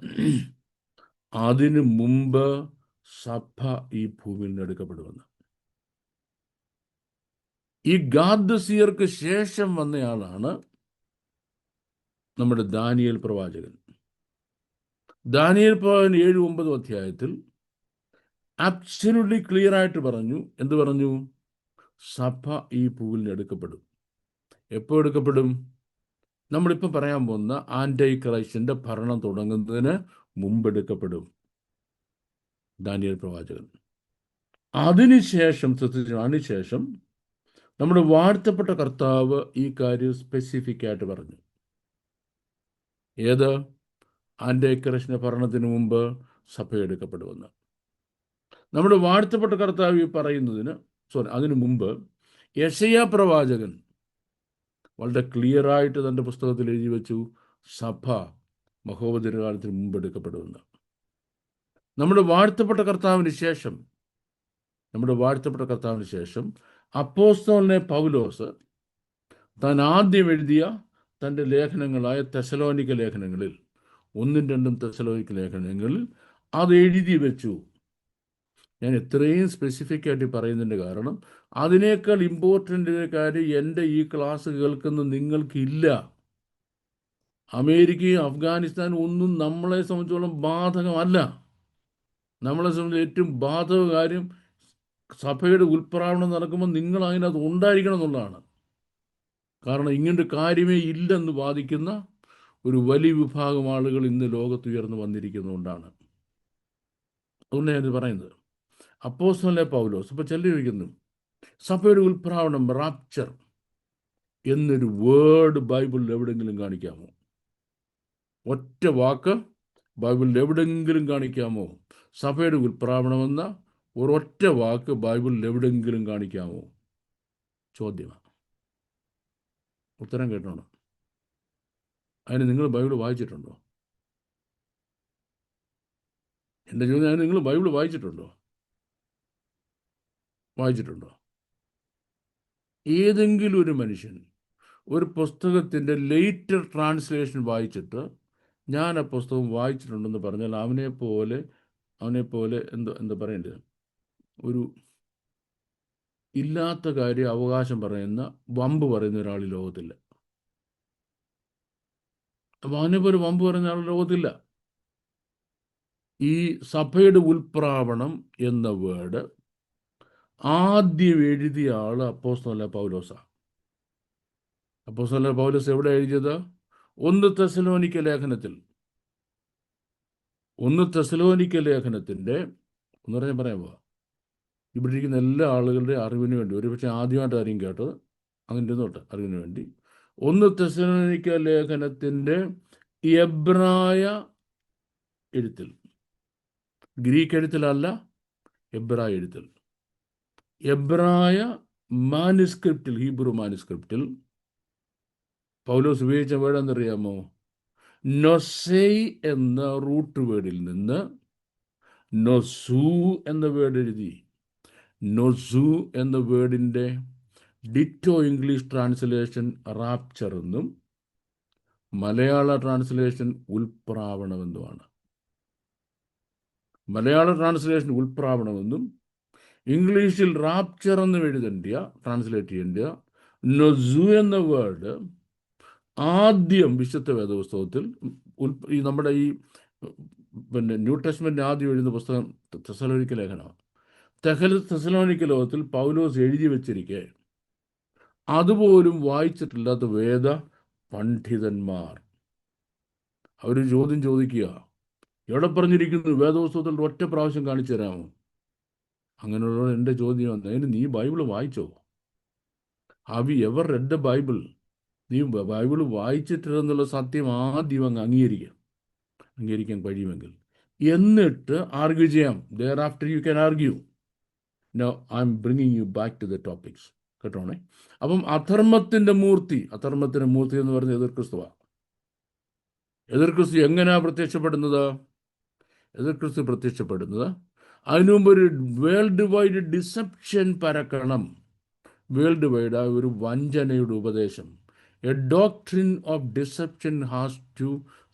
അതിനു മുമ്പ് സഭ ഈ ഭൂമിയിൽ നിന്ന് എടുക്കപ്പെടുമെന്ന്. ഈ ഗാദ് സീയർക്ക് ശേഷം വന്നയാളാണ് നമ്മുടെ ദാനിയേൽ പ്രവാചകൻ. ദാനിയേൽ പ്രവാചകൻ 7-9 അധ്യായത്തിൽ അബ്സല്യൂട്ട്ലി ക്ലിയർ ആയിട്ട് പറഞ്ഞു. എന്ത് പറഞ്ഞു? സഭ ഈ പൂവിൽ എടുക്കപ്പെടും. എപ്പോൾ എടുക്കപ്പെടും? നമ്മളിപ്പോൾ പറയാൻ പോകുന്ന ആൻറ്റൈ ക്രൈസ്റ്റിൻ്റെ ഭരണം തുടങ്ങുന്നതിന് മുമ്പ് എടുക്കപ്പെടും. ദാനിയേൽ പ്രവാചകൻ. അതിനുശേഷം നമ്മുടെ വാഴ്ത്തപ്പെട്ട കർത്താവ് ഈ കാര്യം സ്പെസിഫിക് ആയിട്ട് പറഞ്ഞു. ഏത്? ആൻറ്റൈ ക്രൈസ്റ്റിൻ്റെ ഭരണത്തിന് മുമ്പ് സഭ എടുക്കപ്പെടുമെന്ന്. നമ്മുടെ വാഴ്ത്തപ്പെട്ട കർത്താവ് ഈ പറയുന്നതിന് അതിനു മുമ്പ് യെശയ്യാ പ്രവാചകൻ വളരെ ക്ലിയറായിട്ട് തൻ്റെ പുസ്തകത്തിൽ എഴുതി വെച്ചു, സഭ മഹോപദ്രവകാലത്തിന് മുമ്പ് എടുക്കപ്പെടുമെന്ന്. നമ്മുടെ വാഴ്ത്തപ്പെട്ട കർത്താവിന് ശേഷം അപ്പോസ്തലനായ പൗലോസ് താൻ ആദ്യം എഴുതിയ തൻ്റെ ലേഖനങ്ങളായ തെസലോനിക്ക ലേഖനങ്ങളിൽ, 1ഉം 2ഉം തെസലോനിക്ക ലേഖനങ്ങളിൽ അത് എഴുതി വെച്ചു. ഞാൻ ഇത്രയും സ്പെസിഫിക് ആയിട്ട് പറയുന്നതിൻ്റെ കാരണം, അതിനേക്കാൾ ഇമ്പോർട്ടൻ്റ് കാര്യം എൻ്റെ ഈ ക്ലാസ് കേൾക്കുന്ന നിങ്ങൾക്കില്ല. അമേരിക്കയും അഫ്ഗാനിസ്ഥാനും ഒന്നും നമ്മളെ സംബന്ധിച്ചോളം ബാധകമല്ല. നമ്മളെ സംബന്ധിച്ച് ഏറ്റവും ബാധക കാര്യം സഭയുടെ ഉൽപ്രാവണം നടക്കുമ്പോൾ നിങ്ങൾ അതിനകത്ത് ഉണ്ടായിരിക്കണം എന്നുള്ളതാണ്. കാരണം ഇങ്ങനൊരു കാര്യമേ ഇല്ലെന്ന് വാദിക്കുന്ന ഒരു വലിയ വിഭാഗം ആളുകൾ ഇന്ന് ലോകത്ത് ഉയർന്നു വന്നിരിക്കുന്നതുകൊണ്ടാണ്. അതുകൊണ്ട് ഞാനിത് പറയുന്നത്. അപ്പോസ്തലനായ പൗലോസ്, ഇപ്പോൾ ചിലർ ചോദിക്കുന്നു, സഭയുടെ ഉൽപ്രാവണം, റാപ്ചർ എന്നൊരു വേർഡ് ബൈബിളിൽ എവിടെയെങ്കിലും കാണിക്കാമോ? ഒറ്റ വാക്ക് ബൈബിളിൽ എവിടെയെങ്കിലും കാണിക്കാമോ? സഭയുടെ ഉൽപ്രാവണമെന്ന ഒരൊറ്റ വാക്ക് ബൈബിളിൽ എവിടെയെങ്കിലും കാണിക്കാമോ? ചോദ്യമാണ്. ഉത്തരം കേട്ടോണം. അതിന് നിങ്ങൾ ബൈബിൾ വായിച്ചിട്ടുണ്ടോ? എൻ്റെ ചോദ്യം, അതിന് നിങ്ങൾ ബൈബിൾ വായിച്ചിട്ടുണ്ടോ? ഏതെങ്കിലും ഒരു മനുഷ്യൻ ഒരു പുസ്തകത്തിൻ്റെ ലേറ്റർ ട്രാൻസ്ലേഷൻ വായിച്ചിട്ട് ഞാൻ ആ പുസ്തകം വായിച്ചിട്ടുണ്ടെന്ന് പറഞ്ഞാൽ അവനെപ്പോലെ എന്താ പറയേണ്ടത്, ഒരു ഇല്ലാത്ത കാര്യം അവകാശം പറയുന്ന, വമ്പ് പറയുന്ന ഒരാൾ ഈ ലോകത്തില്ല. അപ്പം അവനെപ്പോലെ വമ്പ് പറയുന്ന ആൾ ലോകത്തില്ല. ഈ സഭയുടെ ഉൽപ്രാവണം എന്ന വേർഡ് ആദ്യം എഴുതിയ ആൾ അപ്പോസ്തലനായ പൗലോസാണ്. അപ്പോസ്തലനായ പൗലോസ് എവിടെ എഴുതിയത്? 1 തെസലോനിക്ക ലേഖനത്തിൻ്റെ ഒന്ന് പറഞ്ഞാൽ പറയാമോ? ഇവിടെ ഇരിക്കുന്ന എല്ലാ ആളുകളുടെ അറിവിന് വേണ്ടി, ഒരുപക്ഷെ ആദ്യമായിട്ടായിരിക്കും കേട്ടത്, അതിൻ്റെ തൊട്ട് അറിവിന് വേണ്ടി 1 തെസലോനിക്ക ലേഖനത്തിൻ്റെ എബ്രായ എഴുത്തിൽ, ഗ്രീക്ക് എഴുത്തിലല്ല, എബ്രായ എഴുത്തിൽ, എബ്രായ മാനുസ്ക്രിപ്റ്റിൽ, ഹീബ്രു മാനുസ്ക്രിപ്റ്റിൽ പൗലോസ് ഉപയോഗിച്ച വേർഡ് എന്നറിയാമോ? നൊസെയ് എന്ന റൂട്ട് വേർഡിൽ നിന്ന് നൊസു എന്ന വേർഡ് എഴുതി. നൊസു എന്ന വേർഡിൻ്റെ ഡിറ്റോ ഇംഗ്ലീഷ് ട്രാൻസ്ലേഷൻ റാപ്ചർ എന്നും മലയാള ട്രാൻസ്ലേഷൻ ഉൽപ്രാവണമെന്നുമാണ്. മലയാള ട്രാൻസ്ലേഷൻ ഉൽപ്രാവണമെന്നും ഇംഗ്ലീഷിൽ റാപ്ചർ എന്ന് ട്രാൻസ്ലേറ്റ് ചെയ്യേണ്ട നൊസു എന്ന വേർഡ് ആദ്യം വിശുദ്ധ വേദപുസ്തകത്തിൽ, നമ്മുടെ ഈ ന്യൂ ടെസ്റ്റ്മെന്റ് ആദ്യം എഴുതുന്ന പുസ്തകം തെസലോനിക്ക ലേഖനമാണ്. തെസലോനിക്ക ലോകത്തിൽ പൗലോസ് എഴുതി വെച്ചിരിക്കെ അതുപോലും വായിച്ചിട്ടില്ലാത്ത വേദ പണ്ഡിതന്മാർ അവർ ചോദ്യം ചോദിക്കുക, എവിടെ പറഞ്ഞിരിക്കുന്നു? വേദപുസ്തകത്തിൽ ഒറ്റ പ്രാവശ്യം കാണിച്ചു തരാമോ? അങ്ങനെയുള്ള എൻ്റെ ചോദ്യം വന്നു, അതിന് നീ ബൈബിൾ വായിച്ചോ? Have you ever read the Bible? നീ ബൈബിൾ വായിച്ചിട്ടില്ലെന്നുള്ള സത്യം ആദ്യം അങ്ങ് അംഗീകരിക്കാൻ കഴിയുമെങ്കിൽ, എന്നിട്ട് ആർഗ്യൂ ചെയ്യാം. There after you can argue. No, I'm bringing you back to the topics. കേട്ടോണേ. അപ്പം അധർമ്മത്തിൻ്റെ മൂർത്തി എന്ന് പറഞ്ഞ എതിർക്രിസ്തുവാണ്. എതിർക്രിസ്തു എങ്ങനെയാ പ്രത്യക്ഷപ്പെടുന്നത്? അതിനു മുമ്പ് ഒരു വേൾഡ് വൈഡ് ഡിസെപ്ഷൻ പരക്കണം. വേൾഡ് വൈഡ് ഒരു വഞ്ചനയുടെ ഉപദേശം, a doctrine of deception has to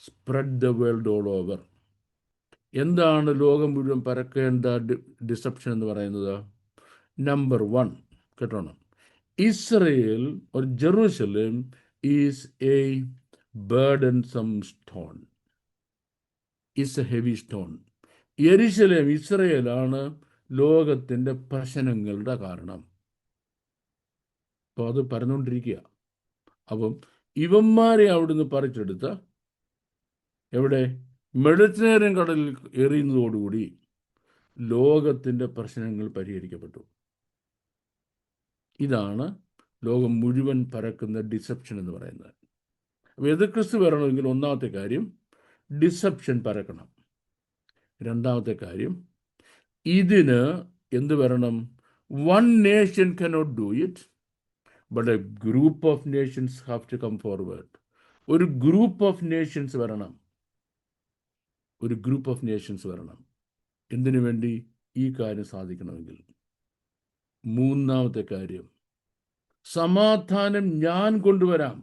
spread the world all over. എന്താണ് ലോകം മുഴുവൻ പരക്കേണ്ട ഡിസെപ്ഷൻ എന്ന് പറയുന്നത്? നമ്പർ 1, കേട്ടോണം, Israel or Jerusalem is a burdensome stone, is a heavy stone. യെരുശലേം, ഇസ്രയേലാണ് ലോകത്തിൻ്റെ പ്രശ്നങ്ങളുടെ കാരണം. അപ്പോൾ അത് പരന്നുകൊണ്ടിരിക്കുക. അപ്പം ഇവന്മാരെ അവിടുന്ന് പറിച്ചെടുത്ത് എവിടെ മെഡിറ്ററേനിയൻ കടലിൽ എറിയുന്നതോടുകൂടി ലോകത്തിൻ്റെ പ്രശ്നങ്ങൾ പരിഹരിക്കപ്പെട്ടു. ഇതാണ് ലോകം മുഴുവൻ പരക്കുന്ന ഡിസെപ്ഷൻ എന്ന് പറയുന്നത്. അപ്പോൾ എതിർ ക്രിസ്തു വരണമെങ്കിൽ ഒന്നാമത്തെ കാര്യം ഡിസെപ്ഷൻ പരക്കണം. രണ്ടാമത്തെ കാര്യം ഇതിന് എന്ത് വരണം? One nation cannot do it, but a group of nations have to come forward. ഒരു ഗ്രൂപ്പ് ഓഫ് നേഷൻസ് വരണം. ഒരു ഗ്രൂപ്പ് ഓഫ് നേഷൻസ് വരണം. എന്തിനു വേണ്ടി? ഈ കാര്യം സാധിക്കണമെങ്കിൽ. മൂന്നാമത്തെ കാര്യം, സമാധാനം ഞാൻ കൊണ്ടുവരാം,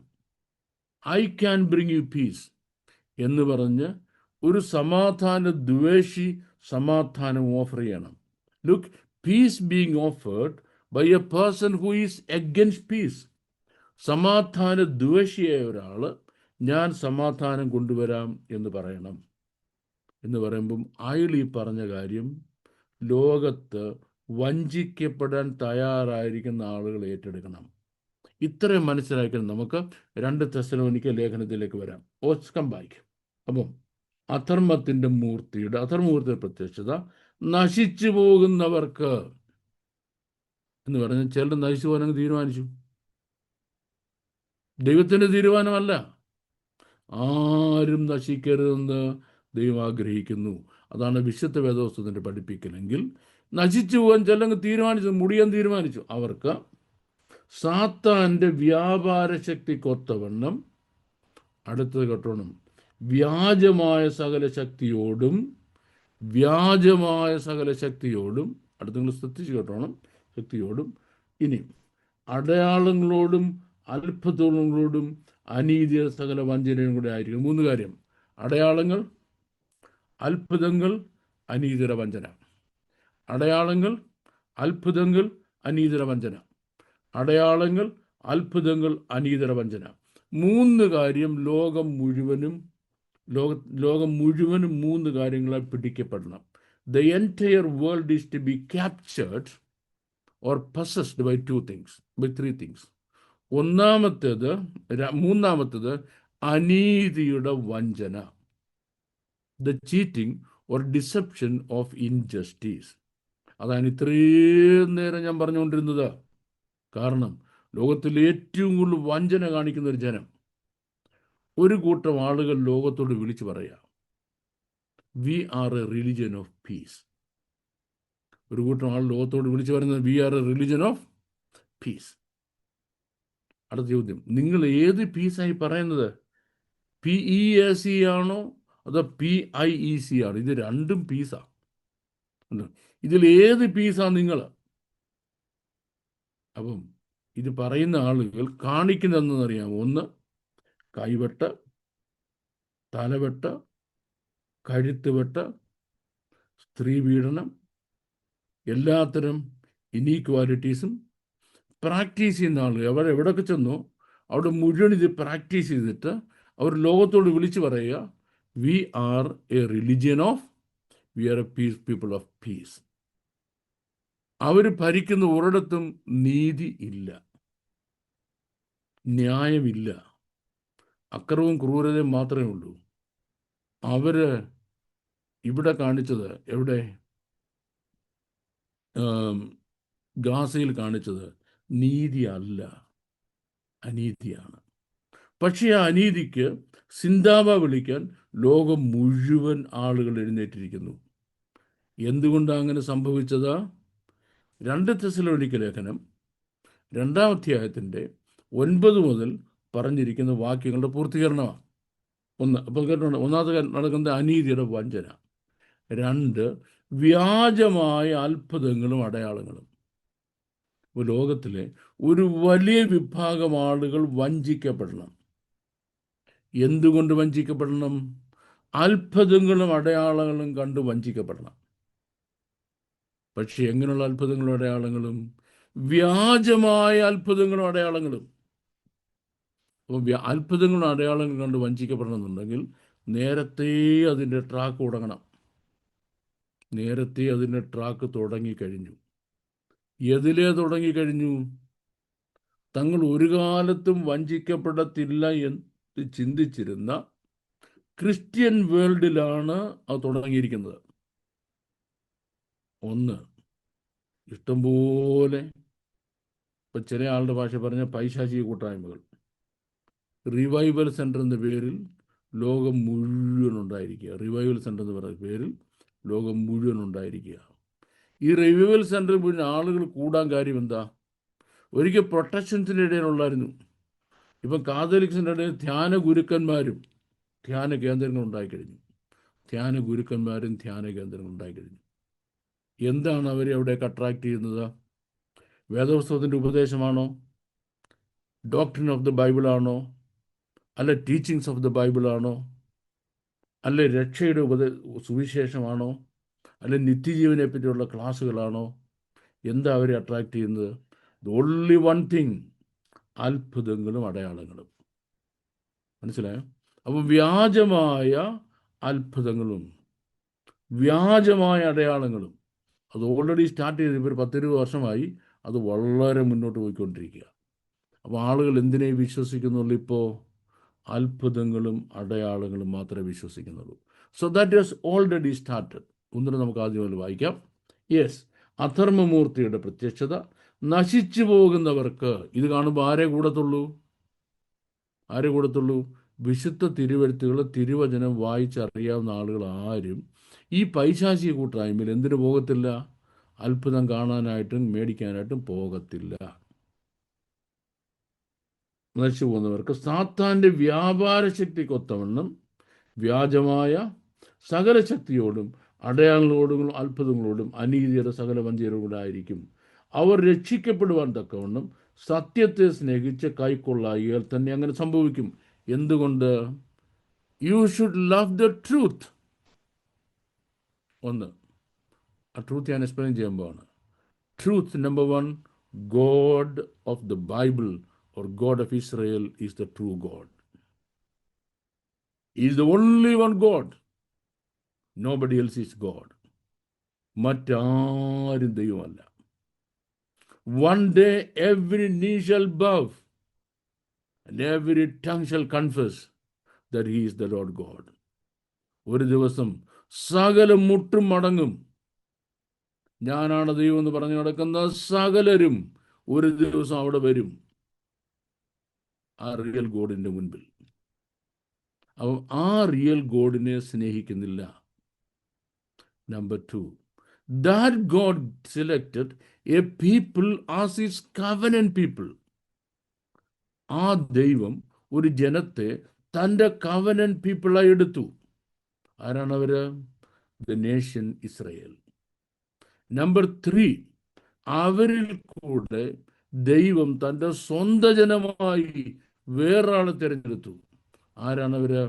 I can bring you peace എന്ന് പറഞ്ഞ് ഒരു സമാധാന ദ്വേഷി സമാധാനം ഓഫർ ചെയ്യണം. Look, peace being offered by a person who is against peace. സമാധാന ദ്വേഷിയായ ഒരാൾ ഞാൻ സമാധാനം കൊണ്ടുവരാം എന്ന് പറയണം. എന്ന് പറയുമ്പം അയാൾ ഈ പറഞ്ഞ കാര്യം ലോകത്ത് വഞ്ചിക്കപ്പെടാൻ തയ്യാറായിരിക്കുന്ന ആളുകൾ ഏറ്റെടുക്കണം. ഇത്രയും മനസ്സിലാക്കി നമുക്ക് 2 തെസ്സലോനിക്ക ലേഖനത്തിലേക്ക് വരാം. ഓസ് കം ബാക്ക്. അപ്പം അധർമ്മൂർത്തിയുടെ പ്രത്യക്ഷത നശിച്ചു പോകുന്നവർക്ക് എന്ന് പറഞ്ഞാൽ ചിലർ നശിച്ചു പോകാനങ്ങ് തീരുമാനിച്ചു. ദൈവത്തിൻ്റെ തീരുമാനമല്ല. ആരും നശിക്കരുതെന്ന് ദൈവം ആഗ്രഹിക്കുന്നു. അതാണ് വിശുദ്ധ വേദപുസ്തകത്തിൻ്റെ പഠിപ്പിക്കലെങ്കിൽ നശിച്ചു പോകാൻ ചിലങ്ങ് തീരുമാനിച്ചു, മുടിയാൻ തീരുമാനിച്ചു. അവർക്ക് സാത്താൻ്റെ വ്യാപാര ശക്തിക്കൊത്തവണ്ണം, അടുത്തത് കേട്ടോണം, വ്യാജമായ സകല ശക്തിയോടും അടുത്ത നിങ്ങൾ ശ്രദ്ധിച്ച് കേട്ടോണം, ശക്തിയോടും ഇനി അടയാളങ്ങളോടും അത്ഭുതങ്ങളോടും അനീതിയ സകല വഞ്ചനയും കൂടെ ആയിരിക്കും. 3 കാര്യം: അടയാളങ്ങൾ, അത്ഭുതങ്ങൾ, അനീതിര വഞ്ചന. അടയാളങ്ങൾ, അത്ഭുതങ്ങൾ, അനീതിര വഞ്ചന. അടയാളങ്ങൾ, അത്ഭുതങ്ങൾ, അനീതിര വഞ്ചന. 3 കാര്യം ലോകം മുഴുവനും 3 കാര്യങ്ങളാൽ പിടിക്കപ്പെടണം. The entire world is to be captured or possessed by 3 things. മൂന്നാമത്തേത് അനീതിയുടെ വഞ്ചന, the cheating or deception of injustice. അതാണ് ഇത്രയും നേരം ഞാൻ പറഞ്ഞുകൊണ്ടിരുന്നത്. കാരണം ലോകത്തിൽ ഏറ്റവും കൂടുതൽ വഞ്ചന കാണിക്കുന്ന ഒരു ജനം, ഒരു കൂട്ടം ആളുകൾ ലോകത്തോട് വിളിച്ചു പറയാം, we are a religion of peace. ഒരു കൂട്ടം ആൾ ലോകത്തോട് വിളിച്ചു പറയുന്നത് we are a religion of peace. അടുത്ത ചോദ്യം, നിങ്ങൾ ഏത് പീസായി പറയുന്നത്? PEAC ആണോ അതോ PIEC ആണോ? ഇത് രണ്ടും പീസാണ്. ഇതിൽ ഏത് പീസാണ് നിങ്ങൾ? അപ്പം ഇത് പറയുന്ന ആളുകൾ കാണിക്കുന്നതെന്നറിയാമോ? 1 കൈവെട്ട്, തലവെട്ട്, കഴുത്തുവെട്ട്, സ്ത്രീ പീഡനം, എല്ലാത്തരം ഇനീക്വാലിറ്റീസും പ്രാക്ടീസ് ചെയ്യുന്ന ആളുകൾ അവർ എവിടെയൊക്കെ ചെന്നോ അവിടെ മുഴുവൻ ഇത് പ്രാക്ടീസ് ചെയ്തിട്ട് അവർ ലോകത്തോട് വിളിച്ചു പറയുക, we are a religion of, we are a people of peace. അവർ ഭരിക്കുന്ന ഒരിടത്തും നീതി ഇല്ല, ന്യായമില്ല, അക്രമവും ക്രൂരതയും മാത്രമേ ഉള്ളൂ. അവര് ഇവിടെ കാണിച്ചത്, എവിടെ? ഗാസയിൽ കാണിച്ചത് നീതി അല്ല, അനീതിയാണ്. പക്ഷേ ആ അനീതിക്ക് സിന്താബ വിളിക്കാൻ ലോകം മുഴുവൻ ആളുകൾ എഴുന്നേറ്റിരിക്കുന്നു. എന്തുകൊണ്ടാണ് അങ്ങനെ സംഭവിച്ചത്? 2 തെസ്സലോനിക്ക ലേഖനം 2-ാം അധ്യായത്തിൻ്റെ 9 മുതൽ പറഞ്ഞിരിക്കുന്ന വാക്യങ്ങളുടെ പൂർത്തീകരണമാണ്. 1, അപ്പോൾ കേട്ടോ, ഒന്നാമത് നടക്കുന്നത് അനീതിയുടെ വഞ്ചന. 2, വ്യാജമായ അത്ഭുതങ്ങളും അടയാളങ്ങളും. ലോകത്തിലെ ഒരു വലിയ വിഭാഗം ആളുകൾ വഞ്ചിക്കപ്പെടണം. എന്തുകൊണ്ട് വഞ്ചിക്കപ്പെടണം? അത്ഭുതങ്ങളും അടയാളങ്ങളും കണ്ട് വഞ്ചിക്കപ്പെടണം. പക്ഷെ എങ്ങനെയുള്ള അത്ഭുതങ്ങളും അടയാളങ്ങളും? വ്യാജമായ അത്ഭുതങ്ങളും അടയാളങ്ങളും. അപ്പോൾ അത്ഭുതങ്ങളും അടയാളങ്ങളും കണ്ട് വഞ്ചിക്കപ്പെടണമെന്നുണ്ടെങ്കിൽ നേരത്തെ അതിൻ്റെ ട്രാക്ക് തുടങ്ങണം. നേരത്തെ അതിൻ്റെ ട്രാക്ക് തുടങ്ങിക്കഴിഞ്ഞു. എതിലേ തുടങ്ങിക്കഴിഞ്ഞു? തങ്ങൾ ഒരു കാലത്തും വഞ്ചിക്കപ്പെടത്തില്ല എന്ന് ചിന്തിച്ചിരുന്ന ക്രിസ്ത്യൻ വേൾഡിലാണ് അത് തുടങ്ങിയിരിക്കുന്നത്. ഒന്ന്, ഇഷ്ടംപോലെ, ഇപ്പം ചില ആളുടെ ഭാഷ പറഞ്ഞ പൈശാചിക കൂട്ടായ്മകൾ, റിവൈവൽ സെൻറ്റർ എന്ന പേരിൽ ലോകം മുഴുവൻ ഉണ്ടായിരിക്കുക. റിവൈവൽ സെൻറ്റർ എന്ന് പറയുന്ന പേരിൽ ലോകം മുഴുവൻ ഉണ്ടായിരിക്കുക. ഈ റിവൈവൽ സെൻറ്ററിൽ മുഴുവൻ ആളുകൾ കൂടാൻ കാര്യം എന്താ? ഒരിക്കൽ പ്രൊട്ടക്ഷൻസിൻ്റെ ഇടയിലുള്ളായിരുന്നു. ഇപ്പം കാതോലിക്സിൻ്റെ ഇടയിൽ ധ്യാന ഗുരുക്കന്മാരും ധ്യാന കേന്ദ്രങ്ങൾ ഉണ്ടായിക്കഴിഞ്ഞു. ധ്യാന ഗുരുക്കന്മാരും ധ്യാന കേന്ദ്രങ്ങൾ ഉണ്ടായിക്കഴിഞ്ഞു. എന്താണ് അവരെ അവിടേക്ക് അട്രാക്ട് ചെയ്യുന്നത്? വേദപുസ്തകത്തിൻ്റെ ഉപദേശമാണോ? ഡോക്ട്രിൻ ഓഫ് ദ ബൈബിളാണോ? അല്ല ടീച്ചിങ്സ് ഓഫ് ദ ബൈബിളാണോ? അല്ലെ രക്ഷയുടെ സുവിശേഷമാണോ? അല്ലെ നിത്യജീവനെ പറ്റിയുള്ള ക്ലാസ്സുകളാണോ? എന്താ അവരെ അട്രാക്ട് ചെയ്യുന്നത്? ദ ഓൺലി വൺ തിങ്, അത്ഭുതങ്ങളും അടയാളങ്ങളും. മനസ്സിലായോ? അപ്പോൾ വ്യാജമായ അത്ഭുതങ്ങളും വ്യാജമായ അടയാളങ്ങളും അത് ഓൾറെഡി സ്റ്റാർട്ട് ചെയ്ത് ഇപ്പോൾ 10-20 വർഷമായി അത് വളരെ മുന്നോട്ട് പോയിക്കൊണ്ടിരിക്കുക. അപ്പോൾ ആളുകൾ എന്തിനെ വിശ്വസിക്കുന്നുള്ളൂ? ഇപ്പോൾ അത്ഭുതങ്ങളും അടയാളങ്ങളും മാത്രമേ വിശ്വസിക്കുന്നുള്ളൂ. So that is already started. ഒന്നിനും നമുക്ക് ആദ്യം വായിക്കാം. യെസ്, അധർമ്മമൂർത്തിയുടെ പ്രത്യക്ഷത, നശിച്ചു പോകുന്നവർക്ക്. ഇത് കാണുമ്പോൾ ആരെ കൂടത്തുള്ളൂ? വിശുദ്ധ തിരുവെഴുത്തുകൾ, തിരുവചനം വായിച്ചറിയാവുന്ന ആളുകൾ ആരും ഈ പൈശാചിക കൂട്ടായ്മയിൽ എന്തിനു പോകത്തില്ല? അത്ഭുതം കാണാനായിട്ടും മേടിക്കാനായിട്ടും പോകത്തില്ല. നശിച്ചു പോകുന്നവർക്ക് സാത്താൻ്റെ വ്യാപാര ശക്തിക്കൊത്തവണ്ണം വ്യാജമായ സകല ശക്തിയോടും അടയാളങ്ങളോടും അത്ഭുതങ്ങളോടും അനീതിയുടെ സകല വഞ്ചനയോടും ആയിരിക്കും. അവർ രക്ഷിക്കപ്പെടുവാൻ തക്കവണ്ണം സത്യത്തെ സ്നേഹിച്ച് കൈക്കൊള്ളായിയാൽ തന്നെ അങ്ങനെ സംഭവിക്കും. എന്തുകൊണ്ട്? You should love the truth. ഒന്ന്, ആ ട്രൂത്ത് ഞാൻ എക്സ്പ്ലെയിൻ ചെയ്യുമ്പോഴാണ്. Truth number 1, God of the Bible or God of Israel is the true God. He is the only one God. Nobody else is God. മറ്റാരും ദൈവമല്ല. One day every knee shall bow and every tongue shall confess that he is the Lord God. ഒരു ദിവസം സകല മുട്ടും മടങ്ങും. ഞാനാണ് ദൈവം എന്ന് പറഞ്ഞു നടക്കുന്ന സകലരും ഒരു ദിവസം അവിടെ വരും, ആ റിയൽ ഗോഡിൻ്റെ മുൻപിൽ. അപ്പം ആ റിയൽ ഗോഡിനെ സ്നേഹിക്കുന്നില്ല. Number 2, that God selected a people as his covenant people. ആ ദൈവം ഒരു ജനത്തെ തൻ്റെ കവനന്റ് പീപ്പിളായി എടുത്തു. ആരാണവർ? The nation Israel. നമ്പർ 3, അവരിൽ കൂടെ ദൈവം തൻ്റെ സ്വന്തം ജനമായി വേറൊരാളെ തിരഞ്ഞെടുത്തു. ആരാണവര്?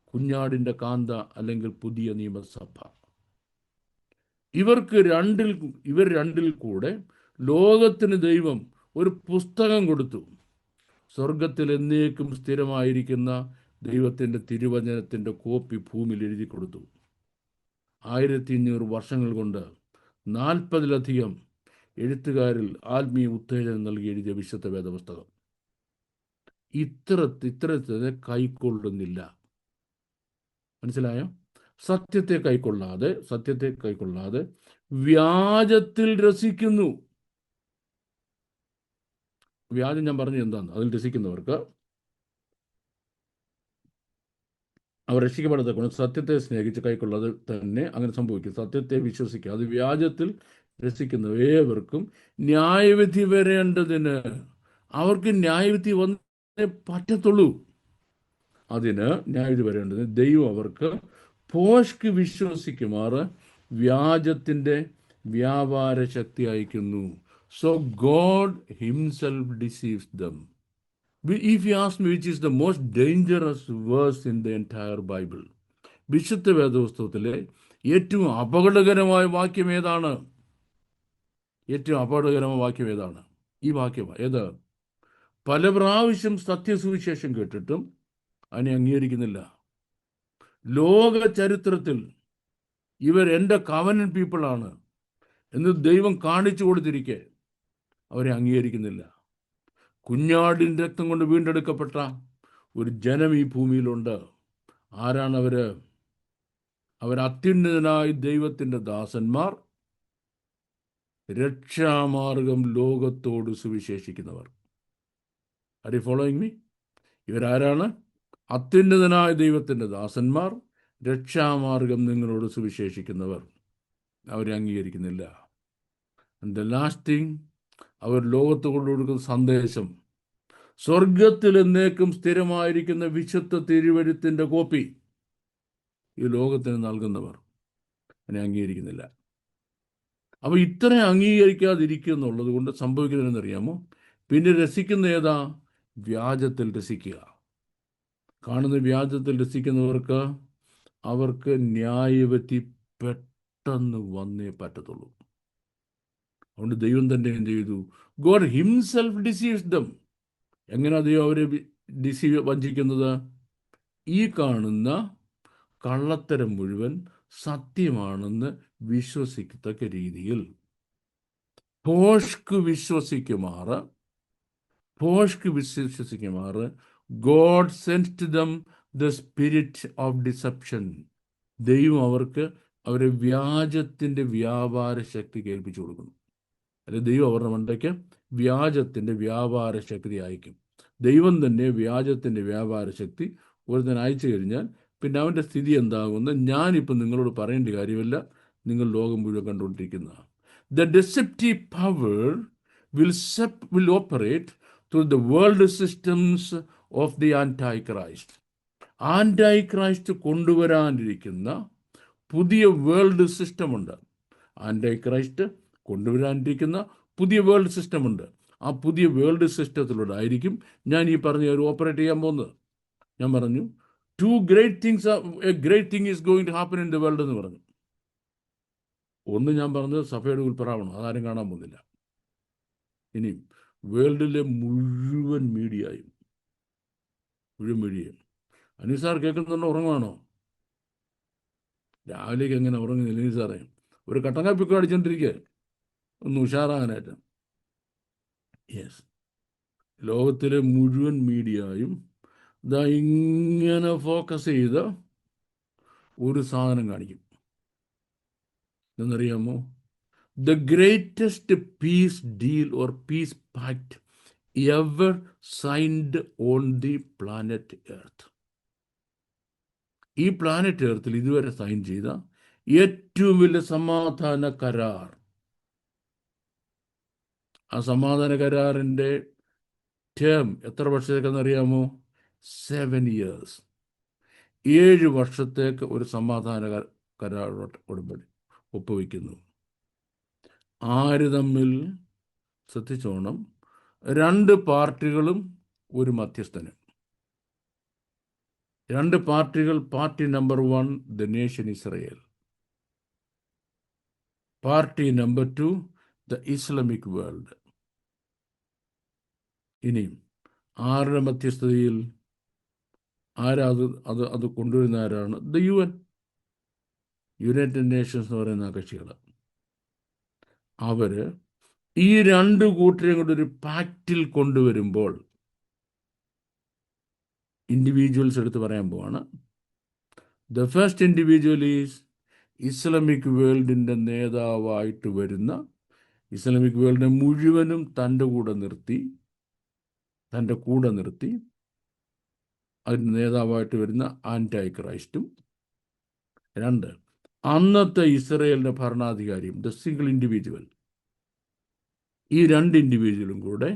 കുഞ്ഞാടിൻ്റെ കാന്ത, അല്ലെങ്കിൽ പുതിയ നിയമസഭ. ഇവർ രണ്ടിൽ കൂടെ ലോകത്തിന് ദൈവം ഒരു പുസ്തകം കൊടുത്തു. സ്വർഗത്തിൽ എന്നേക്കും സ്ഥിരമായിരിക്കുന്ന ദൈവത്തിൻ്റെ തിരുവചനത്തിൻ്റെ കോപ്പി ഭൂമിയിൽ എഴുതി കൊടുത്തു. 1500 വർഷങ്ങൾ കൊണ്ട് 40-ലധികം എഴുത്തുകാരിൽ ആത്മീയ ഉത്തേജനം നൽകി എഴുതിയ വിശുദ്ധ വേദപുസ്തകം ഇത്തരത്തെ കൈക്കൊള്ളുന്നില്ല. മനസ്സിലായോ? സത്യത്തെ കൈക്കൊള്ളാതെ വ്യാജത്തിൽ രസിക്കുന്നു. വ്യാജം ഞാൻ പറഞ്ഞു എന്താണ്? അതിൽ രസിക്കുന്നവർക്ക് അവർ രക്ഷിക്കപ്പെടത്തക്ക സത്യത്തെ സ്നേഹിച്ച് കൈക്കൊള്ളാതെ തന്നെ അങ്ങനെ സംഭവിക്കും. സത്യത്തെ വിശ്വസിക്കുക, അത് വ്യാജത്തിൽ രസിക്കുന്ന ഏവർക്കും ന്യായവിധി വരേണ്ടതിന്, അവർക്ക് ന്യായവിധി വന്നേ പറ്റത്തുള്ളൂ. അതിന് ന്യായവിധി വരേണ്ടതിന് ദൈവം അവർക്ക് പോഷ്ക്ക് വിശ്വസിക്കുമാറ് വ്യാജത്തിൻ്റെ വ്യാപാര ശക്തി അയക്കുന്നു. So God himself ഡിസീവ്സ് dum. If you ask me which is the most dangerous verse in the entire Bible, വിശുദ്ധ വേദപുസ്തകത്തിലെ ഏറ്റവും അപകടകരമായ വാക്യം ഏതാണ്? ഈ വാക്യമാണ്. ഏത്? പല പ്രാവശ്യം സത്യസുവിശേഷം കേട്ടിട്ടും അതിനെ അംഗീകരിക്കുന്നില്ല. ലോക ചരിത്രത്തിൽ ഇവർ എൻ്റെ കവനന്റ് പീപ്പിളാണ് എന്ന് ദൈവം കാണിച്ചു കൊടുത്തിരിക്കെ അവരെ അംഗീകരിക്കുന്നില്ല. കുഞ്ഞാടിൻ്റെ രക്തം കൊണ്ട് വീണ്ടെടുക്കപ്പെട്ട ഒരു ജനം ഈ ഭൂമിയിലുണ്ട്. ആരാണവര്? അവർ അത്യുന്നതനായ ദൈവത്തിൻ്റെ ദാസന്മാർ, രക്ഷാമാർഗം ലോകത്തോട് സുവിശേഷിക്കുന്നവർ. Are you following me? ഇവരാരാണ്? അത്യുന്നതനായ ദൈവത്തിൻ്റെ ദാസന്മാർ, രക്ഷാമാർഗം നിങ്ങളോട് സുവിശേഷിക്കുന്നവർ. അവരെ അംഗീകരിക്കുന്നില്ല. ആൻഡ് ദ ലാസ്റ്റ് തിങ്, അവർ ലോകത്തോട് കൊടുക്കുന്ന സന്ദേശം, സ്വർഗത്തിൽ എന്നേക്കും സ്ഥിരമായിരിക്കുന്ന വിശുദ്ധ തിരുവെഴുത്തിൻ്റെ കോപ്പി ഈ ലോകത്തിന് നൽകുന്നവർ അതിനെ അംഗീകരിക്കുന്നില്ല. അപ്പോൾ ഇത്രയും അംഗീകരിക്കാതിരിക്കുക എന്നുള്ളത് കൊണ്ട് സംഭവിക്കുന്നതെന്നറിയാമോ? പിന്നെ രസിക്കുന്ന ഏതാ? വ്യാജത്തിൽ രസിക്കുക. കാണുന്ന വ്യാജത്തിൽ രസിക്കുന്നവർക്ക് അവർക്ക് ന്യായവിധി പെട്ടെന്ന് വന്നേ പറ്റത്തുള്ളൂ. അതുകൊണ്ട് ദൈവം തന്നെ എന്ത് ചെയ്തു? God himself ഡിസീവ്സ് dum. എങ്ങനെയാ ദൈവം അവരെ വഞ്ചിക്കുന്നത്? ഈ കാണുന്ന കള്ളത്തരം മുഴുവൻ സത്യമാണെന്ന് വിശ്വസിക്കത്തക്ക രീതിയിൽ ഭോഷ്ക് വിശ്വസിക്കുമാറ് God send to them the spirit of deception. ദൈവം അവരെ വ്യാജത്തിൻ്റെ വ്യാപാര ശക്തി കേൾപ്പിച്ചു കൊടുക്കുന്നു. അല്ലെ, ദൈവം അവരുടെ മണ്ടയ്ക്ക് വ്യാജത്തിൻ്റെ വ്യാപാര ശക്തി അയക്കും. ദൈവം തന്നെ വ്യാജത്തിൻ്റെ വ്യാപാര ശക്തി ഒരുത്തൻ അയച്ചു കഴിഞ്ഞാൽ പിന്നെ അവൻ്റെ സ്ഥിതി എന്താകുമെന്ന് ഞാനിപ്പോൾ നിങ്ങളോട് പറയേണ്ട കാര്യമില്ല. നിങ്ങൾ ലോകം മുഴുവൻ കണ്ടുകൊണ്ടിരിക്കുന്നതാണ്. The ഡെസെപ്റ്റീവ് power will operate through the world systems of the Antichrist. ആൻറ്റൈക്രൈസ്റ്റ് കൊണ്ടുവരാനിരിക്കുന്ന പുതിയ വേൾഡ് സിസ്റ്റമുണ്ട്. ആൻറ്റൈക്രൈസ്റ്റ് കൊണ്ടുവരാനിരിക്കുന്ന പുതിയ വേൾഡ് സിസ്റ്റമുണ്ട്. ആ പുതിയ വേൾഡ് സിസ്റ്റത്തിലൂടെ ആയിരിക്കും ഞാൻ ഈ പറഞ്ഞ ഒരു ഓപ്പറേറ്റ് ചെയ്യാൻ പോകുന്നത്. ഞാൻ പറഞ്ഞു, a great thing is going to happen in the world എന്ന് പറഞ്ഞു. ഒന്ന് ഞാൻ പറഞ്ഞത് സഭയുടെ ഉൾപ്രാവണം, അതാരും കാണാൻ പോകുന്നില്ല. ഇനി വേൾഡിലെ മുഴുവൻ മീഡിയയും അനീസാർ കേൾക്കുന്നുണ്ടോ? ഉറങ്ങുവാണോ? രാവിലേക്ക് എങ്ങനെ ഉറങ്ങുന്നില്ല അനീസാറേ? ഒരു കട്ടൻ കാപ്പിയൊക്കെ അടിച്ചോണ്ടിരിക്കുക ഒന്ന് ഉഷാറാകാനായിട്ട്. യെസ്, ലോകത്തിലെ മുഴുവൻ മീഡിയയും ഇതാ ഇങ്ങനെ ഫോക്കസ് ചെയ്ത് ഒരു സാധനം കാണിക്കും. എന്നറിയാമോ? The greatest peace deal or peace pact ever signed on the planet earth. ഈ പ്ലാനറ്റ് എർത്തിൽ ഇതുവരെ സൈൻ ചെയ്ത ഏറ്റവും വലിയ സമാധാന കരാർ. ആ സമാധാന കരാറിൻ്റെ ടേം എത്ര വർഷത്തേക്കെന്നറിയാമോ? 7 years. 7 വർഷത്തേക്ക് ഒരു സമാധാന കരാർ ഉടമ്പടി ഒപ്പുവയ്ക്കുന്നു. ആര് തമ്മിൽ? ശ്രദ്ധിച്ചോണം, 2 പാർട്ടികളും ഒരു മധ്യസ്ഥനും. 2 പാർട്ടികൾ. Party number 1 the nation Israel. Party number 2 the Islamic world. ഇനിയും ആരുടെ മധ്യസ്ഥതയിൽ? ആരാ അത് കൊണ്ടുവരുന്ന ആരാണ്? ദ UN, യുണൈറ്റഡ് നേഷൻസ് എന്ന് പറയുന്ന കക്ഷികൾ. അവർ ഈ 2 കൂട്ടരെയും കൂടെ ഒരു പാക്റ്റിൽ കൊണ്ടുവരുമ്പോൾ ഇൻഡിവിജ്വൽസ് എടുത്ത് പറയാൻ പോവാണ്. The first individual is Islamic വേൾഡിൻ്റെ നേതാവായിട്ട് വരുന്ന, ഇസ്ലാമിക് വേൾഡിനെ മുഴുവനും തൻ്റെ കൂടെ നിർത്തി അതിന് നേതാവായിട്ട് വരുന്ന ആൻറ്റൈക്രൈസ്റ്റും. 2, അന്നത്തെ ഇസ്രയേലിൻ്റെ ഭരണാധികാരിയും, ദ സിംഗിൾ ഇൻഡിവിജ്വൽ. ഈ 2 ഇൻഡിവിജ്വലും കൂടെ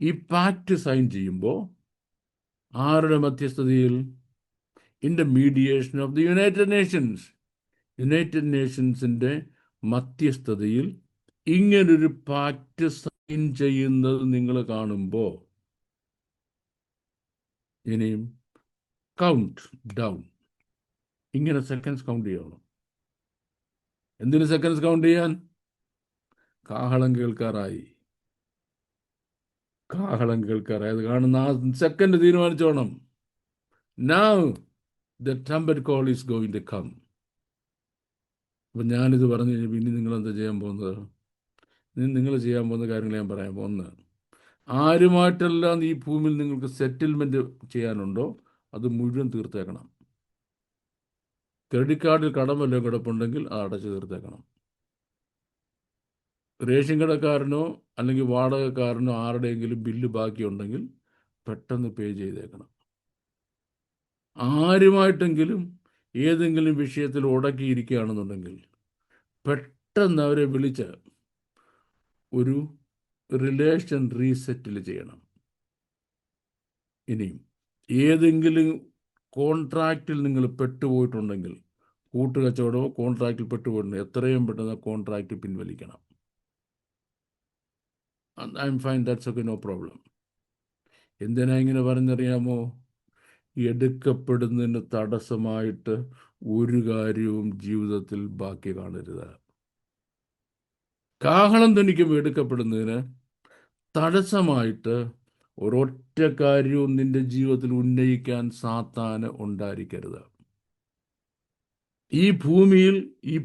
ഈ പാക്റ്റ് സൈൻ ചെയ്യുമ്പോൾ ആരുടെ മധ്യസ്ഥതയിൽ? In the mediation of the United Nations. United നേഷൻസിൻ്റെ മധ്യസ്ഥതയിൽ ഇങ്ങനൊരു പാക്റ്റ് സൈൻ ചെയ്യുന്നത് നിങ്ങൾ കാണുമ്പോൾ ഇനിയും കൗണ്ട് ഡൗൺ. ഇങ്ങനെ സെക്കൻഡ്സ് കൗണ്ട് ചെയ്യണം. എന്തിന് സെക്കൻഡ്സ് കൗണ്ട് ചെയ്യാൻ? കാഹളം കേൾക്കാറായി. അത് കാണുന്ന ആ സെക്കൻഡ് തീരുമാനിച്ചോണം. Now the trumpet call is going to come. അപ്പം ഞാനിത് പറഞ്ഞു കഴിഞ്ഞപ്പോൾ ഇനി നിങ്ങളെന്താ ചെയ്യാൻ പോകുന്നത്? നിങ്ങൾ ചെയ്യാൻ പോകുന്ന കാര്യങ്ങൾ ഞാൻ പറയാം. 1, ആരുമായിട്ടെല്ലാം ഈ ഭൂമിയിൽ നിങ്ങൾക്ക് സെറ്റിൽമെൻറ്റ് ചെയ്യാനുണ്ടോ അത് മുഴുവൻ തീർത്തേക്കണം. ക്രെഡിറ്റ് കാർഡിൽ കടം വല്ലതും കിടപ്പുണ്ടെങ്കിൽ അത് അടച്ചു തീർത്തേക്കണം. റേഷൻ കടക്കാരനോ അല്ലെങ്കിൽ വാടകക്കാരനോ ആരുടെയെങ്കിലും ബില്ല് ബാക്കിയുണ്ടെങ്കിൽ പെട്ടെന്ന് പേ ചെയ്തേക്കണം. ആരുമായിട്ടെങ്കിലും ഏതെങ്കിലും വിഷയത്തിൽ ഉടക്കിയിരിക്കുകയാണെന്നുണ്ടെങ്കിൽ പെട്ടെന്ന് അവരെ വിളിച്ച് ഒരു റിലേഷൻ റീസെറ്റിൽ ചെയ്യണം. ഇനിയും ഏതെങ്കിലും കോൺട്രാക്റ്റിൽ നിങ്ങൾ പെട്ടുപോയിട്ടുണ്ടെങ്കിൽ, കൂട്ടുകച്ചവടമോ കോൺട്രാക്റ്റിൽ പെട്ടുപോയിട്ടുണ്ടെങ്കിൽ എത്രയും പെട്ടെന്ന് കോൺട്രാക്റ്റ് പിൻവലിക്കണം. I'm fine, that's okay, no problem. എന്തിനാ ഇങ്ങനെ പറഞ്ഞറിയാമോ? എടുക്കപ്പെടുന്നതിന് തടസ്സമായിട്ട് ഒരു കാര്യവും ജീവിതത്തിൽ ബാക്കി കാണരുത്. കാഹളം ധ്വനിക്കുമ്പോൾ എടുക്കപ്പെടുന്നതിന് തടസ്സമായിട്ട് ഒരൊറ്റ കാര്യവും നിന്റെ ജീവിതത്തിൽ ഉന്നയിക്കാൻ സാത്താന് ഉണ്ടായിരിക്കരുത്. ഈ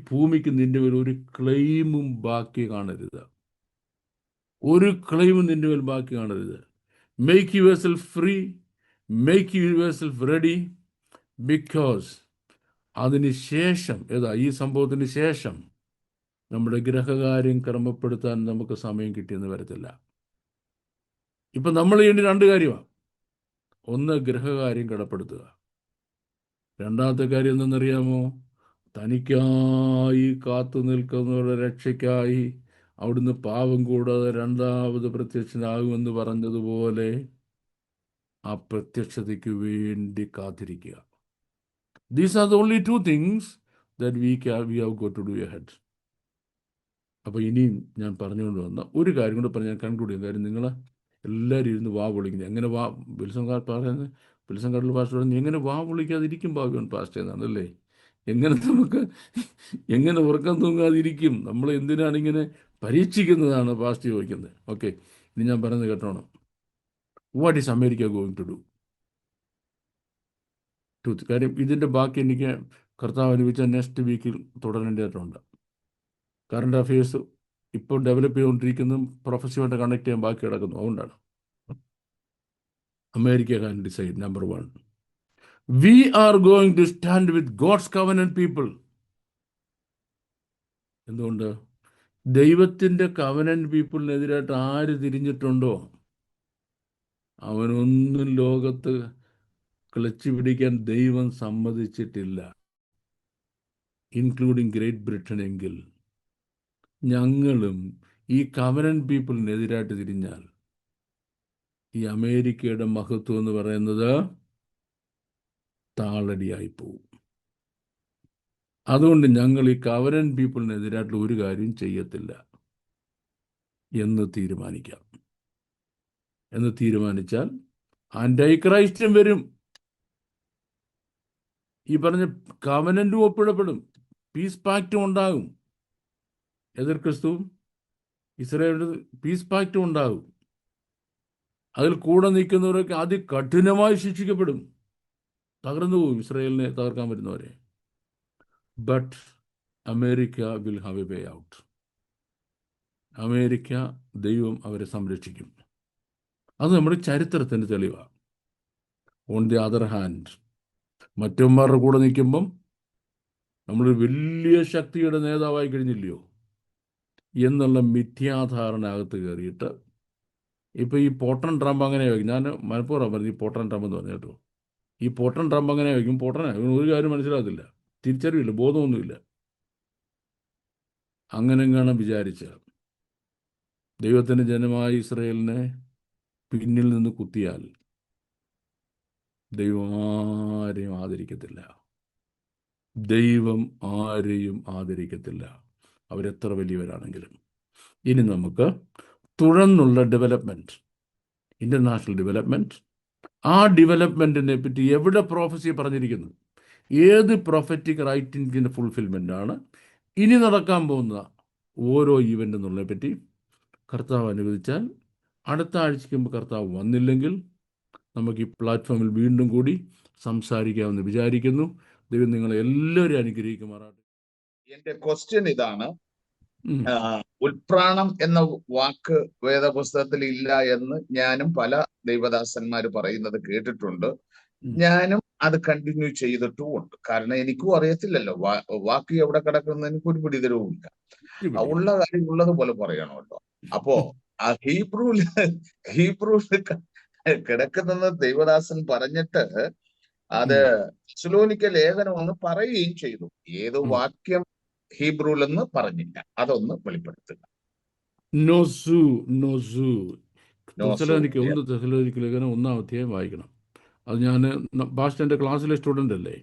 ഭൂമിക്ക് നിന്റെ മേൽ ഒരു ക്ലെയിമും ബാക്കി കാണരുത്. ഒരു ക്ലെയിമും നിന്റെ മേൽ ബാക്കി കാണരുത്. Make your self free, make your self ready, because അതിനുശേഷം ഈ സംഭവത്തിന് ശേഷം നമ്മുടെ ഗ്രഹകാര്യം ക്രമപ്പെടുത്താൻ നമുക്ക് സമയം കിട്ടിയെന്ന് വരത്തില്ല. ഇപ്പം നമ്മൾ ചെയ്യേണ്ട രണ്ട് കാര്യമാണ്. ഒന്ന്, ഗ്രഹകാര്യം കടപ്പെടുത്തുക. രണ്ടാമത്തെ കാര്യം എന്തെന്നറിയാമോ? തനിക്കായി കാത്തു നിൽക്കുന്നവരുടെ രക്ഷയ്ക്കായി അവിടുന്ന് പാപം കൂടാതെ രണ്ടാമത് പ്രത്യക്ഷനാകുമെന്ന് പറഞ്ഞതുപോലെ ആ പ്രത്യക്ഷതയ്ക്ക് വേണ്ടി കാത്തിരിക്കുക. These are the only two things that we have got to do ahead. അപ്പോൾ ഇനിയും ഞാൻ പറഞ്ഞുകൊണ്ട് വന്ന ഒരു കാര്യം കൂടെ പറഞ്ഞ് ഞാൻ കൺക്ലൂഡ് ചെയ്യും. കാര്യം നിങ്ങൾ എല്ലാവരും ഇരുന്ന് വാ വിളിക്കുന്നത് എങ്ങനെ വിൽസൺ കാർഡിൽ പാസ്റ്റർ പറഞ്ഞു, എങ്ങനെ വാ വിളിക്കാതിരിക്കും ഭാഗ്യവൻ പാസ്റ്റർ എന്നാണ് അല്ലേ? എങ്ങനെ ഉറക്കം തൂങ്ങാതിരിക്കും? നമ്മൾ എന്തിനാണ് ഇങ്ങനെ പരീക്ഷിക്കുന്നതാണ് പാസ്റ്റർ ചോദിക്കുന്നത്. ഓക്കെ, ഇനി ഞാൻ പറയുന്നത് കേട്ടോണം. What is America going to do? കാര്യം ഇതിൻ്റെ ബാക്കി എനിക്ക് കർത്താവ് അനുവദിച്ച നെക്സ്റ്റ് വീക്കിൽ തുടരേണ്ടതായിട്ടുണ്ട്. കറണ്ട് അഫയേഴ്സ് ഇപ്പോൾ ഡെവലപ്പ് ചെയ്തുകൊണ്ടിരിക്കുന്നതും പ്രൊഫസറുമായിട്ട് കണക്ട് ചെയ്യാൻ ബാക്കി കിടക്കുന്നു. അതുകൊണ്ടാണ് അമേരിക്ക ഹാൻ decide, number 1, we are going to stand with God's covenant people. എന്തുകൊണ്ട്? ദൈവത്തിൻ്റെ കവനന്റ് പീപ്പിളിനെതിരായിട്ട് ആര് തിരിഞ്ഞിട്ടുണ്ടോ അവനൊന്നും ലോകത്ത് ക്ലച്ച് പിടിക്കാൻ ദൈവം സമ്മതിച്ചിട്ടില്ല, ഇൻക്ലൂഡിങ് ഗ്രേറ്റ് ബ്രിട്ടൻ. എങ്കിൽ ഞങ്ങളും ഈ കവനന്റ് പീപ്പിളിനെതിരായിട്ട് തിരിഞ്ഞാൽ ഈ അമേരിക്കയുടെ മഹത്വം എന്ന് പറയുന്നത് താളടിയായി പോവും. അതുകൊണ്ട് ഞങ്ങൾ ഈ കവനന്റ് പീപ്പിളിനെതിരായിട്ടുള്ള ഒരു കാര്യം ചെയ്യത്തില്ല എന്ന് തീരുമാനിക്കാം. എന്ന് തീരുമാനിച്ചാൽ ആന്റൈ ക്രൈസ്റ്റും വരും. ഈ പറഞ്ഞ കവനന്റും ഒപ്പിടപ്പെടും, പീസ് പാക്റ്റും ഉണ്ടാകും. എതിർ ക്രിസ്തുവും ഇസ്രായേലിൻ്റെ പീസ് പാക്റ്റും ഉണ്ടാകും. അതിൽ കൂടെ നിൽക്കുന്നവരൊക്കെ അതികഠിനമായി ശിക്ഷിക്കപ്പെടും. തകർന്നു പോകും ഇസ്രായേലിനെ തകർക്കാൻ വരുന്നവരെ. But America will have a way out. America, ദൈവം അവരെ സംരക്ഷിക്കും. അത് നമ്മുടെ ചരിത്രത്തിൻ്റെ തെളിവാണ്. ഓൺ ദി അതർ ഹാൻഡ്, മറ്റന്മാരുടെ കൂടെ നിൽക്കുമ്പം നമ്മൾ വലിയ ശക്തിയുടെ നേതാവായി കഴിഞ്ഞില്ലയോ എന്നുള്ള മിഥ്യാധാരണ അകത്ത് കയറിയിട്ട് ഇപ്പോൾ ഈ പോട്ടൻ ട്രംപ് അങ്ങനെ വയ്ക്കും. ഞാൻ മനഃപൂർവ്വം പറഞ്ഞു ഈ പോട്ടൻ ട്രംപ് എന്ന് പറഞ്ഞു കേട്ടോ. ഈ പോട്ടൻ ട്രംപ് അങ്ങനെ വയ്ക്കും. പോട്ടനെ ഒരു കാര്യം മനസ്സിലാകത്തില്ല, തിരിച്ചറിവില്ല, ബോധമൊന്നുമില്ല. അങ്ങനെ വിചാരിച്ച ദൈവത്തിൻ്റെ ജനമായ ഇസ്രായേലിനെ പിന്നിൽ നിന്ന് കുത്തിയാൽ ദൈവം ആരെയും ആദരിക്കത്തില്ല. ദൈവം ആരെയും ആദരിക്കത്തില്ല, അവരെത്ര വലിയവരാണെങ്കിലും. ഇനി നമുക്ക് തുടർന്നുള്ള ഡെവലപ്മെൻറ്റ്, ഇൻ്റർനാഷണൽ ഡെവലപ്മെൻറ്റ്, ആ ഡെവലപ്മെൻറ്റിനെ പറ്റി എവിടെ പ്രോഫസി പറഞ്ഞിരിക്കുന്നു, ഏത് പ്രൊഫറ്റിക് റൈറ്റിങ്ങിൻ്റെ ഫുൾഫിൽമെൻ്റാണ്, ഇനി നടക്കാൻ പോകുന്ന ഓരോ ഈവൻ്റ് എന്നുള്ളതിനെ പറ്റി കർത്താവ് അനുവദിച്ചാൽ അടുത്ത ആഴ്ചയ്ക്ക് മുമ്പ് കർത്താവ് വന്നില്ലെങ്കിൽ നമുക്ക് ഈ പ്ലാറ്റ്ഫോമിൽ വീണ്ടും കൂടി സംസാരിക്കാമെന്ന് വിചാരിക്കുന്നു. ദൈവം നിങ്ങളെ എല്ലാവരും അനുഗ്രഹിക്കുമാറാട്ടെ. എന്റെ ക്വസ്റ്റ്യൻ ഇതാണ്, ഉം. ഉൽപ്രാണം എന്ന വാക്ക് വേദപുസ്തകത്തിൽ ഇല്ല എന്ന് ഞാനും പല ദൈവദാസന്മാര് പറയുന്നത് കേട്ടിട്ടുണ്ട്. ഉം. ഞാനും അത് കണ്ടിന്യൂ ചെയ്തിട്ടുമുണ്ട്. കാരണം എനിക്കും അറിയത്തില്ലല്ലോ, വാക്ക് എവിടെ കിടക്കുന്ന എനിക്ക് ഒരു പിടിതരവുമില്ല. ഇവിടെ ഉള്ള കാര്യം ഉള്ളതുപോലെ പറയണമല്ലോ. അപ്പോ ആ ഹീബ്രുവിൽ കിടക്കുന്നെന്ന് ദൈവദാസൻ പറഞ്ഞിട്ട് അത് തെസ്സലോനിക്ക ലേഖനം ഒന്ന് പറയുകയും ചെയ്തു. ഏത് വാക്യം ഹീബ്രുവിലെന്ന് പറഞ്ഞില്ല, അതൊന്ന് വെളിപ്പെടുത്തുക. നോസു നോസു തെസ്സലോനിക്ക Yeah. 1 തെസ്സലോനിക്ക ലേഖനം 1-ാം അധ്യായം വായിക്കണം. അത് ഞാൻ പാസ്റ്റർ എൻ്റെ ക്ലാസ്സിലെ സ്റ്റുഡൻ്റ് അല്ലേ,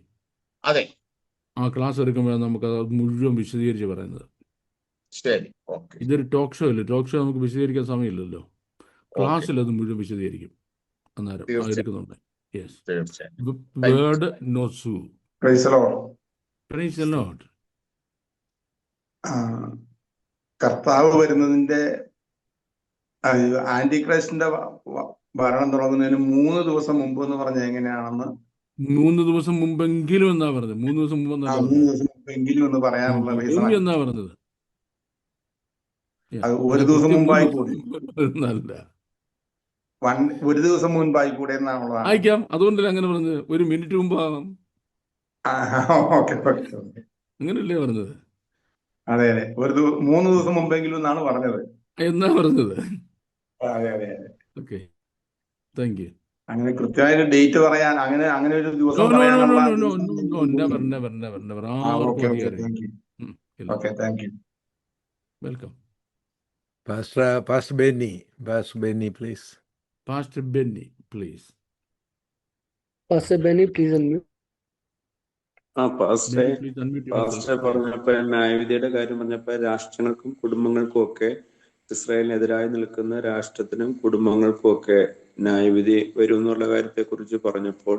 അതെ, ആ ക്ലാസ് എടുക്കുമ്പോഴാണ് നമുക്കത് മുഴുവൻ വിശദീകരിച്ച് പറയുന്നത്. ശരി, ഓക്കെ, ഇതൊരു ടോക്ക് ഷോ അല്ലേ, ടോക്ക് ഷോ നമുക്ക് വിശദീകരിക്കാൻ സമയമില്ലല്ലോ. ഓക്കെ, ക്ലാസ്സിൽ അത് മുഴുവൻ വിശദീകരിക്കും അന്നേരം ആ തീർച്ചയായും, എടുക്കുന്നുണ്ട്. യെസ്, തീർച്ചയായും. Thank you. വേർഡ് നോസു. Praise the lord. Praise the lord. കർത്താവ് വരുന്നതിന്റെ ആന്റി ക്രൈസ്റ്റിന്റെ ഭരണം തുടങ്ങുന്നതിന് 3 ദിവസം മുമ്പ് എന്ന് പറഞ്ഞാൽ എങ്ങനെയാണെന്ന് 3 ദിവസം മുമ്പെങ്കിലും എന്നാ പറഞ്ഞത്. 3 ദിവസം മുമ്പ് എന്നല്ല 3 പറഞ്ഞത്, ദിവസം മുമ്പെങ്കിലും എന്ന് പറയാനുള്ള റീസൺ എന്നാ പറഞ്ഞത്. അത് ഒരു ദിവസം മുമ്പായി കൂടി, എന്നല്ല, 1 ദിവസം മുൻപായി കൂടെ എന്നാണുള്ളതാണ്. അയക്കാം. അതുകൊണ്ടല്ലേ അങ്ങനെ പറഞ്ഞത്, 1 മിനിറ്റ് മുമ്പാകാം. ഓക്കെ ഓക്കെ ഓക്കെ, അങ്ങനല്ലേ പറഞ്ഞത്. അതെ അതെ, 3 ദിവസം മുമ്പെങ്കിലും എന്നാണ് പറഞ്ഞത്. എന്നാ പറഞ്ഞത്. അതെ അതെ അതെ, ഓക്കെ, താങ്ക് യു. അങ്ങനെ കൃത്യമായ ഡേറ്റ് പറയാൻ, അങ്ങനെ ഒരു ദിവസം പറയാനുള്ള ആർക്കും അധികാരം. Okay, thank you. Welcome. Pastor Benny, please. Pastor Benny, please. Pastor Benny, please unmute. Benny, please unmute yourself. പറഞ്ഞപ്പോ ന്യായവിധിയുടെ കാര്യം പറഞ്ഞപ്പോ രാഷ്ട്രങ്ങൾക്കും കുടുംബങ്ങൾക്കും ഒക്കെ ഇസ്രായേലിനെതിരായി നിൽക്കുന്ന രാഷ്ട്രത്തിനും കുടുംബങ്ങൾക്കും ഒക്കെ ന്യായവിധി വരും എന്നുള്ള കാര്യത്തെ കുറിച്ച് പറഞ്ഞപ്പോൾ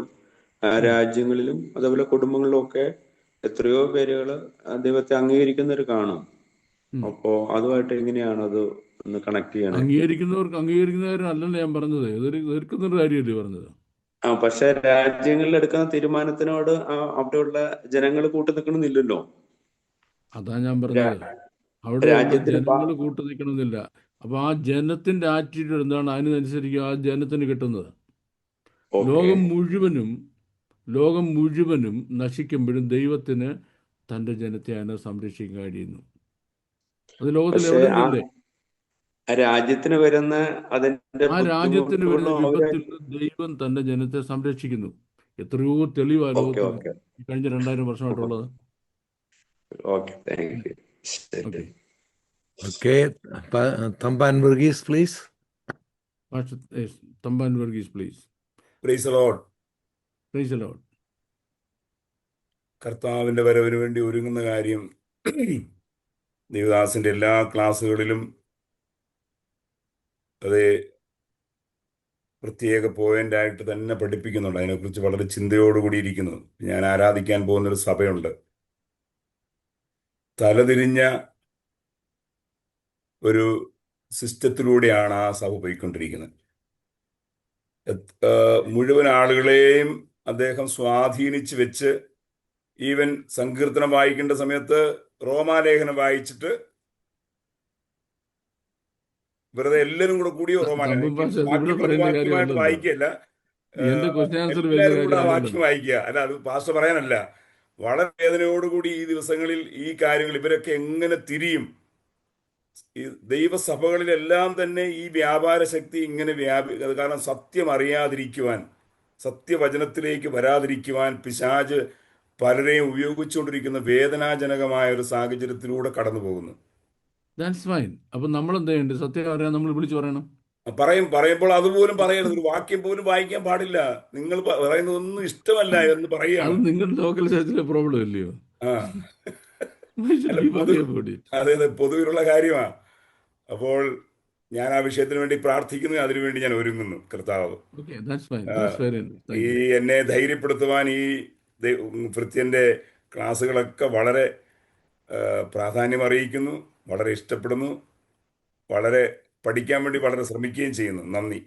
ആ രാജ്യങ്ങളിലും അതേപോലെ കുടുംബങ്ങളിലും ഒക്കെ എത്രയോ പേരുകൾ ദൈവത്തെ അംഗീകരിക്കുന്നവർ കാണും. അപ്പോ അതുമായിട്ട് എങ്ങനെയാണ് അത് ഒന്ന് കണക്ട് ചെയ്യണേ? അംഗീകരിക്കുന്നവരല്ല ഞാൻ പറഞ്ഞത്, എതിർക്കുന്നൊരു കാര്യമല്ലേ പറഞ്ഞത്. പക്ഷെ രാജ്യങ്ങളിൽ എടുക്കുന്ന തീരുമാനത്തിനോട് അവിടെയുള്ള ജനങ്ങൾ കൂട്ടു നിൽക്കണമെന്നില്ലല്ലോ. അതാ ഞാൻ പറഞ്ഞത്, അവിടെ ജനങ്ങൾ കൂട്ടു നിൽക്കണമെന്നില്ല. അപ്പൊ ആ ജനത്തിന്റെ ആറ്റിറ്റ്യൂഡ് എന്താണ്, അതിനനുസരിച്ച് ആ ജനത്തിന് കിട്ടുന്നത്. ലോകം മുഴുവനും നശിക്കുമ്പോഴും ദൈവത്തിന് തന്റെ ജനത്തെ അതിനെ സംരക്ഷിക്കാൻ കഴിയുന്നു. അത് ലോകത്തിൽ എവിടെയില്ലേ. രാജ്യത്തിന് വരുന്ന വിപത്തിൽ ദൈവം തന്റെ ജനത്തെ സംരക്ഷിക്കുന്നു. എത്രയോ തെളിവാണ് ലോകത്തിൽ കഴിഞ്ഞ 2000 വർഷമായിട്ടുള്ളത്. Tamban Verghese, please. Tamban Verghese, please. Praise the Lord. Praise the Lord. കർത്താവിൻ്റെ വരവിന് വേണ്ടി ഒരുങ്ങുന്ന കാര്യം ദേവദാസിൻ്റെ എല്ലാ ക്ലാസ്സുകളിലും അത് പ്രത്യേക പോയിന്റായിട്ട് തന്നെ പഠിപ്പിക്കുന്നുണ്ട്. അതിനെക്കുറിച്ച് വളരെ ചിന്തയോടുകൂടി ഇരിക്കുന്നു. ഞാൻ ആരാധിക്കാൻ പോകുന്നൊരു സഭയുണ്ട്. തലതിരിഞ്ഞ ഒരു സിസ്റ്റത്തിലൂടെയാണ് ആ സഭ പോയിക്കൊണ്ടിരിക്കുന്നത്. മുഴുവൻ ആളുകളെയും അദ്ദേഹം സ്വാധീനിച്ച് വെച്ച്, ഈവൻ സങ്കീർത്തനം വായിക്കേണ്ട സമയത്ത് റോമാലേഖനം വായിച്ചിട്ട് വെറുതെ എല്ലാവരും കൂടി റോമാലേഖനം വായിക്കുകയല്ല, എല്ലാവരും കൂടെ വാക്യം വായിക്കുക. അല്ല, അത് പാസ്റ്റർ പറയാനല്ല, വളരെ വേദനയോടുകൂടി ഈ ദിവസങ്ങളിൽ ഈ കാര്യങ്ങൾ ഇവരൊക്കെ എങ്ങനെ തിരിയും. ഈ ദൈവസഭകളിലെല്ലാം തന്നെ ഈ വ്യാപാര ശക്തി ഇങ്ങനെ കാരണം സത്യം അറിയാതിരിക്കുവാൻ, സത്യവചനത്തിലേക്ക് വരാതിരിക്കുവാൻ പിശാച് പലരെയും ഉപയോഗിച്ചുകൊണ്ടിരിക്കുന്ന വേദനാജനകമായ ഒരു സാഹചര്യത്തിലൂടെ കടന്നു പോകുന്നു. അപ്പൊ നമ്മൾ എന്താ ചെയ്യേണ്ടത്? സത്യം അറിയാൻ നമ്മൾ വിളിച്ചു പറയണം. പറയുമ്പോൾ അതുപോലും പറയരുത്, ഒരു വാക്യം പോലും വായിക്കാൻ പാടില്ല. നിങ്ങൾ പറയുന്നതൊന്നും ഇഷ്ടമല്ല എന്ന് പറയുകയാണ്. നിങ്ങളുടെ ലോക്കൽ ചർച്ചിലെ പ്രോബ്ലം ഇല്ലയോ? അതെ, പൊതുവിലുള്ള കാര്യമാണ്. അപ്പോൾ ഞാൻ ആ വിഷയത്തിന് വേണ്ടി പ്രാർത്ഥിക്കുന്നു, അതിനുവേണ്ടി ഞാൻ ഒരുങ്ങുന്നു. കർത്താവ് ഈ എന്നെ ധൈര്യപ്പെടുത്തുവാൻ ഈ ഭൃത്യന്റെ ക്ലാസ്സുകളൊക്കെ വളരെ പ്രാധാന്യം അറിയിക്കുന്നു, വളരെ ഇഷ്ടപ്പെടുന്നു, വളരെ പഠിക്കാൻ വേണ്ടി വളരെ ശ്രമിക്കുകയും ചെയ്യുന്നു. നന്ദി.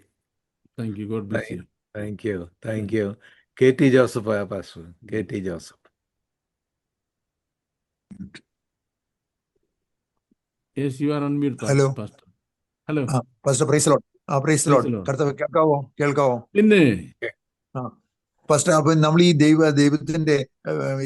Thank you. KT Joseph, Pastor. KT Joseph. Yes you are unmute hello pastor. Hello, first praise lord. Praise lord. Praise lord. കർത്താവ് കേൾക്കാവോ? പിന്നെ ആ ഫസ്റ്റ് അപ്പൊ നമ്മൾ ഈ ദൈവത്തിന്റെ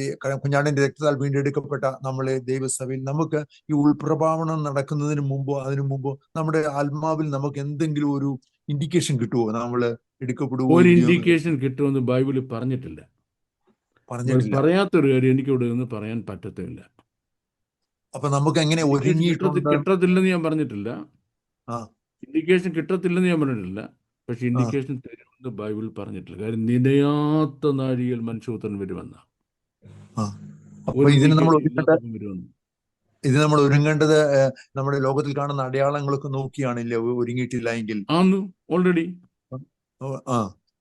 ഈ കുഞ്ഞാടിന്റെ രക്തത്താൽ വീണ്ടെടുക്കപ്പെട്ട നമ്മളെ ദൈവസഭയിൽ നമുക്ക് ഈ ഉൾപ്രഭാവനം നടക്കുന്നതിന് മുമ്പോ അതിനു മുമ്പോ നമ്മുടെ ആത്മാവിൽ നമുക്ക് എന്തെങ്കിലും ഒരു ഇൻഡിക്കേഷൻ കിട്ടുമോ? നമ്മള് എടുക്കപ്പെടുവോ ഒരു ഇല്ലയോ എന്ന് ഇൻഡിക്കേഷൻ കിട്ടുമെന്ന് ബൈബിളിൽ പറഞ്ഞിട്ടില്ല. പറഞ്ഞിട്ടില്ല. പറയാത്തൊരു കാര്യം എനിക്കിവിടെ നിന്ന് പറയാൻ പറ്റത്തില്ല. അപ്പൊ നമുക്ക് എങ്ങനെ ഒരുങ്ങിയിട്ടുണ്ട്? കിട്ടത്തില്ലെന്ന് ഞാൻ പറഞ്ഞിട്ടില്ല. ആ ഇൻഡിക്കേഷൻ കിട്ടത്തില്ലെന്ന് ഞാൻ പറഞ്ഞിട്ടില്ല. പക്ഷെ ഇൻഡിക്കേഷൻ തരുമെന്ന് ബൈബിൾ പറഞ്ഞിട്ടില്ല. കാര്യം നിലയാത്ത നാഴികയിൽ മനുഷ്യപുത്രൻ വരുമെന്ന അപ്പൊ ഇതിന് നമ്മൾ വരുമെന്ന്. ഇത് നമ്മൾ ഒരുങ്ങേണ്ടത് നമ്മുടെ ലോകത്തിൽ കാണുന്ന അടയാളങ്ങളൊക്കെ നോക്കിയാണില്ലേ ഒരുങ്ങിയിട്ടില്ല എങ്കിൽ ഓൾറെഡി.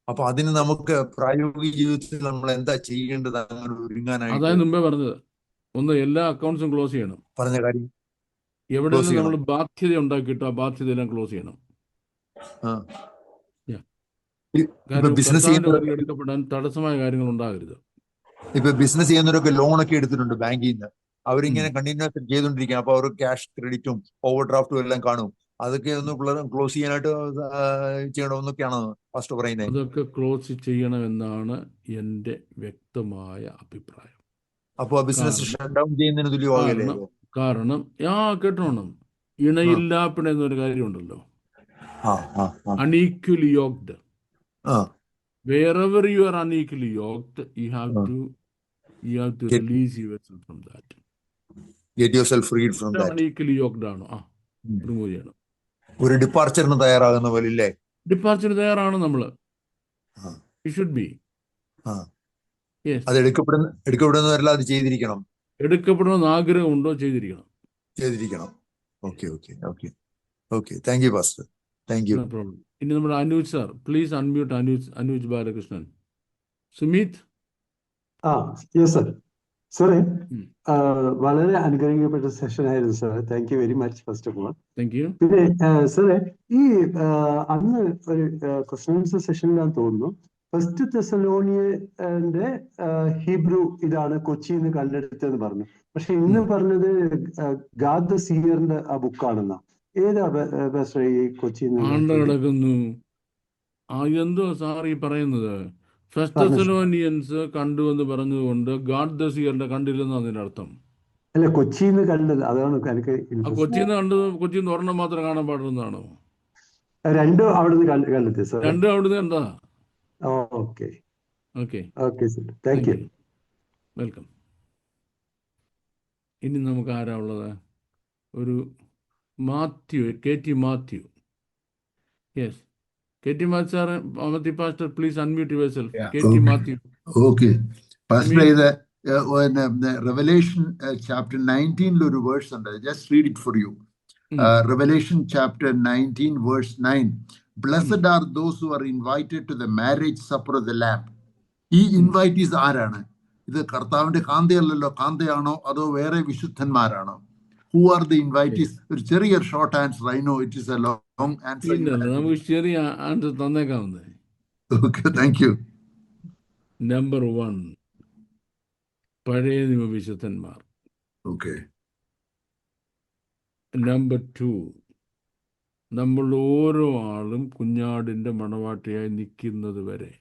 അപ്പൊ അതിന് നമുക്ക് പ്രായോഗിക ജീവിതത്തിൽ നമ്മൾ എന്താ ചെയ്യേണ്ടത് അങ്ങനെ ഒരുങ്ങാനായിട്ട്? അതായത് മുമ്പേ പറഞ്ഞത്, ഒന്ന് എല്ലാ അക്കൗണ്ട്സും ക്ലോസ് ചെയ്യണം. പറഞ്ഞ കാര്യം എവിടെയെങ്കിലും നമ്മൾ ബാധ്യത ഉണ്ടാക്കിയിട്ട് ആ ബാധ്യത എല്ലാം ക്ലോസ് ചെയ്യണം. ബിസിനസ് എടുക്കപ്പെടാൻ തടസ്സമായ കാര്യങ്ങൾ ഉണ്ടാകരുത്. ഇപ്പൊ ബിസിനസ് ചെയ്യുന്നവരൊക്കെ ലോണൊക്കെ എടുത്തിട്ടുണ്ട് ബാങ്കിൽ നിന്ന്. അവരിങ്ങനെ കണ്ടിന്യൂസ് ചെയ്തോണ്ടിരിക്കുക. അപ്പൊ അവർ ക്യാഷ് ക്രെഡിറ്റും ഓവർ ഡ്രാഫ്റ്റും എല്ലാം കാണും. അതൊക്കെ ഒന്ന് ക്ലോസ് ചെയ്യാനായിട്ട് ചെയ്യണമെന്നൊക്കെയാണ് ഫസ്റ്റ് പറയുന്നത്. അതൊക്കെ ക്ലോസ് ചെയ്യണമെന്നാണ് എൻ്റെ വ്യക്തമായ അഭിപ്രായം. അപ്പൊ ബിസിനസ് ഷട്ട് ഡൗൺ ചെയ്യുന്നതിന് തുല്യമാകല്ലേ? കാരണം കേട്ടോണം, ഇണയില്ലാപ്പിണ എന്നൊരു കാര്യമുണ്ടല്ലോ. unequally yoked. Wherever you are unequally yoked, you have to release yourself from that. Get yourself freed from that. unequally yoked ആണോ റിമൂവ് ചെയ്യണം. ഒരു ഡിപ്പാർച്ചറിന് തയ്യാറാകുന്ന പോലെ ഇല്ലേ? ഡിപ്പാർച്ചറിന് തയ്യാറാണ് നമ്മള്. It should be. Yes. അത് എടുക്കപ്പെടുന്നവരെല്ലാം അത് ചെയ്തിരിക്കണം. എടുക്കപ്പെടണമെന്ന് ആഗ്രഹമുണ്ടോ? ചെയ്തിരിക്കണം. Okay thank you pastor. Thank you. ഇനി നമ്മുടെ Anuj sir, please unmute. Anuj Balakrishnan. Sumit. Yes sir. സാറേ, വളരെ അനുഗ്രഹിക്കപ്പെട്ട സെഷൻ ആയിരുന്നു sir. Thank you very much first of all. Thank you. പിന്നെ സാറേ, ഈ അന്ന് ഒരു ക്വസ്റ്റ്യൻ ആൻസർ സെഷനിലാന്ന് തോന്നുന്നു, ഫസ്റ്റ് തെസലോണിയന്റെ ഹീബ്രു ഇതാണ് കൊച്ചിയിൽ കണ്ടെടുത്തതെന്ന് പറഞ്ഞു. പക്ഷെ ഇന്ന് പറഞ്ഞത് ഗാഡ് ദ സീയറിന്റെ ആ ബുക്കാണെന്നാ. ഏതാ ഈ കൊച്ചിയിൽ കിടക്കുന്നു? എന്തോ സാർ ഈ പറയുന്നത്? ഫസ്റ്റ് തെസലോനിയൻസ് കണ്ടു എന്ന് പറഞ്ഞതുകൊണ്ട് ഗാഡ് ദ സീയറിന്റെ കണ്ടില്ലെന്ന് അതിന്റെ അർത്ഥം അല്ല. കൊച്ചിയിൽ നിന്ന് കണ്ടത് അതാണ് എനിക്ക്. കൊച്ചിയിൽ നിന്ന് കണ്ടത് കൊച്ചിയിൽ നിന്ന് ഒരെണ്ണം മാത്രം കാണാൻ പാടുന്നതാണോ? രണ്ടും അവിടുന്ന് കണ്ടെത്തി സാർ. രണ്ടും അവിടുന്ന് കണ്ടാ? Okay sir. Thank you. Welcome. ഇനി നമുക്ക് ആരാ ഉള്ളത്? ഒരു Mathew, KT Mathew. Yes, KT Mathew sir. അമത്തി pastor, please unmute yourself. KT Mathew. Okay pastor, ഇത് റെവലേഷൻ ചാപ്റ്റർ 19 ഒരു വേഴ്സ് ഉണ്ട്. Just read it for you. Revelation chapter 19 verse 9. Blessed are those who are invited to the marriage supper of the Lamb. ഈ invitees ആരാണ്? ഇത് കർത്താവിന്റെ കാന്തയല്ലല്ലോ. കാന്തയാണോ അതോ വേറെ വിശുദ്ധന്മാരാണോ? Who are the invitees? ഒരു ചെറിയ short answer. I know it is a long answer. നമുക്ക് ചെറിയ ആൻസർ തന്നേക്കാവുന്നേ. Okay, thank you. നമ്പർ 1 പഴയ നിയമ വിശുദ്ധന്മാർ. Okay. നമ്പർ 2 നമ്മൾ ഓരോ ആളും കുഞ്ഞാടിന്റെ മണവാട്ടിയായി നിൽക്കുന്നത് വരെ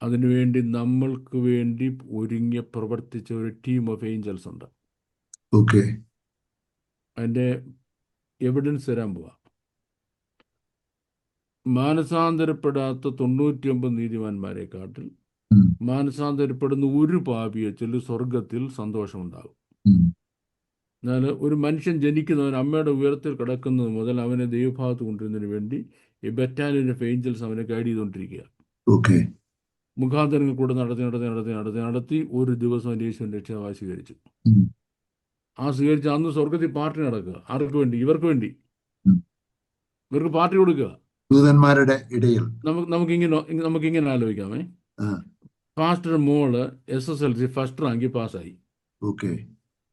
അതിനുവേണ്ടി നമ്മൾക്ക് വേണ്ടി ഒരുങ്ങി പ്രവർത്തിച്ച ഒരു ടീം ഓഫ് ഏഞ്ചൽസ് ഉണ്ട്. അതിന്റെ എവിഡൻസ് തരാൻ പോവാ. മാനസാന്തരപ്പെടാത്ത 99 നീതിമാന്മാരെക്കാട്ടിൽ മാനസാന്തരപ്പെടുന്ന ഒരു പാപിയെ ചൊല്ലി സ്വർഗത്തിൽ സന്തോഷമുണ്ടാകും. എന്നാൽ ഒരു മനുഷ്യൻ ജനിക്കുന്നവൻ അമ്മയുടെ ഉയരത്തിൽ കിടക്കുന്നത് മുതൽ അവനെ ദൈവഭാഗത്ത് കൊണ്ടുവരുന്നതിന് വേണ്ടി ഈ ബറ്റാലിയൻ ഓഫ് ഏഞ്ചൽസ് അവനെ ഗൈഡ് ചെയ്തുകൊണ്ടിരിക്കുക. മുഖാന്തരങ്ങൾ കൂടെ നടത്തി ഒരു ദിവസം യേശുവിന്റെ രക്ഷാവായി സ്വീകരിച്ചു. സ്വീകരിച്ച അന്ന് സ്വർഗത്തിൽ പാർട്ടി നടക്കുക. ആർക്ക് വേണ്ടി? ഇവർക്ക് വേണ്ടി. ഇവർക്ക് പാർട്ടി കൊടുക്കുക. ദൂതന്മാരുടെ ഇടയിൽ നമുക്കിങ്ങനെ ആലോചിക്കാമേ. പാസ്റ്റർ മോള് SSLC ഫസ്റ്റ് റാങ്കിൽ പാസ്സായി.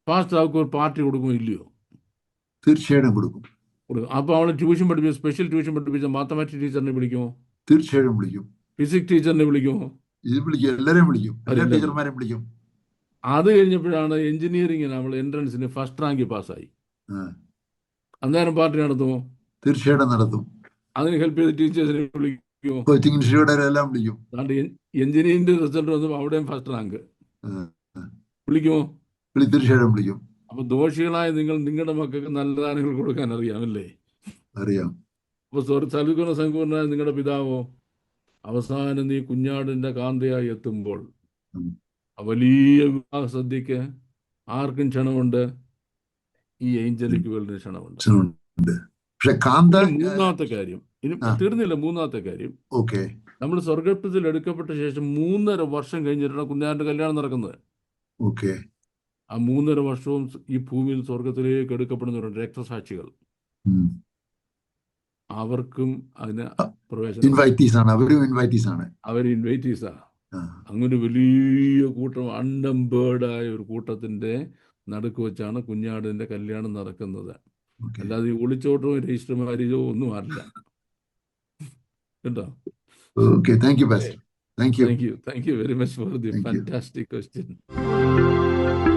പാസ്റ്റർ അവർക്ക് ഒരു പാർട്ടി കൊടുക്കുമോ ഇല്ലയോ? തീർച്ചയായിട്ടും കൊടുക്കും. അപ്പൊ അവളെ സ്പെഷ്യൽ ട്യൂഷൻ പഠിപ്പിച്ച മാത്തമാറ്റിക്സ് ടീച്ചറിനെ വിളിക്കുമോ? തീർച്ചയായും വിളിക്കും. ഫിസിക്സ് ടീച്ചറിനെ വിളിക്കുമോ? എല്ലാവരെയും വിളിക്കും. എല്ലാ ടീച്ചർമാരെയും വിളിക്കും. അത് കഴിഞ്ഞപ്പോഴാണ് എഞ്ചിനീയറിംഗിന് നമ്മൾ എൻട്രൻസിന് ഫസ്റ്റ് റാങ്കിൽ പാസ്സായി. ആ, അന്നേരം പാർട്ടി നടത്തുമോ? തീർച്ചയായിട്ടും നടത്തും. അതിന് ഹെൽപ്പ് ചെയ്ത് ടീച്ചേഴ്സിനെ വിളിക്കുമോ? കോച്ചിങ് ഇൻസ്റ്റിറ്റ്യൂട്ടുകാരെല്ലാം വിളിക്കും. അതുകൊണ്ട് എഞ്ചിനീയറിംഗിന്റെ റിസൾട്ട് വന്നപ്പോൾ അവിടെയും ഫസ്റ്റ് റാങ്ക്. ആ, ആ. വിളിക്കുമോ? തീർച്ചയായിട്ടും വിളിക്കും. അപ്പൊ ദോഷികളായ നിങ്ങൾ നിങ്ങളുടെ മക്കൾക്ക് നല്ല ദാനങ്ങൾ കൊടുക്കാൻ അറിയാമല്ലേ? അറിയാം. അപ്പൊ സൽഗുണ സമ്പൂർണനായ നിങ്ങളുടെ പിതാവോ അവസാനം നീ കുഞ്ഞാടിന്റെ കാന്തയായി എത്തുമ്പോൾ ഉം. ആ വലിയ വിവാഹ സദ്യക്ക് ആർക്കും ക്ഷണമുണ്ട്? ഈ ഏഞ്ചലിക് വേൾഡിന് ക്ഷണമുണ്ട്. ഉണ്ട്. പക്ഷെ കാന്ത ഇനി മൂന്നാമത്തെ കാര്യം, ഇനി ആ. തീർന്നില്ല. മൂന്നാമത്തെ കാര്യം, ഓക്കെ. നമ്മൾ സ്വർഗത്തിൽ എടുക്കപ്പെട്ട ശേഷം 3.5 വർഷം കഴിഞ്ഞിട്ടാണ് കുഞ്ഞാടിന്റെ കല്യാണം നടക്കുന്നത്. ഓക്കെ. ആ 3.5 വർഷവും ഈ ഭൂമിയിൽ സ്വർഗത്തിലേക്ക് എടുക്കപ്പെടുന്നവരുണ്ട് രക്തസാക്ഷികൾ. ഉം. അവർക്കും അതിന് പ്രവേശനം. ഇൻവൈറ്റീസ് ആണ്, അവരും ഇൻവൈറ്റീസ് ആണ്. അവർ ഇൻവൈറ്റീസാ. ആ. അങ്ങനെ വലിയ കൂട്ടം, അൺനമ്പേർഡായ ഒരു കൂട്ടത്തിന്റെ നടുക്ക് വെച്ചാണ് കുഞ്ഞാടിന്റെ കല്യാണം നടക്കുന്നത്. ഓക്കെ. അല്ലാതെ ഈ ഒളിച്ചോട്ടവും രജിസ്റ്റർ മാരേജോ ഒന്നും അല്ല കേട്ടോ. Okay. Thank you pastor. Thank you. Thank you very much for the Thank you. Fantastic question.